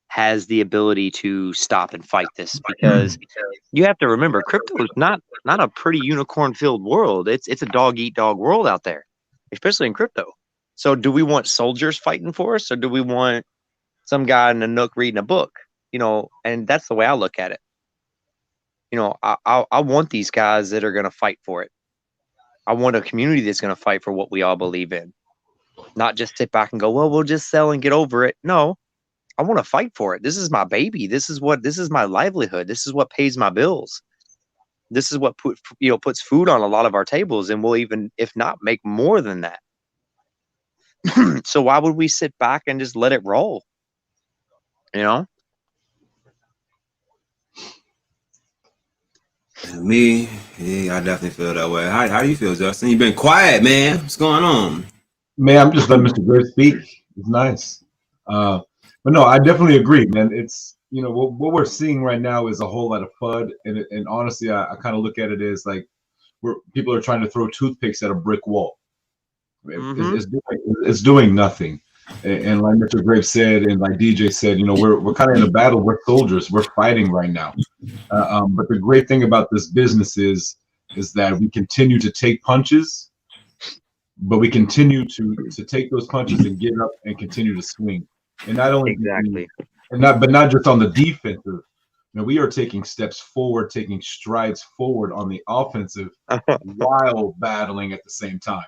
has the ability to stop and fight this, because you have to remember, crypto is not a pretty unicorn filled world. It's a dog eat dog world out there, especially in crypto. So do we want soldiers fighting for us, or do we want some guy in a nook reading a book? You know, and that's the way I look at it. You know, I want these guys that are going to fight for it. I want a community that's going to fight for what we all believe in, not just sit back and go, well, we'll just sell and get over it. No, I want to fight for it. This is my baby. This is my livelihood. This is what pays my bills. This is what puts food on a lot of our tables, and we'll even, if not, make more than that. So why would we sit back and just let it roll? You know? Me, yeah, I definitely feel that way. How do you feel, Justin? You've been quiet, man. What's going on? Man, I'm just letting Mr. Gray speak. It's nice. But no, I definitely agree, man. It's, you know, what we're seeing right now is a whole lot of FUD. And honestly, I kind of look at it as like people are trying to throw toothpicks at a brick wall. It's doing nothing. And like Mr. Graves said, and like DJ said, we're kind of in a battle. We're soldiers. We're fighting right now. But the great thing about this business is that we continue to take punches, but we continue to take those punches and get up and continue to swing. And not only but not just on the defensive. We are taking steps forward, taking strides forward on the offensive while battling at the same time.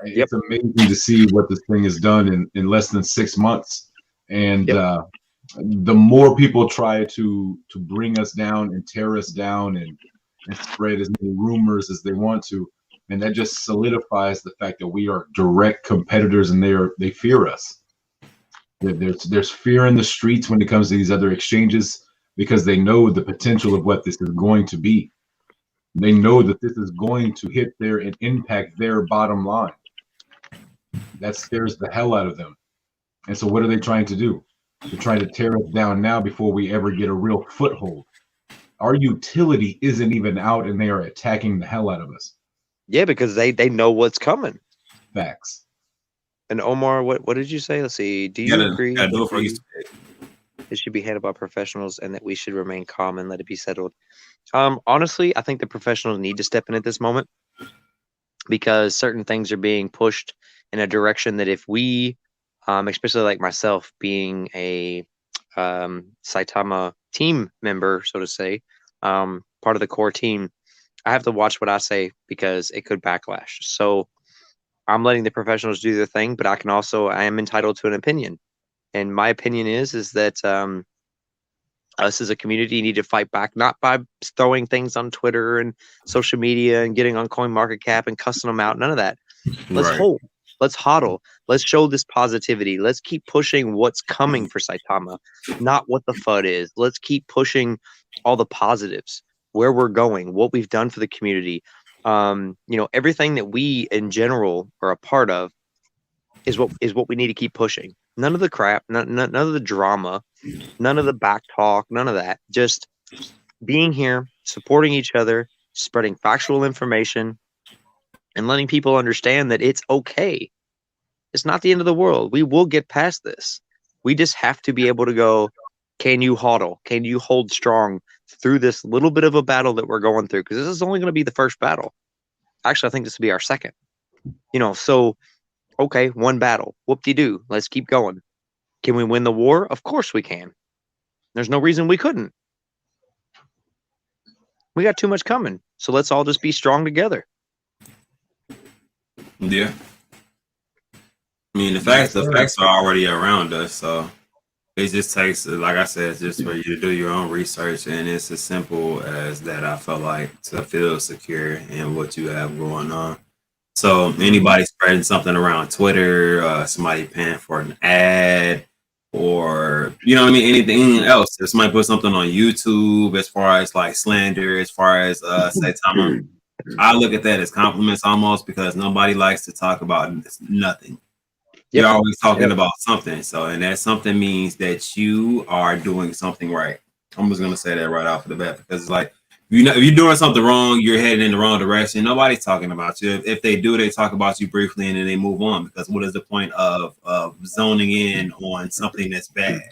It's amazing to see what this thing has done in less than 6 months. And the more people try to bring us down and tear us down and spread as many rumors as they want to, and that just solidifies the fact that we are direct competitors and they fear us. There's fear in the streets when it comes to these other exchanges, because they know the potential of what this is going to be. They know that this is going to hit there and impact their bottom line. That scares the hell out of them. And so what are they trying to do? They're trying to tear us down now before we ever get a real foothold. Our utility isn't even out, and they are attacking the hell out of us. Yeah, because they know what's coming. Facts. And Omar, what did you say? Let's see. Do you agree? It should be handled by professionals, and that we should remain calm and let it be settled. Honestly, I think the professionals need to step in at this moment, because certain things are being pushed in a direction that if we, especially like myself being a Saitama team member, so to say, part of the core team, I have to watch what I say because it could backlash. So I'm letting the professionals do their thing, but I am entitled to an opinion. And my opinion is that us as a community need to fight back, not by throwing things on Twitter and social media and getting on CoinMarketCap and cussing them out. None of that. Let's hold. Let's hodl. Let's show this positivity. Let's keep pushing what's coming for Saitama, not what the FUD is. Let's keep pushing all the positives, where we're going, what we've done for the community. Everything that we in general are a part of is what we need to keep pushing. None of the crap, none of the drama, none of the back talk, none of that. Just being here, supporting each other, spreading factual information, and letting people understand that it's okay. It's not the end of the world. We will get past this. We just have to be able to go, can you hodl? Can you hold strong through this little bit of a battle that we're going through? Because this is only going to be the first battle. Actually, I think this will be our second. So okay, one battle. Whoop-de-doo. Let's keep going. Can we win the war? Of course we can. There's no reason we couldn't. We got too much coming. So let's all just be strong together. Yeah. I mean, the facts are already around us. So it just takes, like I said, just for you to do your own research. And it's as simple as that. I felt like to feel secure in what you have going on. So anybody spreading something around Twitter, somebody paying for an ad, or anything else. If somebody put something on YouTube as far as like slander, as far as Saitama, I look at that as compliments almost, because nobody likes to talk about nothing. You're always talking about something. So, and that something means that you are doing something right. I'm just gonna say that right off the bat, because it's like, if you're doing something wrong, you're heading in the wrong direction. Nobody's talking about you. If they do, they talk about you briefly and then they move on. Because what is the point of zoning in on something that's bad?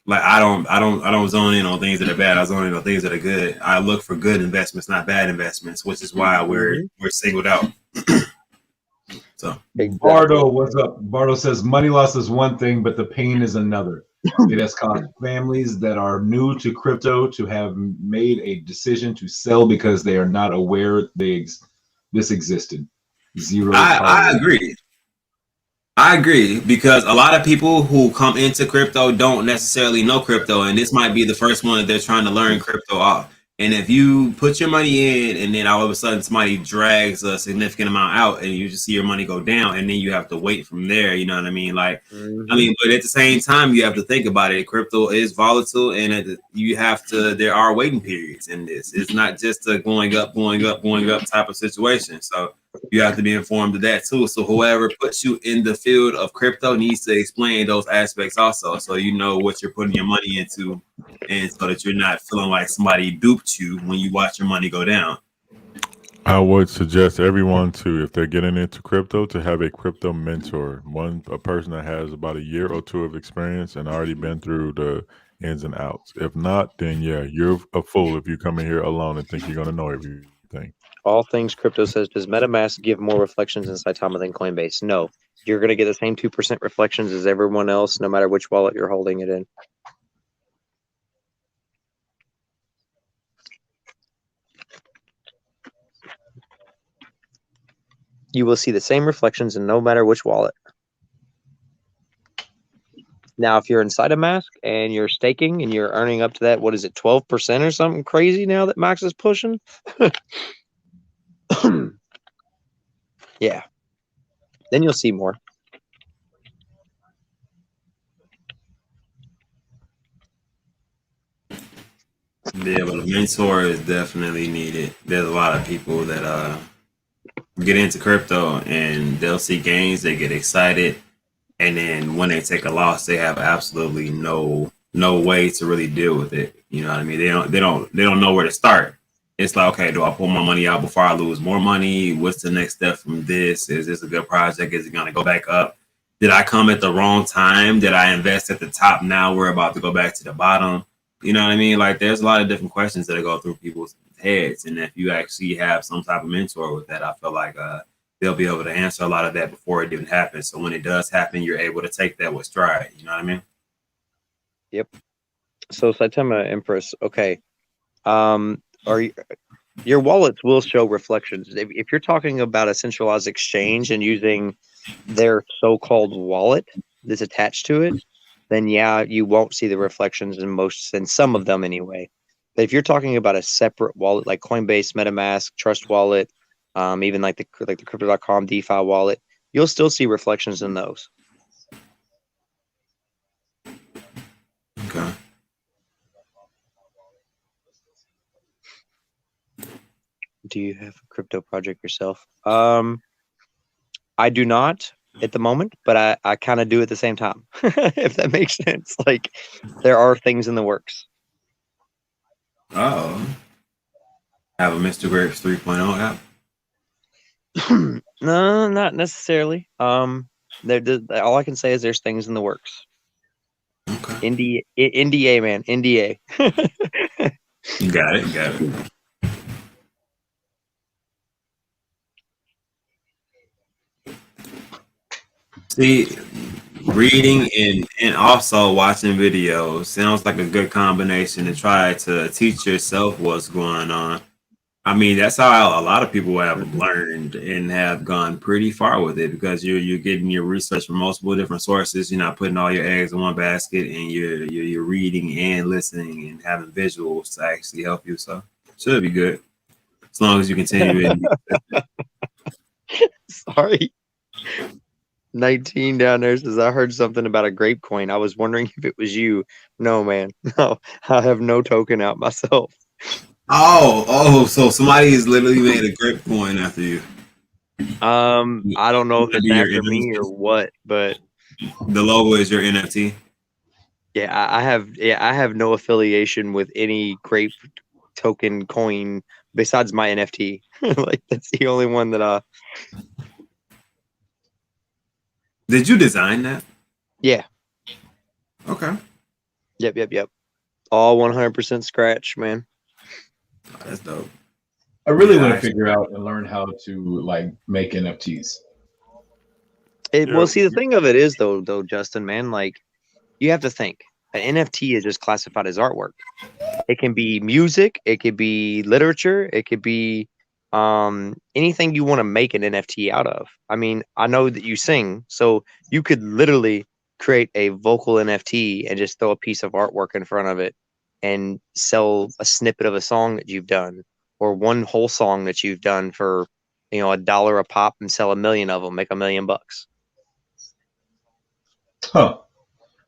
Like I don't zone in on things that are bad. I zone in on things that are good. I look for good investments, not bad investments, which is why we're singled out. So Bardo, what's up? Bardo says money loss is one thing, but the pain is another. It has caused families that are new to crypto to have made a decision to sell because they are not aware this existed. Zero. I agree. I agree, because a lot of people who come into crypto don't necessarily know crypto, and this might be the first one that they're trying to learn crypto off. And if you put your money in and then all of a sudden somebody drags a significant amount out and you just see your money go down, and then you have to wait from there, you know what I mean? Like, but at the same time, you have to think about it. Crypto is volatile, and you have to, there are waiting periods in this. It's not just a going up type of situation. So you have to be informed of that too. So whoever puts you in the field of crypto needs to explain those aspects also, so you know what you're putting your money into, and so that you're not feeling like somebody duped you when you watch your money go down. I would suggest everyone to, if they're getting into crypto, to have a crypto mentor, a person that has about a year or two of experience and already been through the ins and outs. If not, then yeah, you're a fool if you come in here alone and think you're gonna know everything. All things crypto says, does MetaMask give more reflections in Saitama than Coinbase? No. You're going to get the same 2% reflections as everyone else, no matter which wallet you're holding it in. You will see the same reflections in no matter which wallet. Now, if you're inside a mask and you're staking and you're earning up to that, what is it, 12% or something crazy now that Max is pushing? Yeah. Then you'll see more. Yeah, but a mentor is definitely needed. There's a lot of people that get into crypto and they'll see gains, they get excited, and then when they take a loss, they have absolutely no way to really deal with it. You know what I mean? They don't know where to start. It's like, okay, do I pull my money out before I lose more money? What's the next step from this? Is this a good project? Is it gonna go back up? Did I come at the wrong time? Did I invest at the top? Now we're about to go back to the bottom. You know what I mean? Like there's a lot of different questions that go through people's heads. And if you actually have some type of mentor with that, I feel like they'll be able to answer a lot of that before it even happens. So when it does happen, you're able to take that with stride. You know what I mean? Yep. So Saitama Empress, okay. Are you, your wallets will show reflections. If you're talking about a centralized exchange and using their so-called wallet that's attached to it, then yeah, you won't see the reflections in some of them anyway. But if you're talking about a separate wallet like Coinbase, MetaMask, Trust Wallet, even like the Crypto.com DeFi wallet, you'll still see reflections in those. Okay. Do you have a crypto project yourself? I do not at the moment, but I kind of do at the same time, if that makes sense. Like there are things in the works. Oh. Have a Mr. Grapes 3.0 app? No, not necessarily. All I can say is there's things in the works. Okay. NDA, man, NDA. Got it. See, reading and also watching videos sounds like a good combination to try to teach yourself what's going on. I mean, that's how a lot of people have learned and have gone pretty far with it because you're getting your research from multiple different sources. You're not putting all your eggs in one basket, and you're reading and listening and having visuals to actually help you. So should be good as long as you continue it. Sorry. 19 down there says, I heard something about a grape coin. I was wondering if it was you. No, man. No, I have no token out myself. So somebody has literally made a grape coin after you. I don't know if it's after me or what, but the logo is your NFT. Yeah, I have no affiliation with any grape token coin besides my NFT. Like that's the only one that Did you design that? Yeah. Okay. Yep. All 100% scratch, man. Oh, that's dope. I really want to figure out and learn how to like make NFTs. Well, see, the thing of it is though, Justin, man, like you have to think an NFT is just classified as artwork. It can be music, it could be literature, it could be anything you want to make an NFT out of. I mean, I know that you sing, so you could literally create a vocal NFT and just throw a piece of artwork in front of it and sell a snippet of a song that you've done or one whole song that you've done for, $1 a pop and sell 1 million of them, make $1 million. Huh.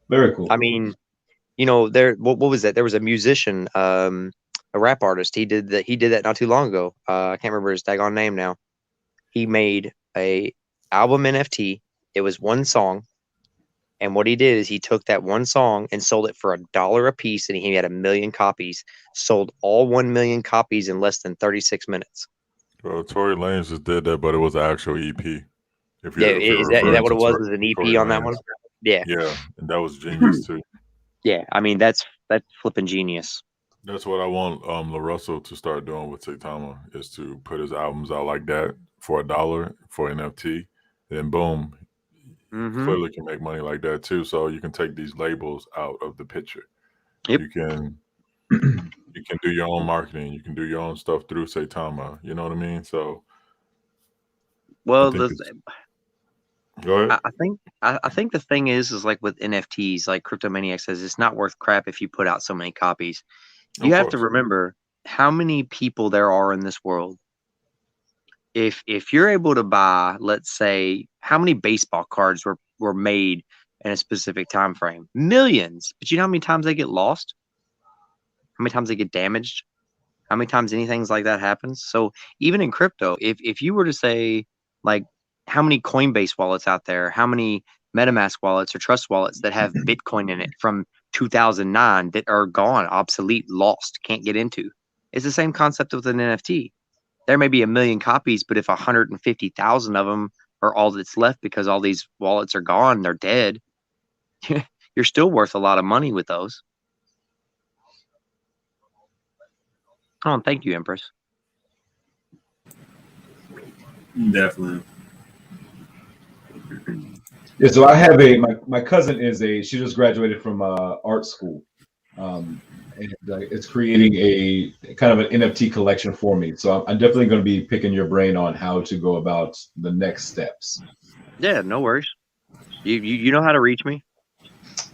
Very cool. I mean, what was that? There was a musician, a rap artist. He did that not too long ago. I can't remember his daggone name now. He made a album NFT. It was one song. And what he did is he took that one song and sold it for $1 a piece, and he had 1 million copies. Sold all 1 million copies in less than 36 minutes. Well, Tory Lanez just did that, but it was an actual EP. If Yeah, you're is that referring what to it was? Is an Tory EP on that Lanez. one? Yeah, Yeah, and that was genius too. yeah. I mean, that's flipping genius. That's what I want LaRussell to start doing with Saitama is to put his albums out like that for $1 for NFT. And boom, Mm-hmm. clearly can make money like that too. So you can take these labels out of the picture. Yep. You can do your own marketing. You can do your own stuff through Saitama. You know what I mean? So I Well, think it's go ahead. I think the thing is like with NFTs, like Cryptomaniac says, it's not worth crap if you put out so many copies. You Of have to course. remember how many people there are in this world. If you're able to buy, let's say, how many baseball cards were made in a specific time frame? Millions. But you know how many times they get lost? How many times they get damaged? How many times anything like that happens? So even in crypto, if you were to say like how many Coinbase wallets out there, how many MetaMask wallets or Trust wallets that have Bitcoin in it from 2009 that are gone, obsolete, lost, can't get into. It's the same concept with an NFT. There may be a million copies, but if 150,000 of them are all that's left because all these wallets are gone, they're dead, you're still worth a lot of money with those. Oh, thank you, Empress. Definitely. Yeah, so I have my cousin she just graduated from art school, and it's creating a kind of an NFT collection for me. So I'm definitely going to be picking your brain on how to go about the next steps. Yeah, no worries. You know how to reach me.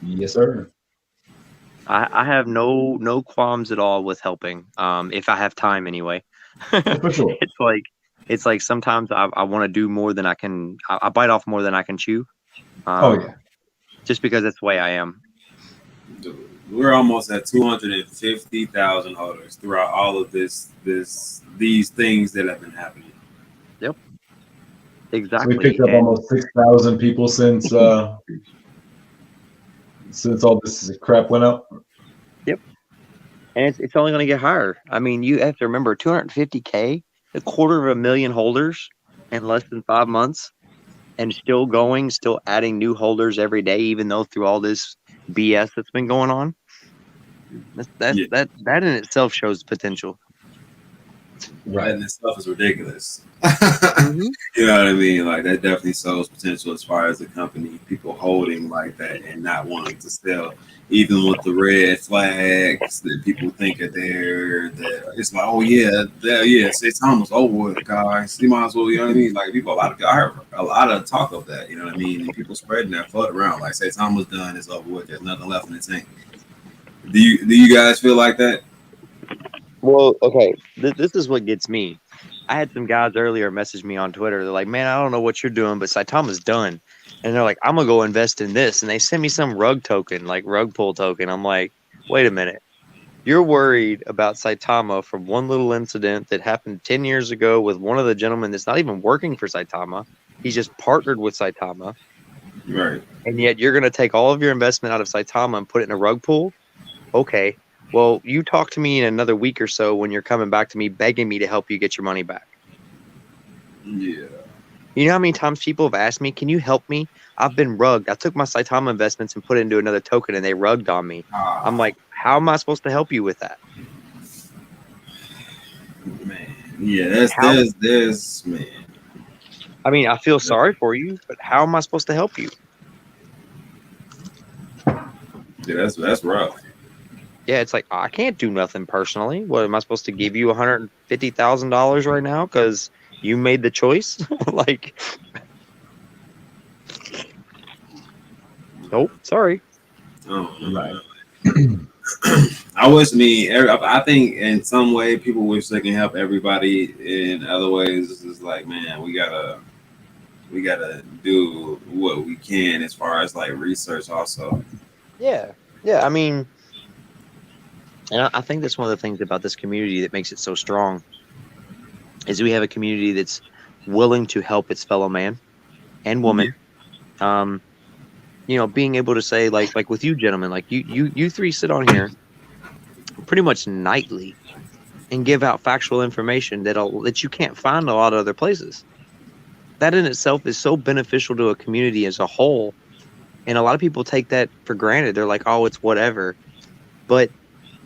Yes, sir. I have no qualms at all with helping. If I have time anyway. For sure. It's like sometimes I want to do more than I can. I bite off more than I can chew. Oh yeah. Just because that's the way I am. We're almost at 250,000 holders throughout all of these things that have been happening. Yep. So Exactly. we picked up almost 6,000 people since all this crap went out. Yep. And it's only going to get higher. I mean, you have to remember 250K, 250,000 holders in less than 5 months, and still adding new holders every day, even though through all this BS that's been going on. That in itself shows potential. Right. That in itself is ridiculous. You know what I mean? Like that definitely shows potential as far as the company, people holding like that and not wanting to sell, even with the red flags that people think are there. That it's like, oh yeah, Saitama's over with, guys. You might as well, you know what I mean? Like people, I heard a lot of talk of that. You know what I mean? And people spreading that flood around like Saitama's done, it's over with. There's nothing left in the tank. Do you guys feel like that? Well, okay. This is what gets me. I had some guys earlier message me on Twitter. They're like, man, I don't know what you're doing, but Saitama's done. And they're like, I'm going to go invest in this. And they send me some rug token, like rug pull token. I'm like, wait a minute. You're worried about Saitama from one little incident that happened 10 years ago with one of the gentlemen that's not even working for Saitama. He's just partnered with Saitama. Right. And yet you're going to take all of your investment out of Saitama and put it in a rug pool? Okay. Well, you talk to me in another week or so when you're coming back to me begging me to help you get your money back. Yeah. You know how many times people have asked me, can you help me? I've been rugged. I took my Saitama investments and put it into another token and they rugged on me. I'm like, how am I supposed to help you with that? Man. Yeah, there's man. I mean, I feel sorry for you, but how am I supposed to help you? Yeah, that's rough. Yeah, it's like, I can't do nothing personally. What, am I supposed to give you $150,000 right now because you made the choice? Like, nope, sorry. Oh, right. I think in some way people wish they can help everybody. In other ways, it's like, man, we gotta do what we can as far as like research also. Yeah. I mean, and I think that's one of the things about this community that makes it so strong is we have a community that's willing to help its fellow man and woman. Yeah. You know, being able to say like with you gentlemen, like you three sit on here pretty much nightly and give out factual information that you can't find a lot of other places. That in itself is so beneficial to a community as a whole. And a lot of people take that for granted. They're like, oh, it's whatever. But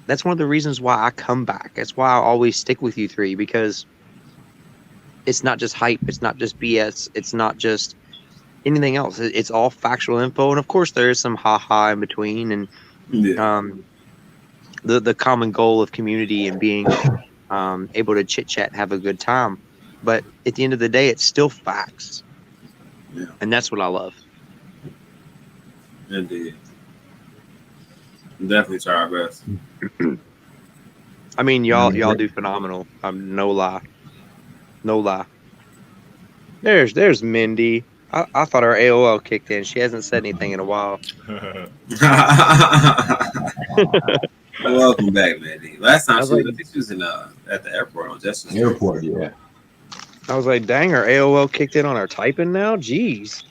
that's one of the reasons why I come back. That's why I always stick with you three, because it's not just hype. It's not just BS. It's not just anything else. It's all factual info. And of course, there is some ha-ha in between. And the common goal of community and being able to chit-chat and have a good time. But at the end of the day, it's still facts. Yeah. And that's what I love. Indeed. Definitely try our best. I mean, y'all do phenomenal. No lie. There's Mindy. I thought her AOL kicked in. She hasn't said anything in a while. Welcome back, Mandy. Last time I she was in at the airport on Justice Street. Airport, yeah. I was like, dang, her AOL kicked in on her typing now? Jeez.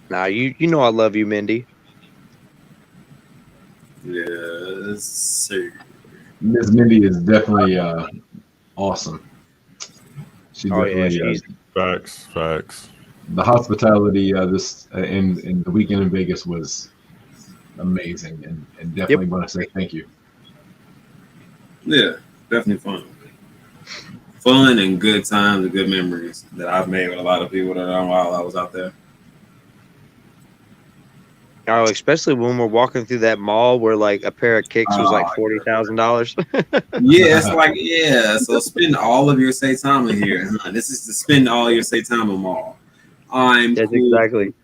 Nah, you know I love you, Mindy. Yes, sir. Miss Mindy is definitely awesome. She definitely Facts. the hospitality this in the weekend in Vegas was amazing, and definitely want to say thank you. Yeah, definitely fun and good times and good memories that I've made with a lot of people that I know while I was out there. Oh, especially when we're walking through that mall where like a pair of kicks was like $40,000. Yeah, it's like so spend all of your Saitama here. Huh? This is to spend all your Saitama mall. That's cool. Exactly.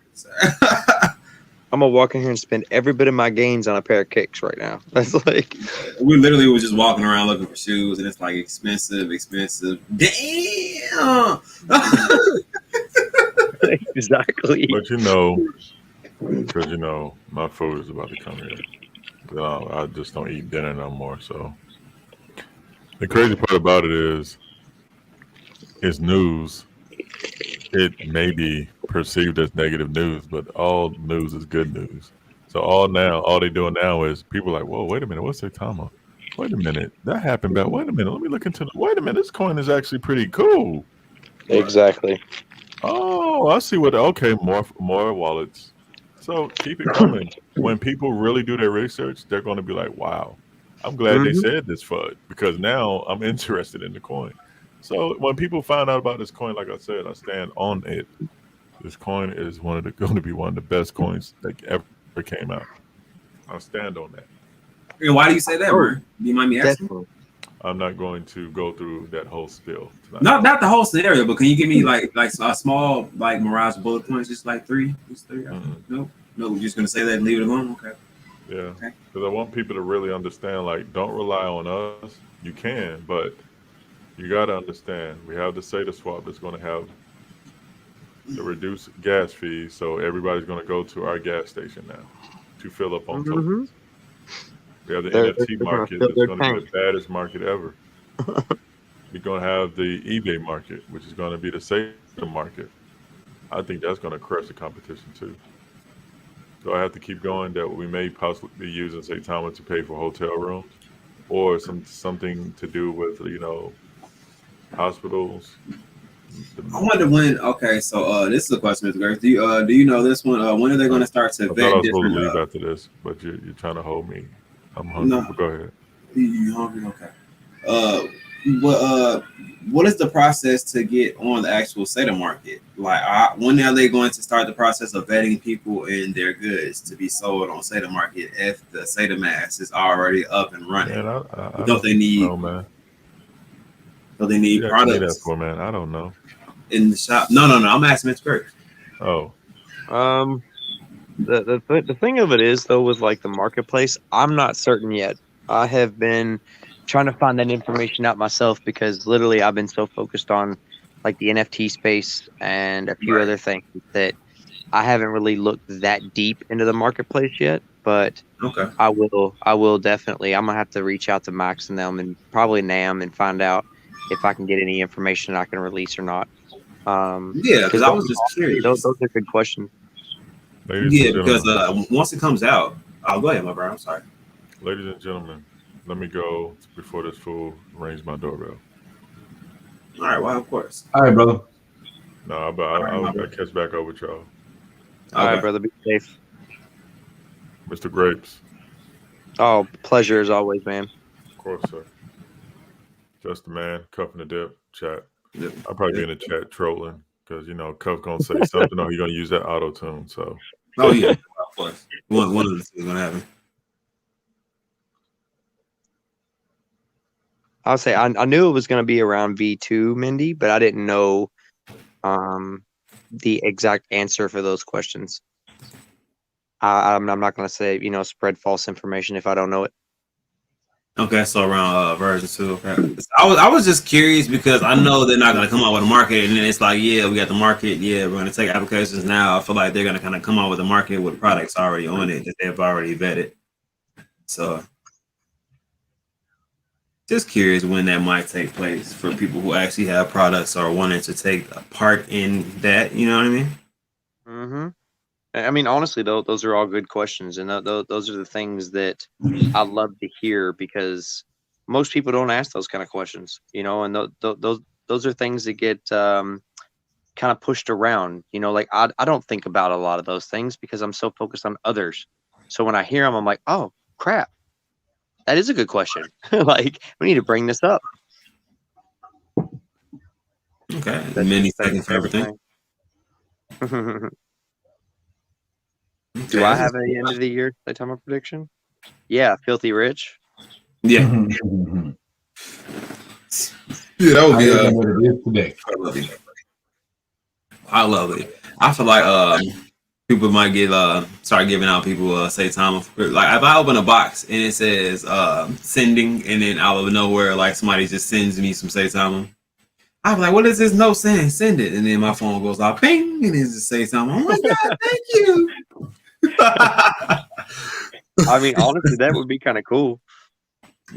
I'm gonna walk in here and spend every bit of my gains on a pair of kicks right now. That's like we literally was just walking around looking for shoes, and it's like expensive. Damn. Exactly. But because my food is about to come here. I just don't eat dinner no more. So the crazy part about it is, it's news. It may be perceived as negative news, but all news is good news. So all they're doing now is people are like, whoa, wait a minute, what's Saitama? Wait a minute, that happened back. Wait a minute, let me look into. Wait a minute, this coin is actually pretty cool. Exactly. Oh, I see what. Okay, more wallets. So keep it coming. When people really do their research, they're going to be like, wow, I'm glad they said this FUD, because now I'm interested in the coin. So when people find out about this coin, like I said, I stand on it. This coin is going to be one of the best coins that ever came out. I'll stand on that. And why do you say that, bro? Do you mind me asking? Definitely. I'm not going to go through that whole spiel tonight. Not the whole scenario, but can you give me like a small like Mirage bullet points, just like three? Just three? No, we're just gonna say that and leave it alone. Okay. Yeah, because I want people to really understand. Like, don't rely on us. You can, but you got to understand. We have the SATA swap that's going to have the reduced gas fees, so everybody's going to go to our gas station now to fill up on tokens. We have the NFT market that's going to be the baddest market ever. We're going to have the eBay market, which is going to be the SATA market. I think that's going to crush the competition too. So I have to keep going that we may possibly be using Saitama to pay for hotel rooms, or something to do with hospitals. I wonder when. Okay, so this is a question, Mr. Gertz. Do you know this one? When are they going to start to vet different? I was supposed to leave after this, but you're trying to hold me. I'm hungry. No. Go ahead. You hungry? Okay. What is the process to get on the actual SATA market? Like, when are they going to start the process of vetting people and their goods to be sold on SATA market if the SATA mass is already up and running? Man, don't they need? No, man. Do they need products? For, man, I don't know. In the shop? No. I'm asking Mr. Gertz. Oh. The thing of it is, though, with like the marketplace, I'm not certain yet. I have been trying to find that information out myself because literally I've been so focused on like the NFT space and a few other things that I haven't really looked that deep into the marketplace yet. But I will definitely. I'm gonna have to reach out to Max and them and probably Nam and find out if I can get any information I can release or not. Because I was just curious. Those are good questions. Yeah, because once it comes out, I'll go ahead, my bro. I'm sorry. Ladies and gentlemen, let me go before this fool rings my doorbell. All right, well, of course. All right, brother. No, but I'll catch back up with y'all. All right, Okay. brother. Be safe. Mr. Grapes, Oh, pleasure as always, man. of course, sir. Just the man, cuffing the dip, chat. Yep. I'll probably be in the chat trolling because Cuff gonna say something or he gonna use that auto tune. So Oh yeah, of course. One of the two is gonna happen. I'll say I knew it was going to be around V2, Mindy, but I didn't know the exact answer for those questions. I'm not going to say, spread false information if I don't know it. Okay, so around version 2. Okay. I was just curious because I know they're not gonna come out with a market, and then it's like, yeah, we got the market, yeah, we're gonna take applications now. I feel like they're gonna kind of come out with a market with products already on it that they've already vetted. So, just curious when that might take place for people who actually have products or wanting to take a part in that. You know what I mean? Mm-hmm. I mean, honestly, though, those are all good questions, and those are the things that I love to hear because most people don't ask those kind of questions, and those are things that get kind of pushed around. Like I don't think about a lot of those things because I'm so focused on others. So when I hear them, I'm like, oh crap, that is a good question. Like we need to bring this up. Okay, That's many that's second favorite thing. everything. Okay, Do I have a end of the year Saitama prediction? Yeah, filthy rich. Yeah, How yeah, that would be. you know what it is today? I love it. I feel like people might get start giving out people Saitama. Like if I open a box and it says sending, and then out of nowhere like somebody just sends me some Saitama. I'm like, what is this note saying? Send it, and then my phone goes off, ping, and it just Saitama. Oh my god, thank you. I mean, honestly, that would be kind of cool.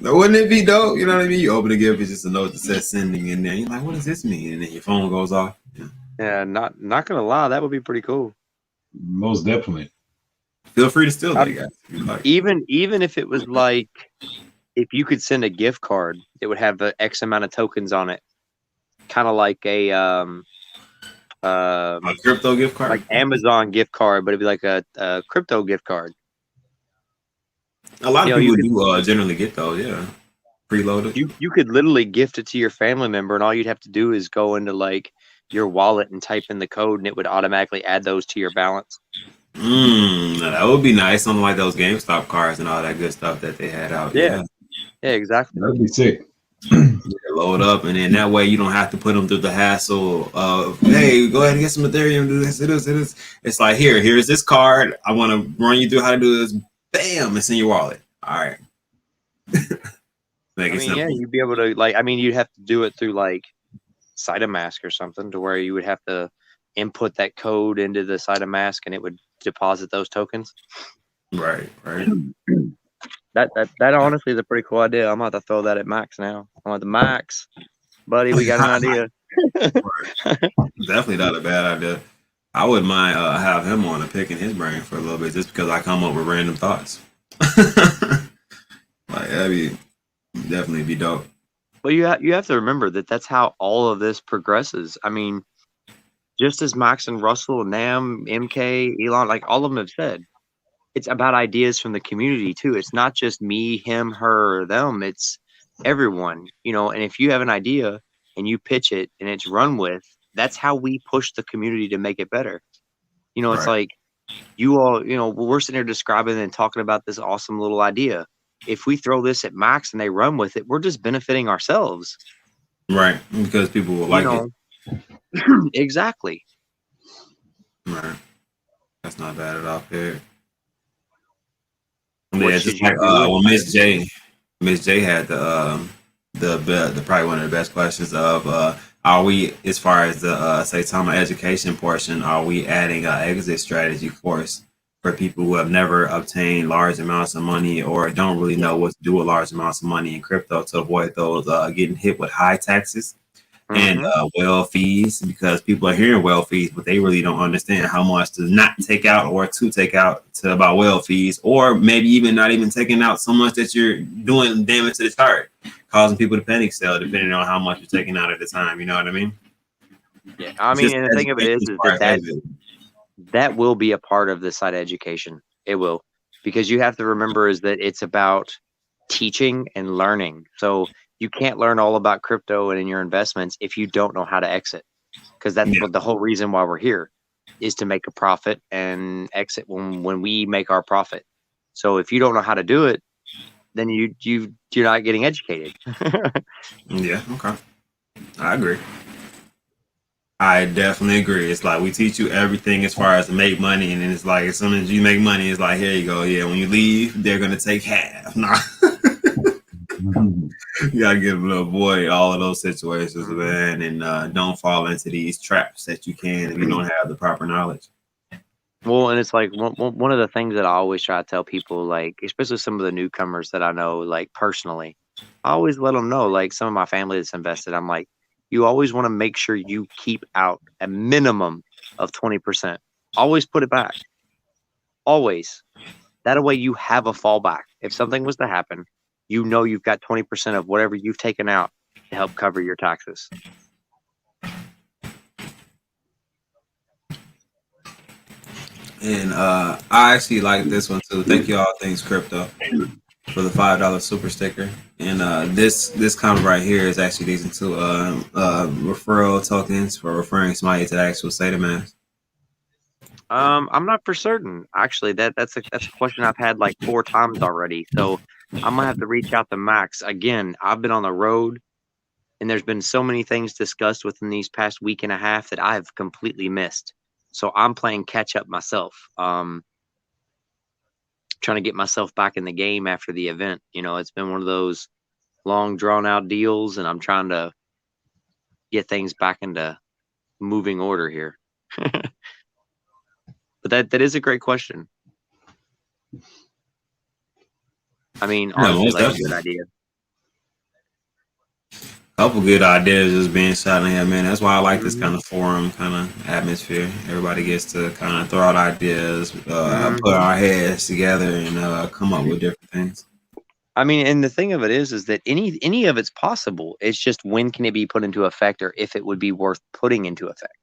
Wouldn't it be dope? You know what I mean? You open the gift, it's just a note that says sending in there. You're like, what does this mean? And then your phone goes off. Yeah. Yeah, not gonna lie, that would be pretty cool. Most definitely. Feel free to steal that, guys. If you like. Even if it was like, if you could send a gift card, it would have the X amount of tokens on it, kind of like a A crypto gift card? like Amazon gift card, but it'd be like a crypto gift card. A lot of you people do generally get those, yeah. Preloaded. You could literally gift it to your family member, and all you'd have to do is go into like your wallet and type in the code, and it would automatically add those to your balance. That would be nice on like those GameStop cards and all that good stuff that they had out. Yeah, exactly. That'd be sick. Load up, and then that way you don't have to put them through the hassle of, hey, go ahead and get some Ethereum, do this, it is. It's like, here's this card. I want to run you through how to do this. Bam, it's in your wallet. All right. Make it simple. Yeah, you'd be able to you'd have to do it through like Saitama or something, to where you would have to input that code into the Saitama and it would deposit those tokens. Right. That honestly is a pretty cool idea. I'm about to throw that at Max now. I'm at the Max, buddy. We got an idea. Definitely not a bad idea. I wouldn't mind have him on and picking his brain for a little bit, just because I come up with random thoughts. Like that'd be definitely be dope. But you have to remember that that's how all of this progresses. I mean, just as Max and Russell, Nam, MK, Elon, like all of them have said, it's about ideas from the community too. It's not just me, him, her, or them. It's everyone, and if you have an idea and you pitch it and it's run with, that's how we push the community to make it better. It's like you all, we're sitting here describing and talking about this awesome little idea. If we throw this at Max and they run with it, we're just benefiting ourselves. Right. Because people will like it. Exactly. Right. That's not bad at all, Period. Yeah, just like well, Miss J had the probably one of the best questions of are we, as far as the Saitama education portion, are we adding an exit strategy course for people who have never obtained large amounts of money or don't really know what to do with large amounts of money in crypto to avoid those getting hit with high taxes? and well fees, because people are hearing well fees, but they really don't understand how much to not take out or to take out to about well fees, or maybe even not even taking out so much that you're doing damage to the chart, causing people to panic sell depending on how much you're taking out at the time. You know what I mean? Yeah, I mean, and the thing of it is that will be a part of the side education. It will, because you have to remember is that it's about teaching and learning. So you can't learn all about crypto and in your investments if you don't know how to exit, because that's what the whole reason why we're here is to make a profit and exit when we make our profit. So if you don't know how to do it, then you're not getting educated. Yeah, okay. I agree. I definitely agree. It's like we teach you everything as far as to make money, and then it's like as soon as you make money, it's like, here you go. Yeah, when you leave, they're gonna take half. Nah. You gotta give them to avoid all of those situations, man, and don't fall into these traps that you can if you don't have the proper knowledge. Well, and it's like one of the things that I always try to tell people, like especially some of the newcomers that I know, like personally, I always let them know, like some of my family that's invested, I'm like, you always want to make sure you keep out a minimum of 20%. Always put it back. Always. That way you have a fallback. If something was to happen, you know you've got 20% of whatever you've taken out to help cover your taxes. And I actually like this one too. Thank you all things crypto for the $5 super sticker. And this comment right here is actually leading to referral tokens for referring somebody to the actual Saitama. I'm not for certain. Actually, that's a question I've had like 4 times already. So I'm gonna have to reach out to Max again. I've been on the road, and there's been so many things discussed within these past week and a half that I've completely missed. So I'm playing catch up myself. Trying to get myself back in the game after the event. You know, it's been one of those long drawn out deals, and I'm trying to get things back into moving order here. But that is a great question. I mean, honestly, like a good idea. Couple good ideas just being shot in here, man. That's why I like this kind of forum kind of atmosphere. Everybody gets to kind of throw out ideas, put our heads together, and come up with different things. I mean, and the thing of it is that any of it's possible. It's just when can it be put into effect, or if it would be worth putting into effect.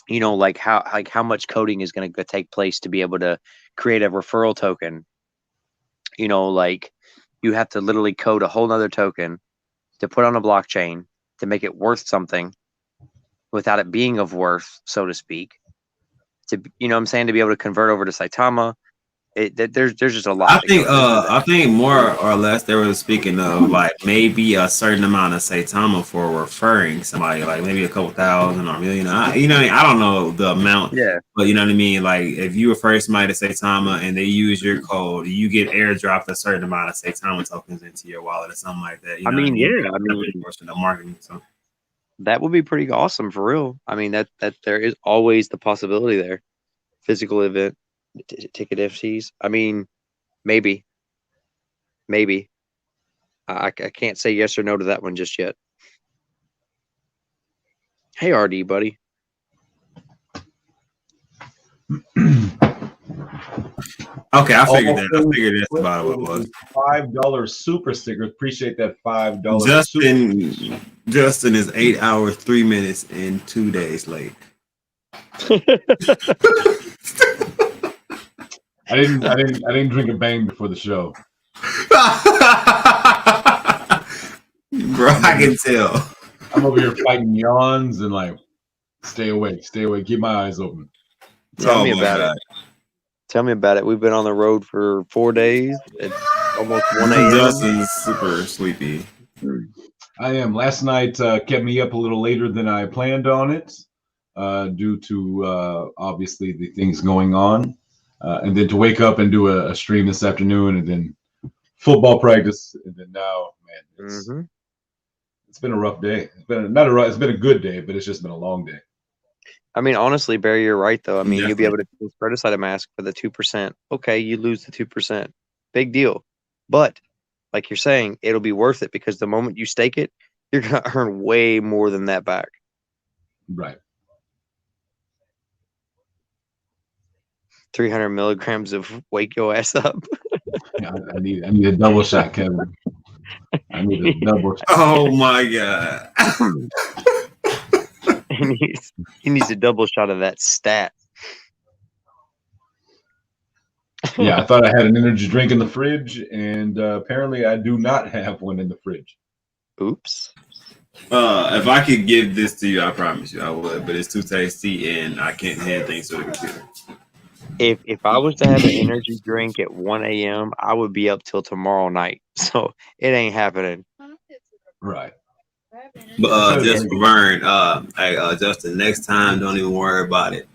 You know, like how much coding is going to take place to be able to create a referral token. You know, like you have to literally code a whole nother token to put on a blockchain to make it worth something without it being of worth, so to speak. To, you know what I'm saying, to be able to convert over to Saitama. There's just a lot. I think more or less they were speaking of like maybe a certain amount of Saitama for referring somebody, like maybe a couple thousand or million. You know, I don't know the amount. Yeah. But you know what I mean. Like if you refer somebody to Saitama and they use your code, you get airdropped a certain amount of Saitama tokens into your wallet or something like that. You know I mean, what I mean? yeah. I mean, the marketing. So that would be pretty awesome for real. I mean, that there is always the possibility there. Physical event. Ticket FCs. I mean, maybe. I can't say yes or no to that one just yet. Hey, RD, buddy. Okay, I figured that. I figured that's about what it was. $5 super sticker. Appreciate that $5. Justin is 8 hours, 3 minutes, and 2 days late. I didn't drink a bang before the show. Bro, I can tell. I'm over here fighting yawns and like, stay awake, keep my eyes open. Tell me about it. Tell me about it. We've been on the road for 4 days. It's almost 1 a.m. Justin's super sleepy. I am. Last night kept me up a little later than I planned on it, due to obviously the things going on. And then to wake up and do a stream this afternoon, and then football practice, and then now, man, it's been a rough day. It's been a good day, but it's just been a long day. I mean, honestly, Barry, you're right though. I mean, you'll be able to spread aside a mask for the 2%. Okay, you lose the 2%. Big deal. But like you're saying, it'll be worth it because the moment you stake it, you're gonna earn way more than that back. Right. 300 milligrams of wake your ass up. Yeah, I need a double shot, Kevin. I need a double shot. Oh my god. he needs a double shot of that stat. Yeah, I thought I had an energy drink in the fridge, and apparently I do not have one in the fridge. Oops. If I could give this to you, I promise you I would, but it's too tasty and I can't hand things to the computer. If I was to have an energy drink at 1 a.m., I would be up till tomorrow night. So it ain't happening. Right. But just for Vern, hey, Justin, next time, don't even worry about it.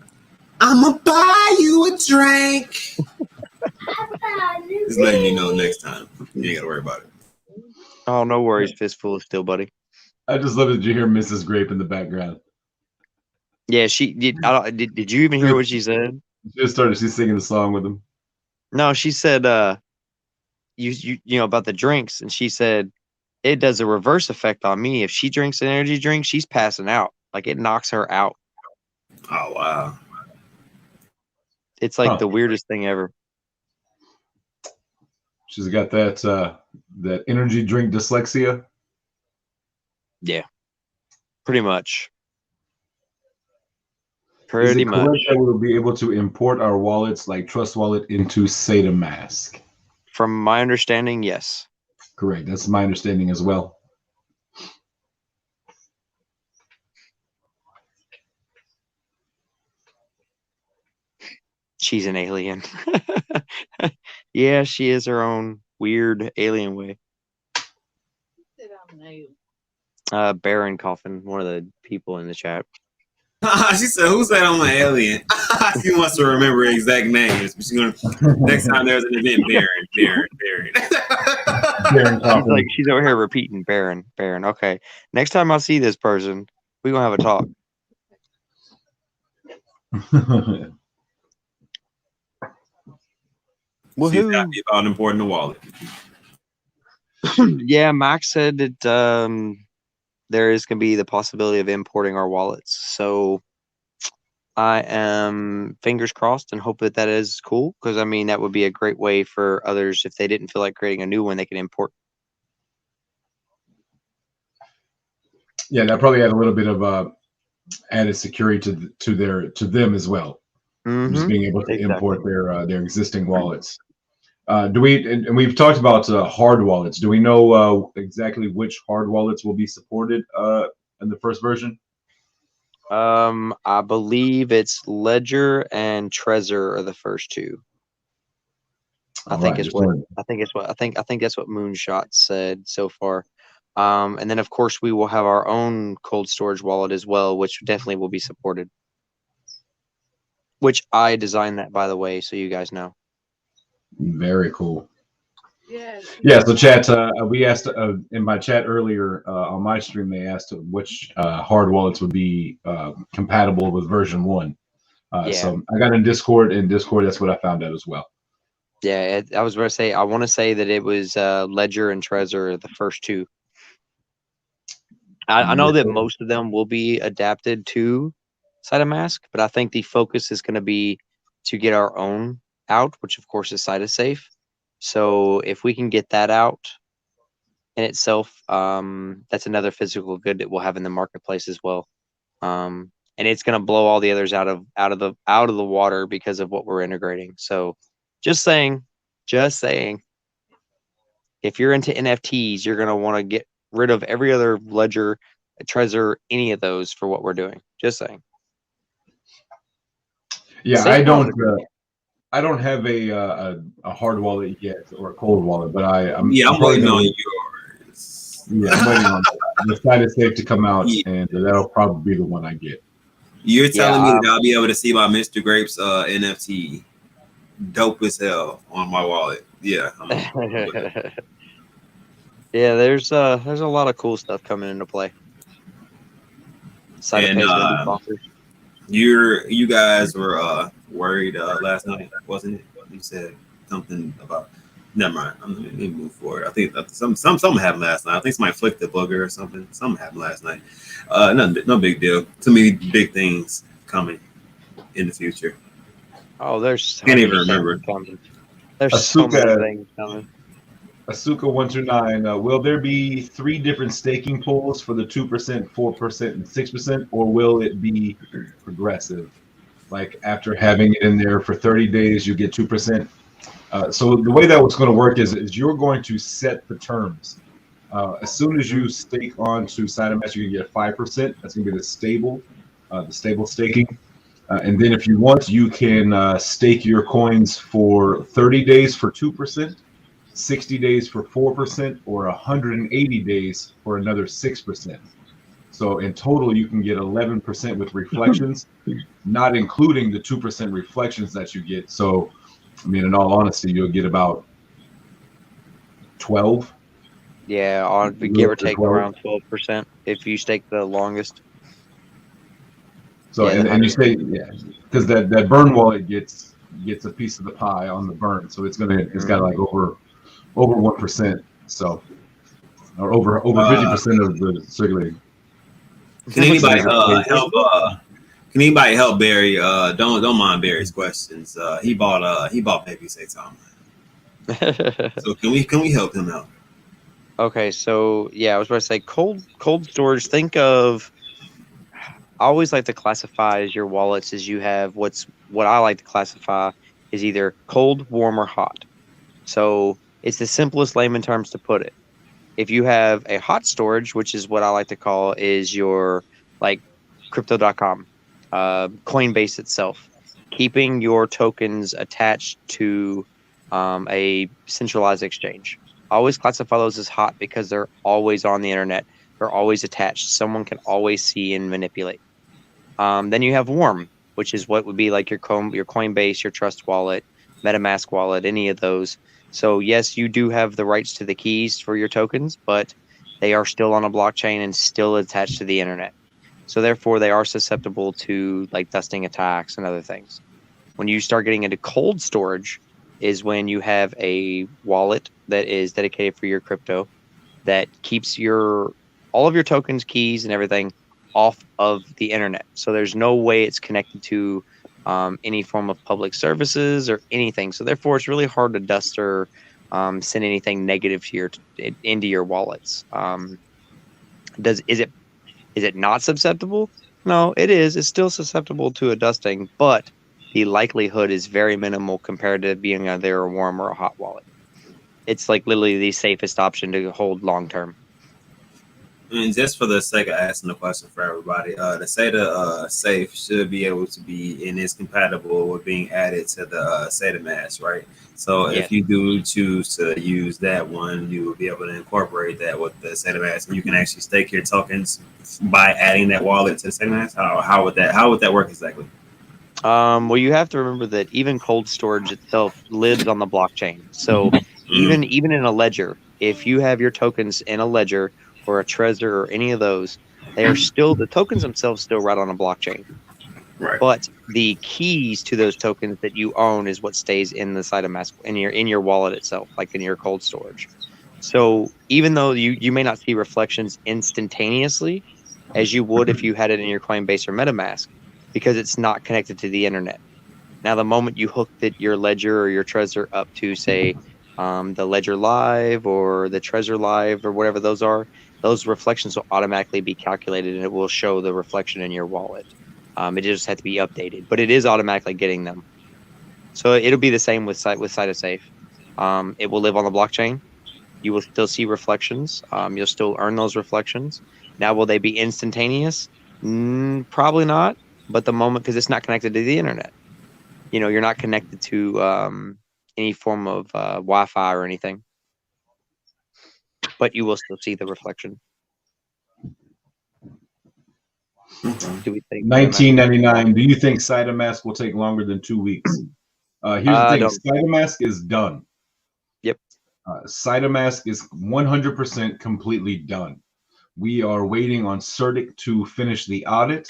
I'm gonna buy you a drink. Just letting you know next time. You ain't gotta worry about it. Oh, no worries. Fistful of steel, buddy. I just love that you hear Mrs. Grape in the background. Yeah, she did. Did you even hear what she said? She just started. She's singing the song with him. No, she said, you know about the drinks, and she said it does a reverse effect on me. If she drinks an energy drink, she's passing out. Like it knocks her out. Oh wow. It's like the weirdest thing ever. She's got that that energy drink dyslexia. Yeah, pretty much. Is it Pretty much. correct that we'll be able to import our wallets like Trust Wallet into Saitama? From my understanding, yes. Correct. That's my understanding as well. She's an alien. Yeah, she is her own weird alien way. Baron Coffin, one of the people in the chat. She said, "Who's that on my alien?" She wants to remember exact names. But she's gonna next time there's an event, Baron. She's over here repeating Baron. Okay, next time I see this person, we gonna have a talk. She's happy about importing the wallet. Yeah, Max said that there is going to be the possibility of importing our wallets. So I am fingers crossed and hope that is cool because, I mean, that would be a great way for others if they didn't feel like creating a new one, they can import. Yeah, that probably add a little bit of added security to them as well. Mm-hmm. Just being able to import their existing wallets. And we've talked about hard wallets. Do we know exactly which hard wallets will be supported in the first version? I believe it's Ledger and Trezor are the first two. I think that's what Moonshot said so far. And then of course we will have our own cold storage wallet as well, which definitely will be supported. Which I designed that, by the way, so you guys know. Very cool. Yeah. So chat, we asked in my chat earlier on my stream. They asked which hard wallets would be compatible with version 1. So I got in Discord. In Discord, that's what I found out as well. Yeah, I was going to say. I want to say that it was Ledger and Trezor, the first two. I know that most of them will be adapted to Saitama, but I think the focus is going to be to get our own out, which of course is Saitama. So if we can get that out in itself, that's another physical good that we'll have in the marketplace as well. And it's going to blow all the others out of the water because of what we're integrating. So just saying, if you're into NFTs, you're going to want to get rid of every other Ledger, Trezor, any of those for what we're doing. Just saying. Yeah, I don't have a hard wallet yet or a cold wallet, but I'm waiting on yours. Yeah, I'm waiting on the Saitama to come out, and that'll probably be the one I get. You're telling me that I'll be able to see my Mr. Grapes NFT, dope as hell, on my wallet. Yeah. Yeah, there's a lot of cool stuff coming into play. And you guys were worried last night, wasn't it? You said something about Never mind. I'm gonna move forward. I think that something happened last night. I think somebody flicked the booger or something. Something happened last night. No big deal. Too many big things coming in the future. Oh, there's Can't even 100% remember. coming. There's so many Asuka things coming. Asuka 129. Will there be 3 different staking pools for the 2%, 4%, and 6%, or will it be progressive? Like after having it in there for 30 days, you get 2%. So the way that was going to work is you're going to set the terms. As soon as you stake onto Saitama, you can get 5%. That's going to be the stable staking. And then if you want, you can stake your coins for 30 days for 2%, 60 days for 4%, or 180 days for another 6%. So in total, you can get 11% with reflections, not including the 2% reflections that you get. So, I mean, in all honesty, you'll get about 12. Yeah, on give or take around 12% if you stake the longest. So Yeah, and you say because that burn wallet gets a piece of the pie on the burn, so it's got like over 1%, so or over 50% of the circulating. Can anybody help? Can anybody help Barry? Don't mind Barry's questions. He bought baby Saitama. So can we help him out? Okay, so yeah, I was about to say cold storage. Think of, I always like to classify as your wallets as you have what I like to classify is either cold, warm, or hot. So it's the simplest layman terms to put it. If you have a hot storage, which is what I like to call is your like crypto.com, Coinbase itself, keeping your tokens attached to a centralized exchange. I always classify those as hot because they're always on the internet. They're always attached. Someone can always see and manipulate. Then you have warm, which is what would be like your Coinbase, your Trust Wallet, MetaMask wallet, any of those. So yes, you do have the rights to the keys for your tokens, but they are still on a blockchain and still attached to the internet. So therefore, they are susceptible to like dusting attacks and other things. When you start getting into cold storage, is when you have a wallet that is dedicated for your crypto that keeps all of your tokens, keys, and everything off of the internet. So there's no way it's connected to any form of public services or anything. So therefore, it's really hard to dust or send anything negative to into your wallets. Is it not susceptible? No, it is. It's still susceptible to a dusting, but the likelihood is very minimal compared to being either a warm or a hot wallet. It's like literally the safest option to hold long term. And just for the sake of asking the question for everybody, the SATA safe should be able to be and is compatible with being added to the SATA mask, right? So if you do choose to use that one, you will be able to incorporate that with the SATA mask, and you can actually stake your tokens by adding that wallet to the SATA mask. How would that work exactly? Well, you have to remember that even cold storage itself lives on the blockchain. So even in a ledger, if you have your tokens in a ledger or a Trezor or any of those, they are still, the tokens themselves still ride on a blockchain. Right. But the keys to those tokens that you own is what stays in the Saitama in your wallet itself, like in your cold storage. So even though you may not see reflections instantaneously as you would if you had it in your Coinbase or MetaMask, because it's not connected to the internet. Now, the moment you hooked your Ledger or your Trezor up to, say, the Ledger Live or the Trezor Live or whatever those are, those reflections will automatically be calculated and it will show the reflection in your wallet. It just had to be updated, but it is automatically getting them. So it'll be the same with SaitaSafe. It will live on the blockchain. You will still see reflections. You'll still earn those reflections. Now, will they be instantaneous? Probably not. But the moment, because it's not connected to the internet, you're not connected to any form of Wi-Fi or anything, but you will still see the reflection. Do we think 1999? Do you think SaitaMask will take longer than 2 weeks? Here's the thing: SaitaMask is done. Yep. SaitaMask is 100% completely done. We are waiting on CertiK to finish the audit.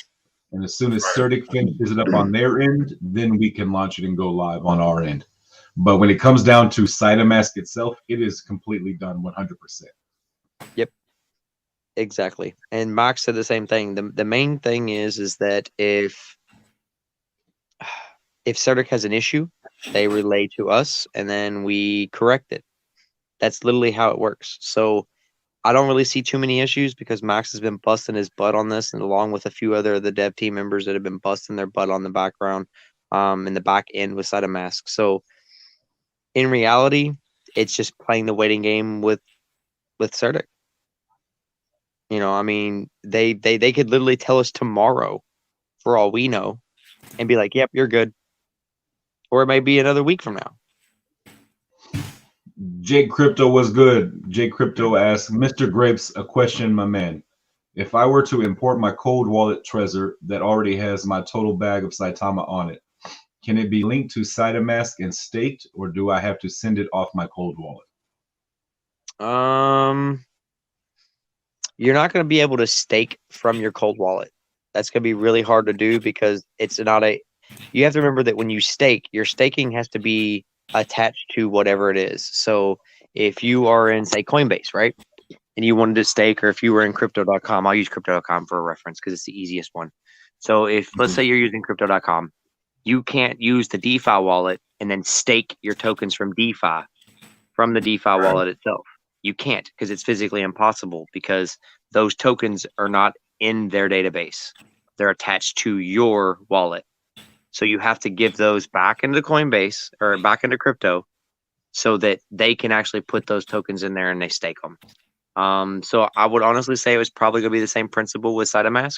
And as soon as CertiK finishes it up on their end, then we can launch it and go live on our end. But when it comes down to Saitama itself, it is completely done 100%. Yep. Exactly. And Max said the same thing. The main thing is that if Certic has an issue, they relay to us and then we correct it. That's literally how it works. So I don't really see too many issues because Max has been busting his butt on this, and along with a few other of the dev team members that have been busting their butt on the background, in the back end with Saitama. So in reality, it's just playing the waiting game with Certic. You know, I mean, they could literally tell us tomorrow, for all we know, and be like, "Yep, you're good," or it might be another week from now. Jake Crypto was good. Jake Crypto asked Mr. Grapes a question, my man. If I were to import my cold wallet Trezor that already has my total bag of Saitama on it, can it be linked to Saitama and staked, or do I have to send it off my cold wallet? You're not going to be able to stake from your cold wallet. That's going to be really hard to do because it's not a. You have to remember that when you stake, your staking has to be attached to whatever it is. So if you are in, say, Coinbase, right, and you wanted to stake, or if you were in crypto.com, I'll use crypto.com for a reference because it's the easiest one. So if, let's say you're using crypto.com, you can't use the DeFi wallet and then stake your tokens from DeFi, from the DeFi wallet itself. You can't, because it's physically impossible, because those tokens are not in their database. They're attached to your wallet. So you have to give those back into Coinbase or back into crypto so that they can actually put those tokens in there and they stake them. So I would honestly say it was probably going to be the same principle with Saitama,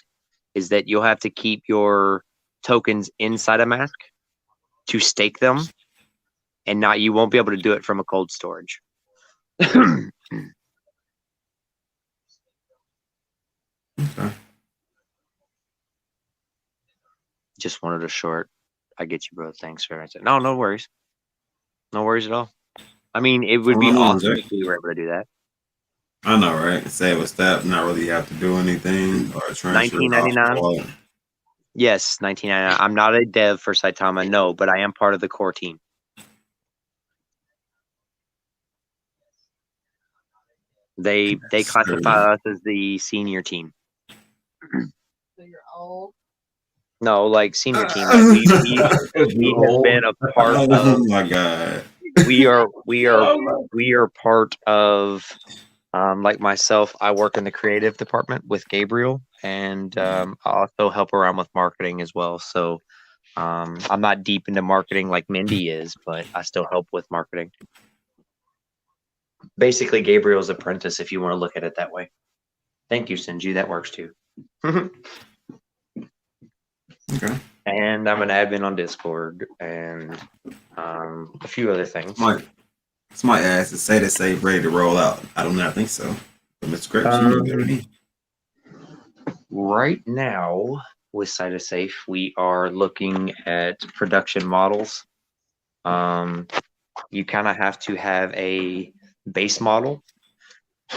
is that you'll have to keep your tokens in Saitama to stake them, and not, you won't be able to do it from a cold storage. Okay. Just wanted a short. I get you, bro. Thanks for answering. No, no worries. No worries at all. I mean, it would be awesome if we were able to do that. I know, right? Save a step, not really have to do anything or transfer. $19.99. Yes, $19.99. I'm not a dev for Saitama, no, but I am part of the core team. They classify us as the senior team. So you're old. No, like senior team. Like we have been a part of. Oh my god. We are part of. Like myself, I work in the creative department with Gabriel, and I also help around with marketing as well. So I'm not deep into marketing like Mindy is, but I still help with marketing. Basically, Gabriel's apprentice, if you want to look at it that way. Thank you, Sinju. That works too. Okay. And I'm an admin on Discord and a few other things. Somebody asked to say ready to roll out. I do not think so. But Mr. Grapes, right now with Saitama, we are looking at production models. You kind of have to have a base model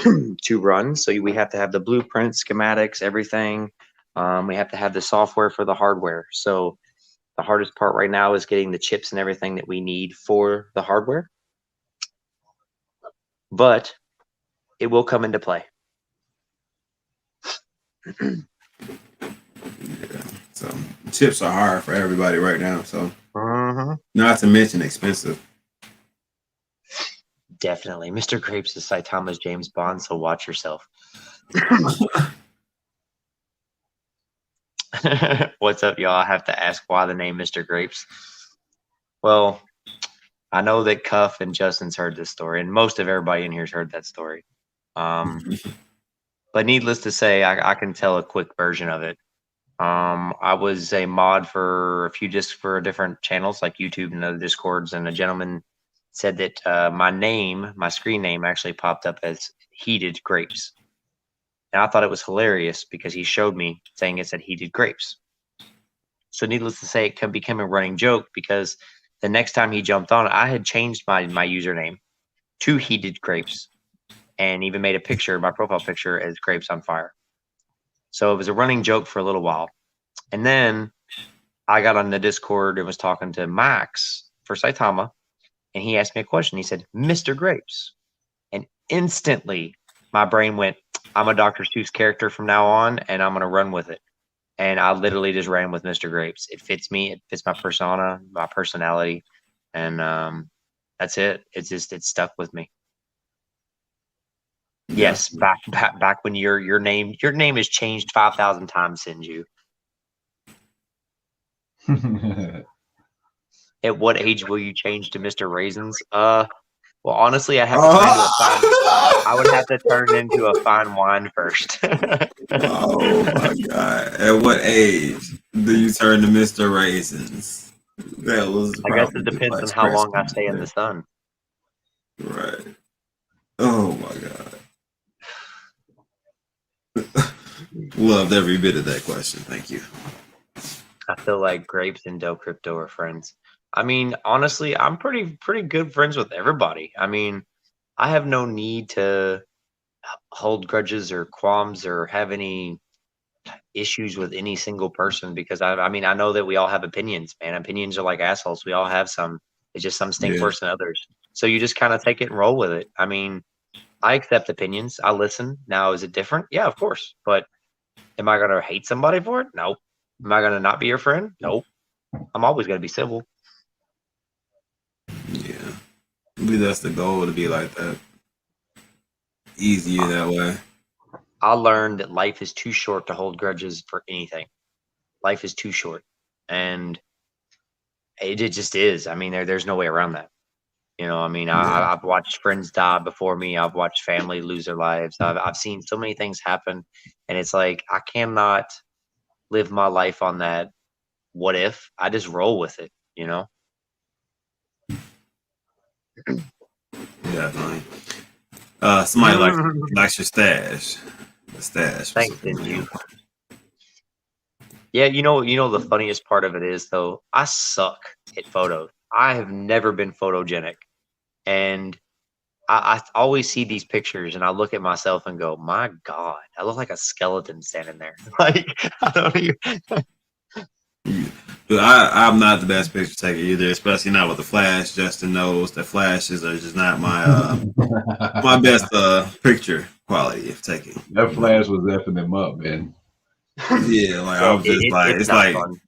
to run. So we have to have the blueprint, schematics, everything. We have to have the software for the hardware. So the hardest part right now is getting the chips and everything that we need for the hardware. But it will come into play. Yeah. So chips are hard for everybody right now. So not to mention expensive. Definitely. Mr. Grapes is Saitama's James Bond, so watch yourself. What's up, y'all? I have to ask why the name Mr. Grapes. Well, I know that Cuff and Justin's heard this story, and most of everybody in here's heard that story. But needless to say, I can tell a quick version of it. I was a mod for a few different channels like YouTube and other Discords, and a gentleman said that my screen name actually popped up as Heated Grapes. And I thought it was hilarious because he showed me saying it said Heated Grapes. So needless to say, it became a running joke because the next time he jumped on, I had changed my username to Heated Grapes and even made a picture, my profile picture, as Grapes on Fire. So it was a running joke for a little while. And then I got on the Discord and was talking to Max for Saitama. and he asked me a question. He said, "Mr. Grapes," and instantly my brain went, "I'm a Dr. Seuss character from now on, and I'm gonna run with it." And I literally just ran with Mr. Grapes. It fits me. It fits my persona, my personality, and that's it. It's stuck with me. Yeah. Yes, back when your name has changed 5,000 times, Sinju. At what age will you change to Mr. Raisins? Well, honestly, I would have to turn it into a fine wine first. Oh my God! At what age do you turn to Mr. Raisins? That was I guess probably it the depends on first how long I question stay in the today. sun. Right. Oh my God. Loved every bit of that question. Thank you. I feel like Grapes and Del Crypto are friends. I mean, honestly, I'm pretty good friends with everybody. I mean, I have no need to hold grudges or qualms or have any issues with any single person because I mean, I know that we all have opinions, man. Opinions are like assholes. We all have some. It's just some stink Yeah. worse than others. So you just kind of take it and roll with it. I mean, I accept opinions. I listen. Now, is it different? Yeah, of course. But am I going to hate somebody for it? Nope. Am I going to not be your friend? Nope. I'm always going to be civil. Yeah. Maybe that's the goal, to be like that. Easier that way. I learned that life is too short to hold grudges for anything. Life is too short. And it just is. I mean, there's no way around that. You know, I mean, Yeah. I've watched friends die before me. I've watched family lose their lives. I've seen so many things happen. And it's like, I cannot live my life on that what if. I just roll with it, you know? Definitely. Somebody likes your stash. The stash. Thanks, Benji. Yeah, you know the funniest part of it is though, I suck at photos. I have never been photogenic. And I always see these pictures and I look at myself and go, my God, I look like a skeleton standing there. Like I don't even But I'm not the best picture taker either, especially not with the flash. Justin knows that flashes are just not my my best picture quality of taking. That flash was effing him up, man. Yeah, like I was just like, it's it's not like, fun.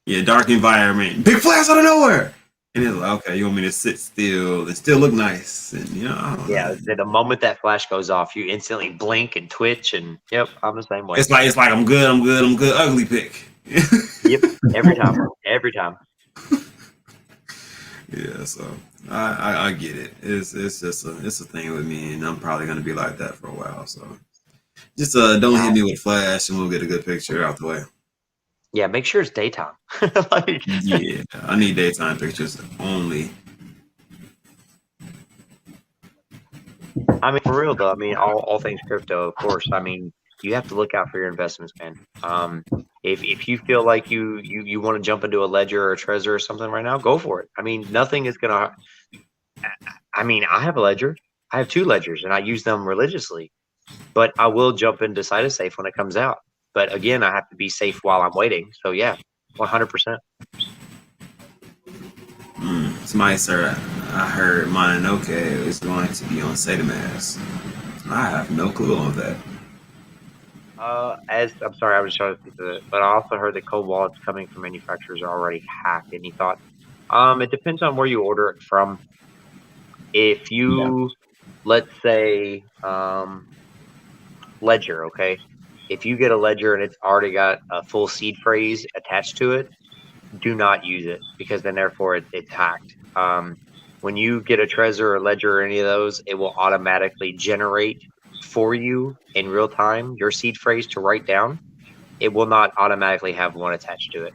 yeah, dark environment, big flash out of nowhere, and it's like, okay, you want me to sit still and still look nice, and you know, I don't Yeah, know. the moment that flash goes off, you instantly blink and twitch and yep, I'm the same way. It's like I'm good, ugly pick. Yep, every time. Yeah, so I get it. It's just it's a thing with me, and I'm probably gonna be like that for a while. So just don't hit me with flash, and we'll get a good picture out the way. Yeah, make sure it's daytime. Like, Yeah, I need daytime pictures only. I mean, for real though. I mean, all things crypto, of course. I mean, you have to look out for your investments, man. If you feel like you want to jump into a ledger or a Trezor or something right now, go for it. I mean, nothing is gonna. I mean, I have a ledger. I have 2 ledgers, and I use them religiously. But I will jump into Safe when it comes out. But again, I have to be safe while I'm waiting. So yeah, 100%. Somebody said I heard Mononoke is going to be on Saitama. I have no clue on that. As I'm sorry, I was trying to speak to it, but I also heard that cold wallets coming from manufacturers are already hacked. Any thoughts? It depends on where you order it from. If you, let's say, Ledger, okay. If you get a Ledger and it's already got a full seed phrase attached to it, do not use it because then therefore it's hacked. When you get a Trezor or Ledger or any of those, it will automatically generate for you in real time your seed phrase to write down. It will not automatically have one attached to it.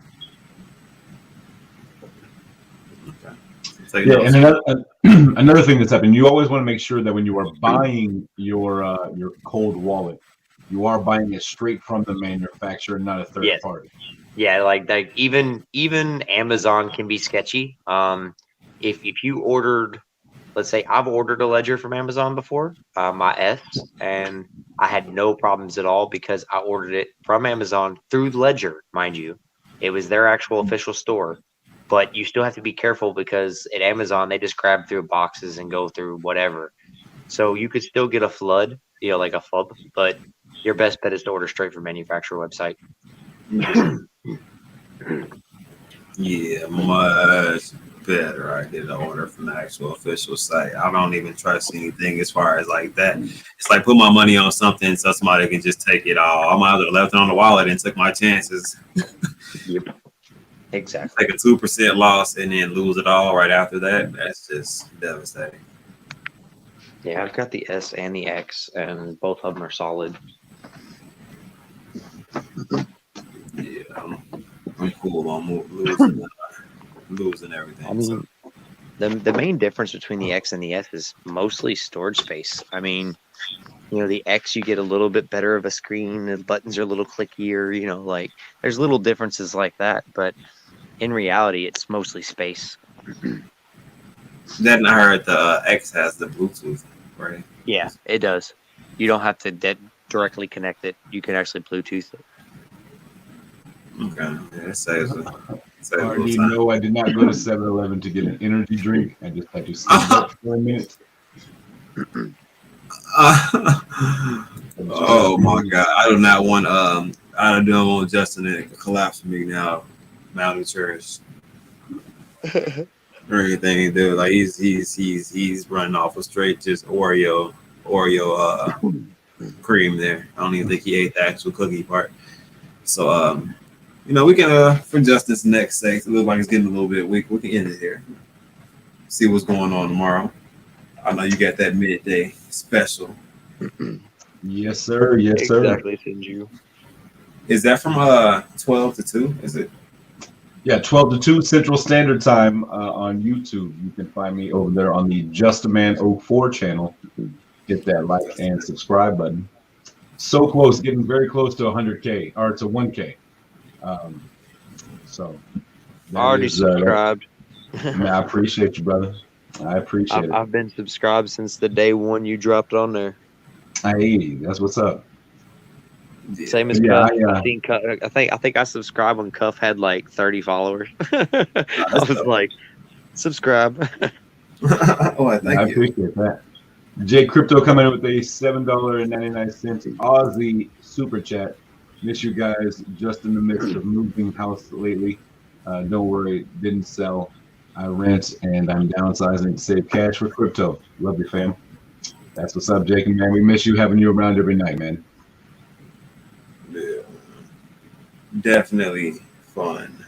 Yeah, and another thing that's happening, you always want to make sure that when you are buying your cold wallet, you are buying it straight from the manufacturer, not a third party. Yeah, like even Amazon can be sketchy. If you ordered, let's say I've ordered a ledger from Amazon before, my S, and I had no problems at all because I ordered it from Amazon through Ledger, mind you. It was their actual official store. but you still have to be careful because at Amazon they just grab through boxes and go through whatever. So you could still get a flood, like a flub, but your best bet is to order straight from manufacturer website. Yeah, much better. I get an order from the actual official site. I don't even trust anything as far as like that. It's like put my money on something so somebody can just take it all. I might have left it on the wallet and took my chances. Yep. Exactly. Take a 2% loss and then lose it all right after that. That's just devastating. Yeah, I've got the S and the X, and both of them are solid. Yeah, I'm cool on losing everything. I mean, the main difference between the X and the S is mostly storage space. I mean, the X, you get a little bit better of a screen. The buttons are a little clickier. Like there's little differences like that, but in reality, it's mostly space. Then I heard the X has the Bluetooth, right? Yeah, it does. You don't have to directly connect it. You can actually Bluetooth it. Okay, yeah, it saves a Already little time. know I did not go to 7-Eleven to get an energy drink. I just had to sit up for a minute. Oh my god, I do not want I don't want Justin to collapse me now, malnourished or anything, dude. Like he's running off a straight just Oreo cream there. I don't even think he ate the actual cookie part. So we can for Justin's next sex, it looks like it's getting a little bit weak. We can end it here. See what's going on tomorrow. I know you got that midday special. Yes, sir. Yes, sir. Exactly, Sinju. Is that from 12 to 2? Is it? Yeah, 12 to 2 Central Standard Time on YouTube. You can find me over there on the Just a Man 04 channel. Hit that like and subscribe button. So close, getting very close to 100K or to 1K. So Already subscribed. Man, I appreciate you, brother. I appreciate it. I've been subscribed since the day one you dropped on there. Hey, that's what's up. Same as Yeah, Cuff. I think I subscribed when Cuff had like 30 followers. I was like, subscribe. Oh, thank I you. appreciate that. Jay Crypto coming in with a $7.99 Aussie super chat. Miss you guys. Just in the midst of moving house lately. Don't worry, didn't sell. I rent and I'm downsizing to save cash for crypto. Love you, fam. That's what's up, Jake, man. We miss you, having you around every night, man. Yeah. Definitely fun.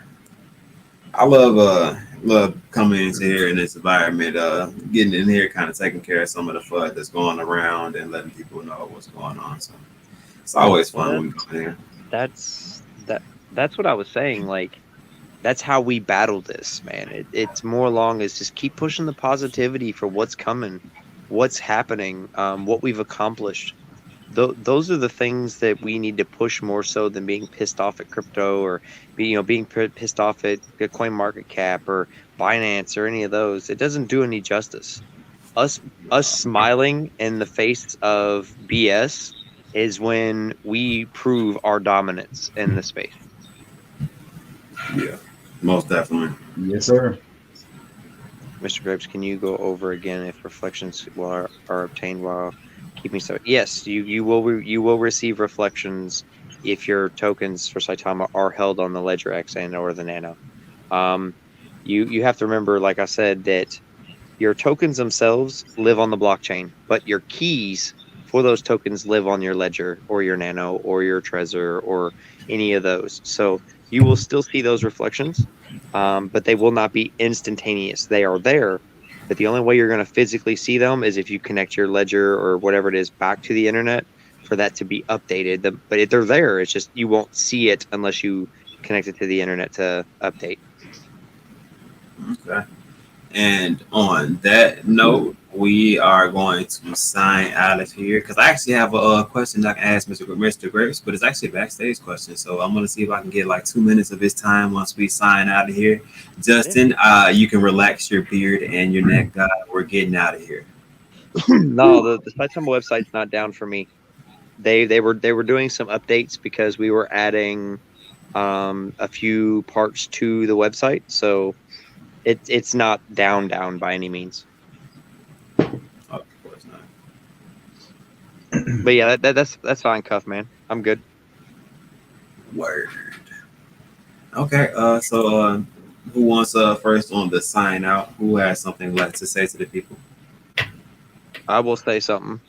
I love coming into here in this environment, getting in here, kind of taking care of some of the FUD that's going around and letting people know what's going on. So it's always fun when we come in here. That's what I was saying. Like, that's how we battle this, man. It's more along as just keep pushing the positivity for what's coming, what's happening, what we've accomplished. Those are the things that we need to push more so than being pissed off at crypto or being pissed off at CoinMarketCap or Binance or any of those. It doesn't do any justice. Us smiling in the face of BS is when we prove our dominance in the space. Yeah, most definitely. Yes, sir. Mr. Grapes, can you go over again if reflections are obtained while keeping so? Yes, you will receive reflections if your tokens for Saitama are held on the Ledger X and or the Nano. You have to remember, like I said, that your tokens themselves live on the blockchain, but your keys for those tokens live on your Ledger or your Nano or your Trezor or any of those. So you will still see those reflections, but they will not be instantaneous. They are there, but the only way you're going to physically see them is if you connect your Ledger or whatever it is back to the internet for that to be updated. But they're there. It's just you won't see it unless you connect it to the internet to update. Okay. And on that note, we are going to sign out of here because I actually have a question I can ask Mr. Grapes, but it's actually a backstage question. So I'm going to see if I can get like 2 minutes of his time once we sign out of here. Justin, you can relax your beard and your neck. We're getting out of here. No, the Saitama website's not down for me. They were doing some updates because we were adding a few parts to the website. So It's not down by any means. Of course not. But yeah, that's fine, Cuff man. I'm good. Word. Okay. So who wants first on the sign out? Who has something left to say to the people? I will say something.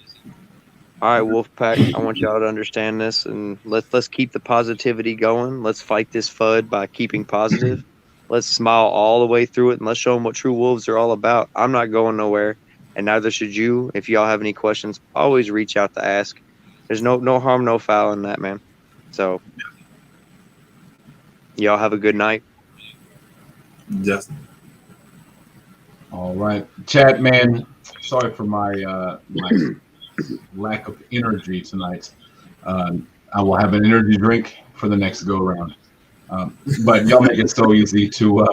All right, Wolfpack, I want y'all to understand this, and let's keep the positivity going. Let's fight this FUD by keeping positive. Let's smile all the way through it, and let's show them what true wolves are all about. I'm not going nowhere, and neither should you. If y'all have any questions, always reach out to ask. There's no harm, no foul in that, man. So, y'all have a good night. Justin. All right, chat man. Sorry for my lack of energy tonight. I will have an energy drink for the next go around. But y'all make it so easy to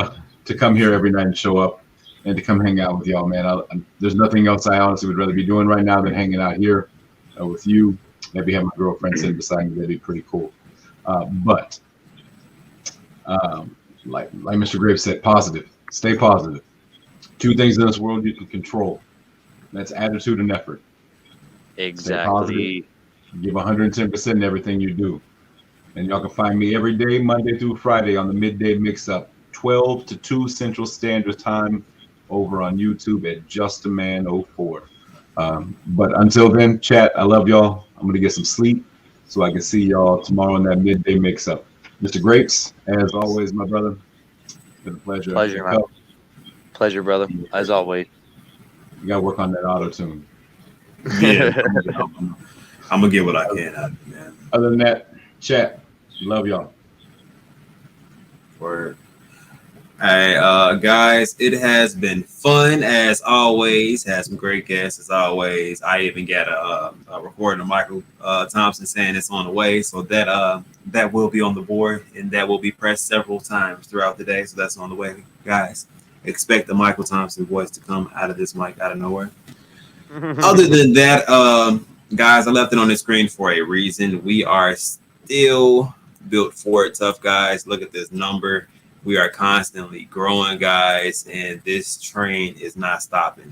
come here every night and show up and to come hang out with y'all, man. There's nothing else I honestly would rather be doing right now than hanging out here with you. Maybe have my girlfriend sitting beside me. That'd be pretty cool. But like Mr. Graves said, positive. Stay positive. Two things in this world you can control. That's attitude and effort. Exactly. Give 110% in everything you do. And y'all can find me every day, Monday through Friday, on the Midday Mix-Up, 12 to 2 Central Standard Time, over on YouTube at JustAman04. But until then, chat, I love y'all. I'm going to get some sleep so I can see y'all tomorrow in that Midday Mix-Up. Mr. Grapes, as always, my brother, it's been a pleasure. Pleasure, man. Pleasure, brother, as always. You got to work on that auto-tune. Yeah, I'm going to get what I can out of it, man. Other than that, chat, love y'all. Word. Hey, guys, it has been fun as always. Had some great guests as always. I even got a recording of Michael Thompson saying it's on the way, so that will be on the board and that will be pressed several times throughout the day. So that's on the way, guys. Expect the Michael Thompson voice to come out of this mic out of nowhere. Other than that, guys, I left it on the screen for a reason. We are still built for it, tough guys. Look at this number. We are constantly growing, guys, and this train is not stopping.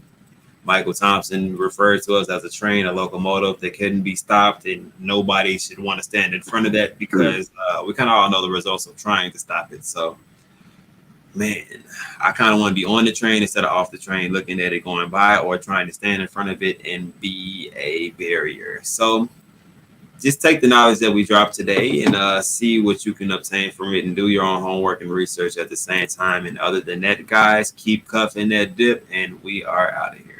Michael Thompson referred to us as a train, a locomotive that couldn't be stopped, and nobody should want to stand in front of that because we kind of all know the results of trying to stop it. So, man, I kind of want to be on the train instead of off the train, looking at it going by, or trying to stand in front of it and be a barrier. So, just take the knowledge that we dropped today and see what you can obtain from it and do your own homework and research at the same time. And other than that, guys, keep cuffing that dip, and we are out of here.